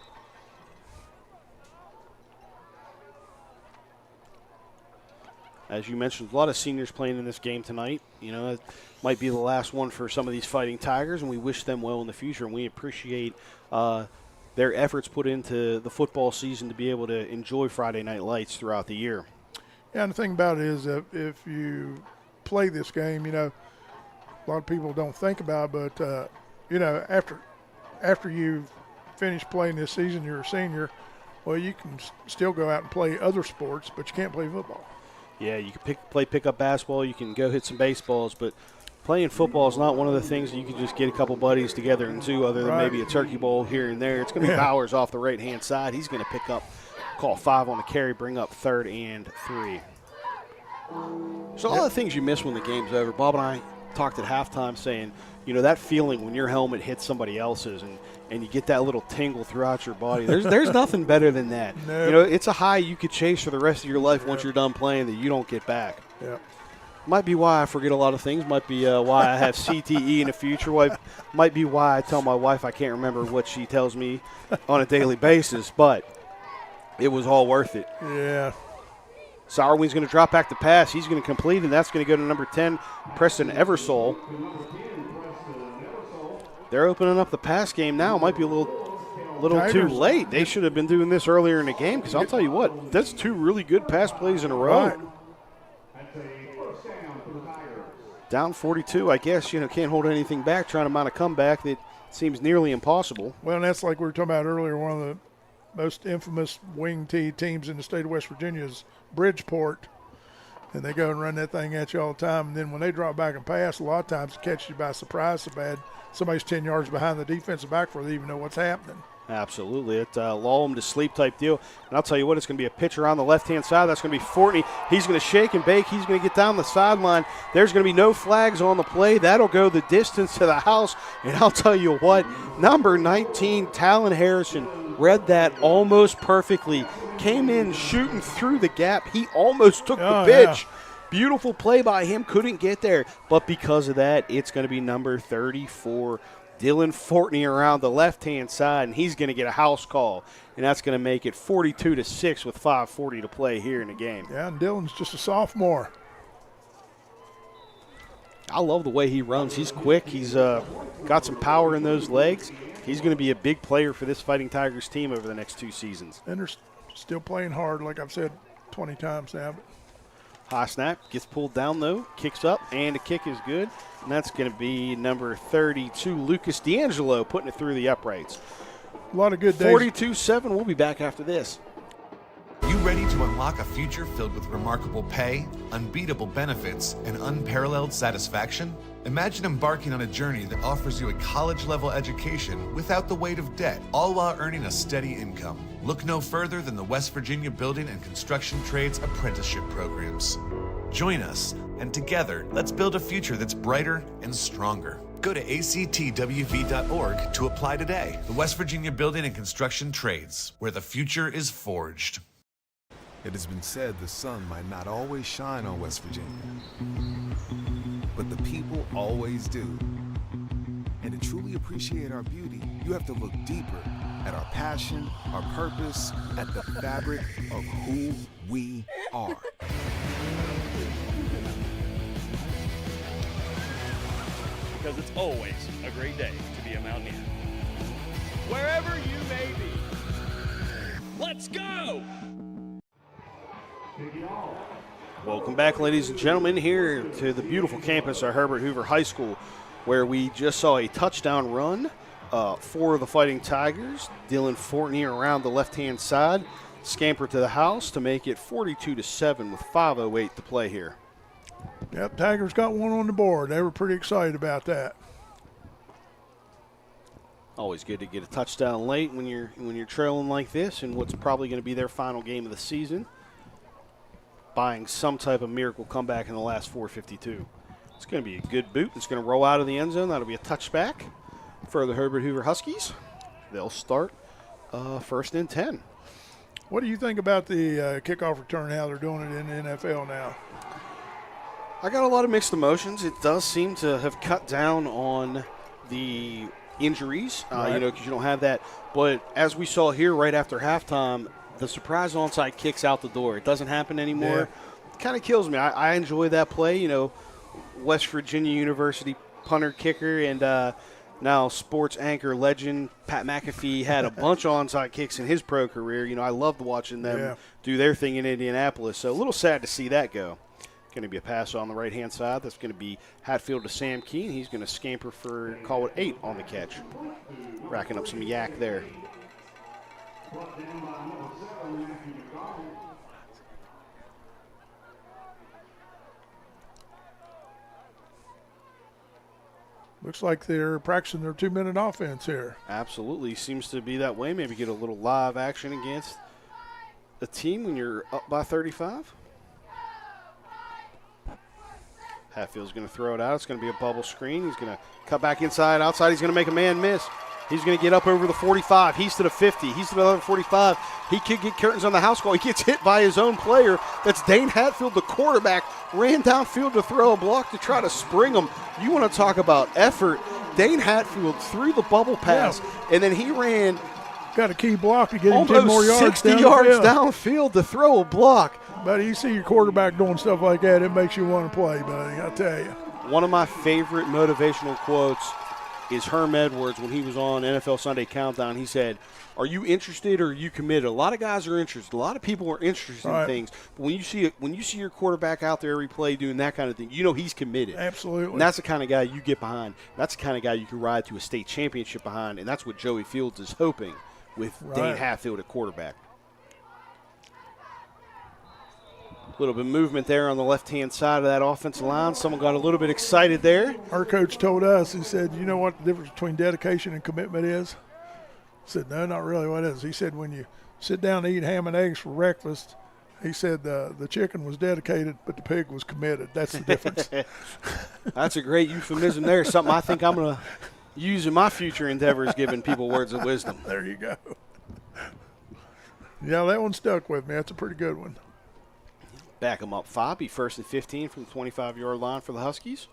As you mentioned, a lot of seniors playing in this game tonight. You know, it might be the last one for some of these Fighting Tigers, and we wish them well in the future, and we appreciate their efforts put into the football season to be able to enjoy Friday Night Lights throughout the year. Yeah, and the thing about it is that if you play this game, you know, a lot of people don't think about it, but, you know, after you've finished playing this season, you're a senior, well, you can still go out and play other sports, but you can't play football. Yeah, you can play pickup basketball, you can go hit some baseballs, but playing football is not one of the things that you can just get a couple buddies together and do other than maybe a turkey bowl here and there. It's going to be Bowers off the right-hand side. He's going to pick up, call 5 on the carry, bring up 3rd and 3. So a lot of things you miss when the game's over. Bob and I talked at halftime saying, you know, that feeling when your helmet hits somebody else's and you get that little tingle throughout your body. There's nothing better than that. No. You know, it's a high you could chase for the rest of your life once you're done playing that you don't get back. Yeah. Might be why I forget a lot of things. Might be why I have CTE in the future. Might be why I tell my wife I can't remember what she tells me on a daily basis. But it was all worth it. Yeah. Sauerwein's going to drop back the pass. He's going to complete, and that's going to go to number 10, Preston Eversole. They're opening up the pass game now. Might be a little too late. They should have been doing this earlier in the game because I'll tell you what, that's 2 really good pass plays in a row. Right. Down 42, I guess, you know, can't hold anything back, trying to mount a comeback that seems nearly impossible. Well, and that's like we were talking about earlier, one of the most infamous wing T teams in the state of West Virginia is Bridgeport, and they go and run that thing at you all the time. And then when they drop back and pass, a lot of times it catches you by surprise so bad somebody's 10 yards behind the defensive back before they even know what's happening. Absolutely. It lull them to sleep type deal. And I'll tell you what, it's going to be a pitcher on the left-hand side. That's going to be Fortney. He's going to shake and bake. He's going to get down the sideline. There's going to be no flags on the play. That'll go the distance to the house. And I'll tell you what, number 19, Talon Harrison, read that almost perfectly. Came in shooting through the gap. He almost took the pitch. Yeah. Beautiful play by him. Couldn't get there. But because of that, it's going to be number 34, Dylan Fortney, around the left-hand side, and he's going to get a house call, and that's going to make it 42-6 with 5:40 to play here in the game. Yeah, and Dylan's just a sophomore. I love the way he runs. He's quick. He's got some power in those legs. He's going to be a big player for this Fighting Tigers team over the next 2 seasons. And they're still playing hard, like I've said 20 times now. High snap, gets pulled down, though, kicks up, and the kick is good. And that's going to be number 32, Lucas D'Angelo, putting it through the uprights. A lot of good days. 42-7. We'll be back after this. You ready to unlock a future filled with remarkable pay, unbeatable benefits, and unparalleled satisfaction? Imagine embarking on a journey that offers you a college-level education without the weight of debt, all while earning a steady income. Look no further than the West Virginia Building and Construction Trades apprenticeship programs. Join us, and together, let's build a future that's brighter and stronger. Go to actwv.org to apply today. The West Virginia Building and Construction Trades, where the future is forged. It has been said the sun might not always shine on West Virginia, but the people always do. And to truly appreciate our beauty, you have to look deeper at our passion, our purpose, at the fabric of who we are. Because it's always a great day to be a Mountaineer. Wherever you may be, let's go! Welcome back, ladies and gentlemen, here to the beautiful campus of Herbert Hoover High School, where we just saw a touchdown run for the Fighting Tigers. Dylan Fortney around the left-hand side, scampered to the house to make it 42-7 with 5:08 to play here. Yep, Tigers got one on the board. They were pretty excited about that. Always good to get a touchdown late when you're trailing like this, and what's probably going to be their final game of the season, buying some type of miracle comeback in the last 4:52. It's going to be a good boot. It's going to roll out of the end zone. That'll be a touchback for the Herbert Hoover Huskies. They'll start first and 10. What do you think about the kickoff return, how they're doing it in the NFL now? I got a lot of mixed emotions. It does seem to have cut down on the injuries, right. Because you don't have that. But as we saw here right after halftime, the surprise onside kicks out the door. It doesn't happen anymore. Yeah. It kind of kills me. I enjoy that play. West Virginia University punter kicker and now sports anchor legend Pat McAfee had a bunch of onside kicks in his pro career. I loved watching them do their thing in Indianapolis. So a little sad to see that go. Going to be a pass on the right-hand side. That's going to be Hatfield to Sam Keene. He's going to scamper for, call it 8 on the catch. Racking up some yak there. Looks like they're practicing their 2-minute offense here. Absolutely. Seems to be that way. Maybe get a little live action against a team when you're up by 35. Hatfield's going to throw it out. It's going to be a bubble screen. He's going to cut back inside, outside. He's going to make a man miss. He's going to get up over the 45. He's to the 50. He's to the other 45. He could get curtains on the house call. He gets hit by his own player. That's Dane Hatfield, the quarterback, ran downfield to throw a block to try to spring him. You want to talk about effort. Dane Hatfield threw the bubble pass, and then he ran. Got a key block to get him 10 more almost yards 60 yards downfield to throw a block. But you see your quarterback doing stuff like that, it makes you want to play, buddy, I'll tell you. One of my favorite motivational quotes is Herm Edwards when he was on NFL Sunday Countdown. He said, "Are you interested or are you committed?" A lot of guys are interested. A lot of people are interested in things. But when you see your quarterback out there every play doing that kind of thing, he's committed. Absolutely. And that's the kind of guy you get behind. That's the kind of guy you can ride to a state championship behind, and that's what Joey Fields is hoping with Dane Hatfield at quarterback. A little bit of movement there on the left-hand side of that offensive line. Someone got a little bit excited there. Our coach told us, he said, you know what the difference between dedication and commitment is? I said, no, not really. What is? He said, when you sit down to eat ham and eggs for breakfast, he said the chicken was dedicated, but the pig was committed. That's the difference. That's a great euphemism there. Something I think I'm going to use in my future endeavors, giving people words of wisdom. There you go. Yeah, that one stuck with me. That's a pretty good one. Back them up 5. Be first and 15 from the 25-yard line for the Huskies.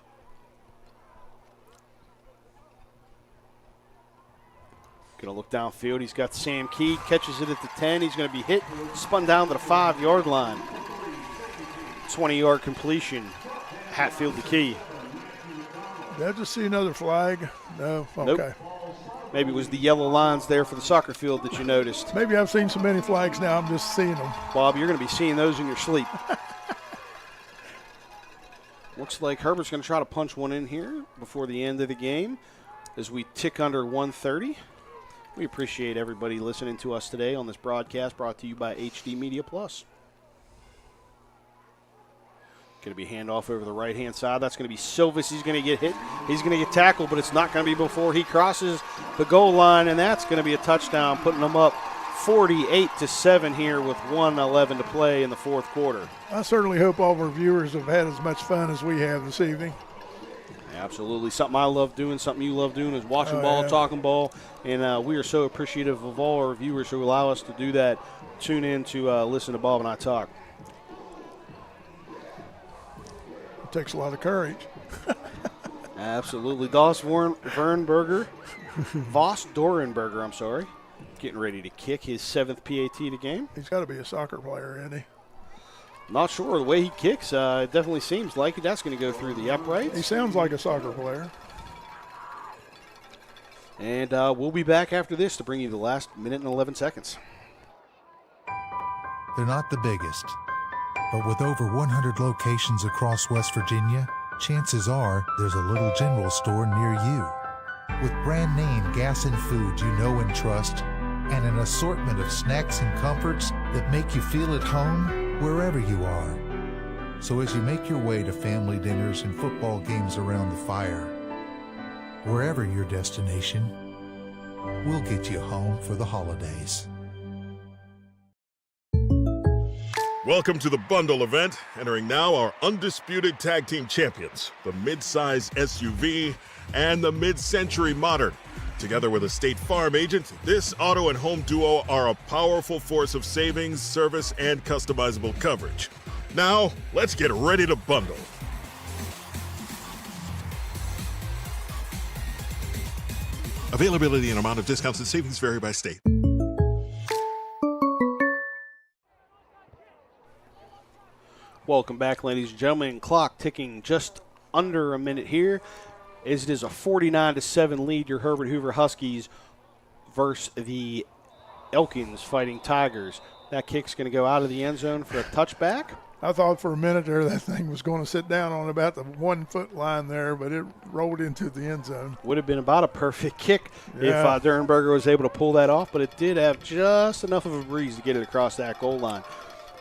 Going to look downfield. He's got Sam Key. Catches it at the 10. He's going to be hit. Spun down to the 5-yard line. 20-yard completion. Hatfield the Key. Did I just see another flag? No? Okay. Nope. Maybe it was the yellow lines there for the soccer field that you noticed. Maybe I've seen so many flags now, I'm just seeing them. Bob, you're going to be seeing those in your sleep. Looks like Herbert's going to try to punch one in here before the end of the game as we tick under 1:30. We appreciate everybody listening to us today on this broadcast brought to you by HD Media Plus. Going to be handoff over the right-hand side. That's going to be Silvis. He's going to get hit. He's going to get tackled, but it's not going to be before he crosses the goal line, and that's going to be a touchdown, putting them up 48-7 here with 1:11 to play in the fourth quarter. I certainly hope all of our viewers have had as much fun as we have this evening. Absolutely. Something I love doing, something you love doing is watching ball, talking ball, and we are so appreciative of all our viewers who allow us to do that. Tune in to listen to Bob and I talk. It takes a lot of courage. Absolutely. Voss Dorenberger, I'm sorry, getting ready to kick his 7th PAT of the game. He's got to be a soccer player, isn't he? Not sure. The way he kicks, it definitely seems like it. That's going to go through the uprights. He sounds like a soccer player. And we'll be back after this to bring you the last minute and 11 seconds. They're not the biggest, But with over 100 locations across West Virginia, chances are there's a little general store near you. With brand name gas and food you know and trust, and an assortment of snacks and comforts that make you feel at home wherever you are. So as you make your way to family dinners and football games around the fire, wherever your destination, we'll get you home for the holidays. Welcome to the bundle event. Entering now our undisputed tag team champions, the mid-size SUV and the mid-century modern. Together with a State Farm agent, this auto and home duo are a powerful force of savings, service, and customizable coverage. Now, let's get ready to bundle. Availability and amount of discounts and savings vary by state. Welcome back, ladies and gentlemen. Clock ticking just under a minute here, as it is a 49-7 lead. Your Herbert Hoover Huskies versus the Elkins Fighting Tigers. That kick's going to go out of the end zone for a touchback. I thought for a minute there that thing was going to sit down on about the 1 foot line there, but it rolled into the end zone. Would have been about a perfect kick if Dernberger was able to pull that off, but it did have just enough of a breeze to get it across that goal line.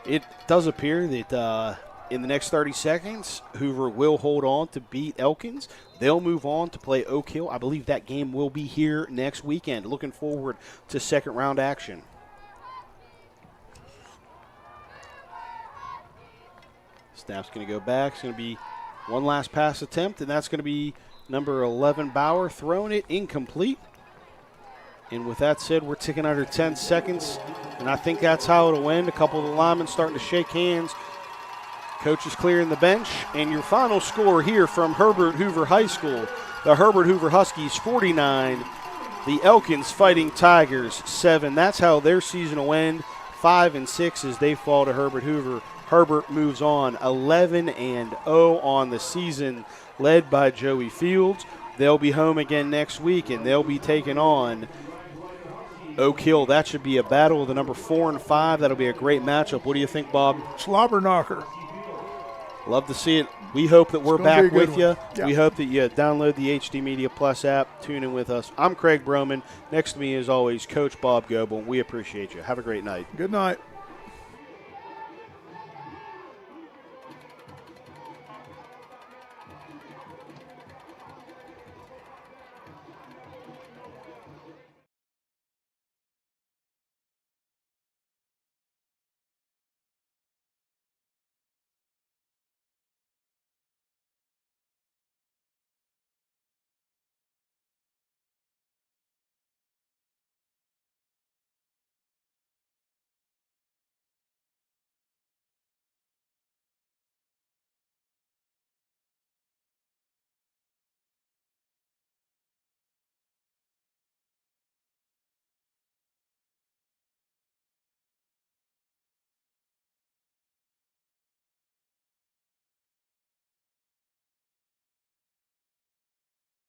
It does appear that in the next 30 seconds, Hoover will hold on to beat Elkins. They'll move on to play Oak Hill. I believe that game will be here next weekend. Looking forward to second round action. Snap's going to go back. It's going to be one last pass attempt, and that's going to be number 11, Bauer, throwing it incomplete. And with that said, we're ticking under 10 seconds, and I think that's how it'll end. A couple of the linemen starting to shake hands. Coach is clearing the bench, and your final score here from Herbert Hoover High School, the Herbert Hoover Huskies 49, the Elkins Fighting Tigers 7. That's how their season will end, 5-6 as they fall to Herbert Hoover. Herbert moves on 11-0 on the season, led by Joey Fields. They'll be home again next week, and they'll be taking on Oak Hill. That should be a battle of the number 4 and 5. That'll be a great matchup. What do you think, Bob? Slobber knocker. Love to see it. We hope that we're back with you. Yeah. We hope that you download the HD Media Plus app, tune in with us. I'm Craig Broman. Next to me, as always, Coach Bob Goebel. We appreciate you. Have a great night. Good night.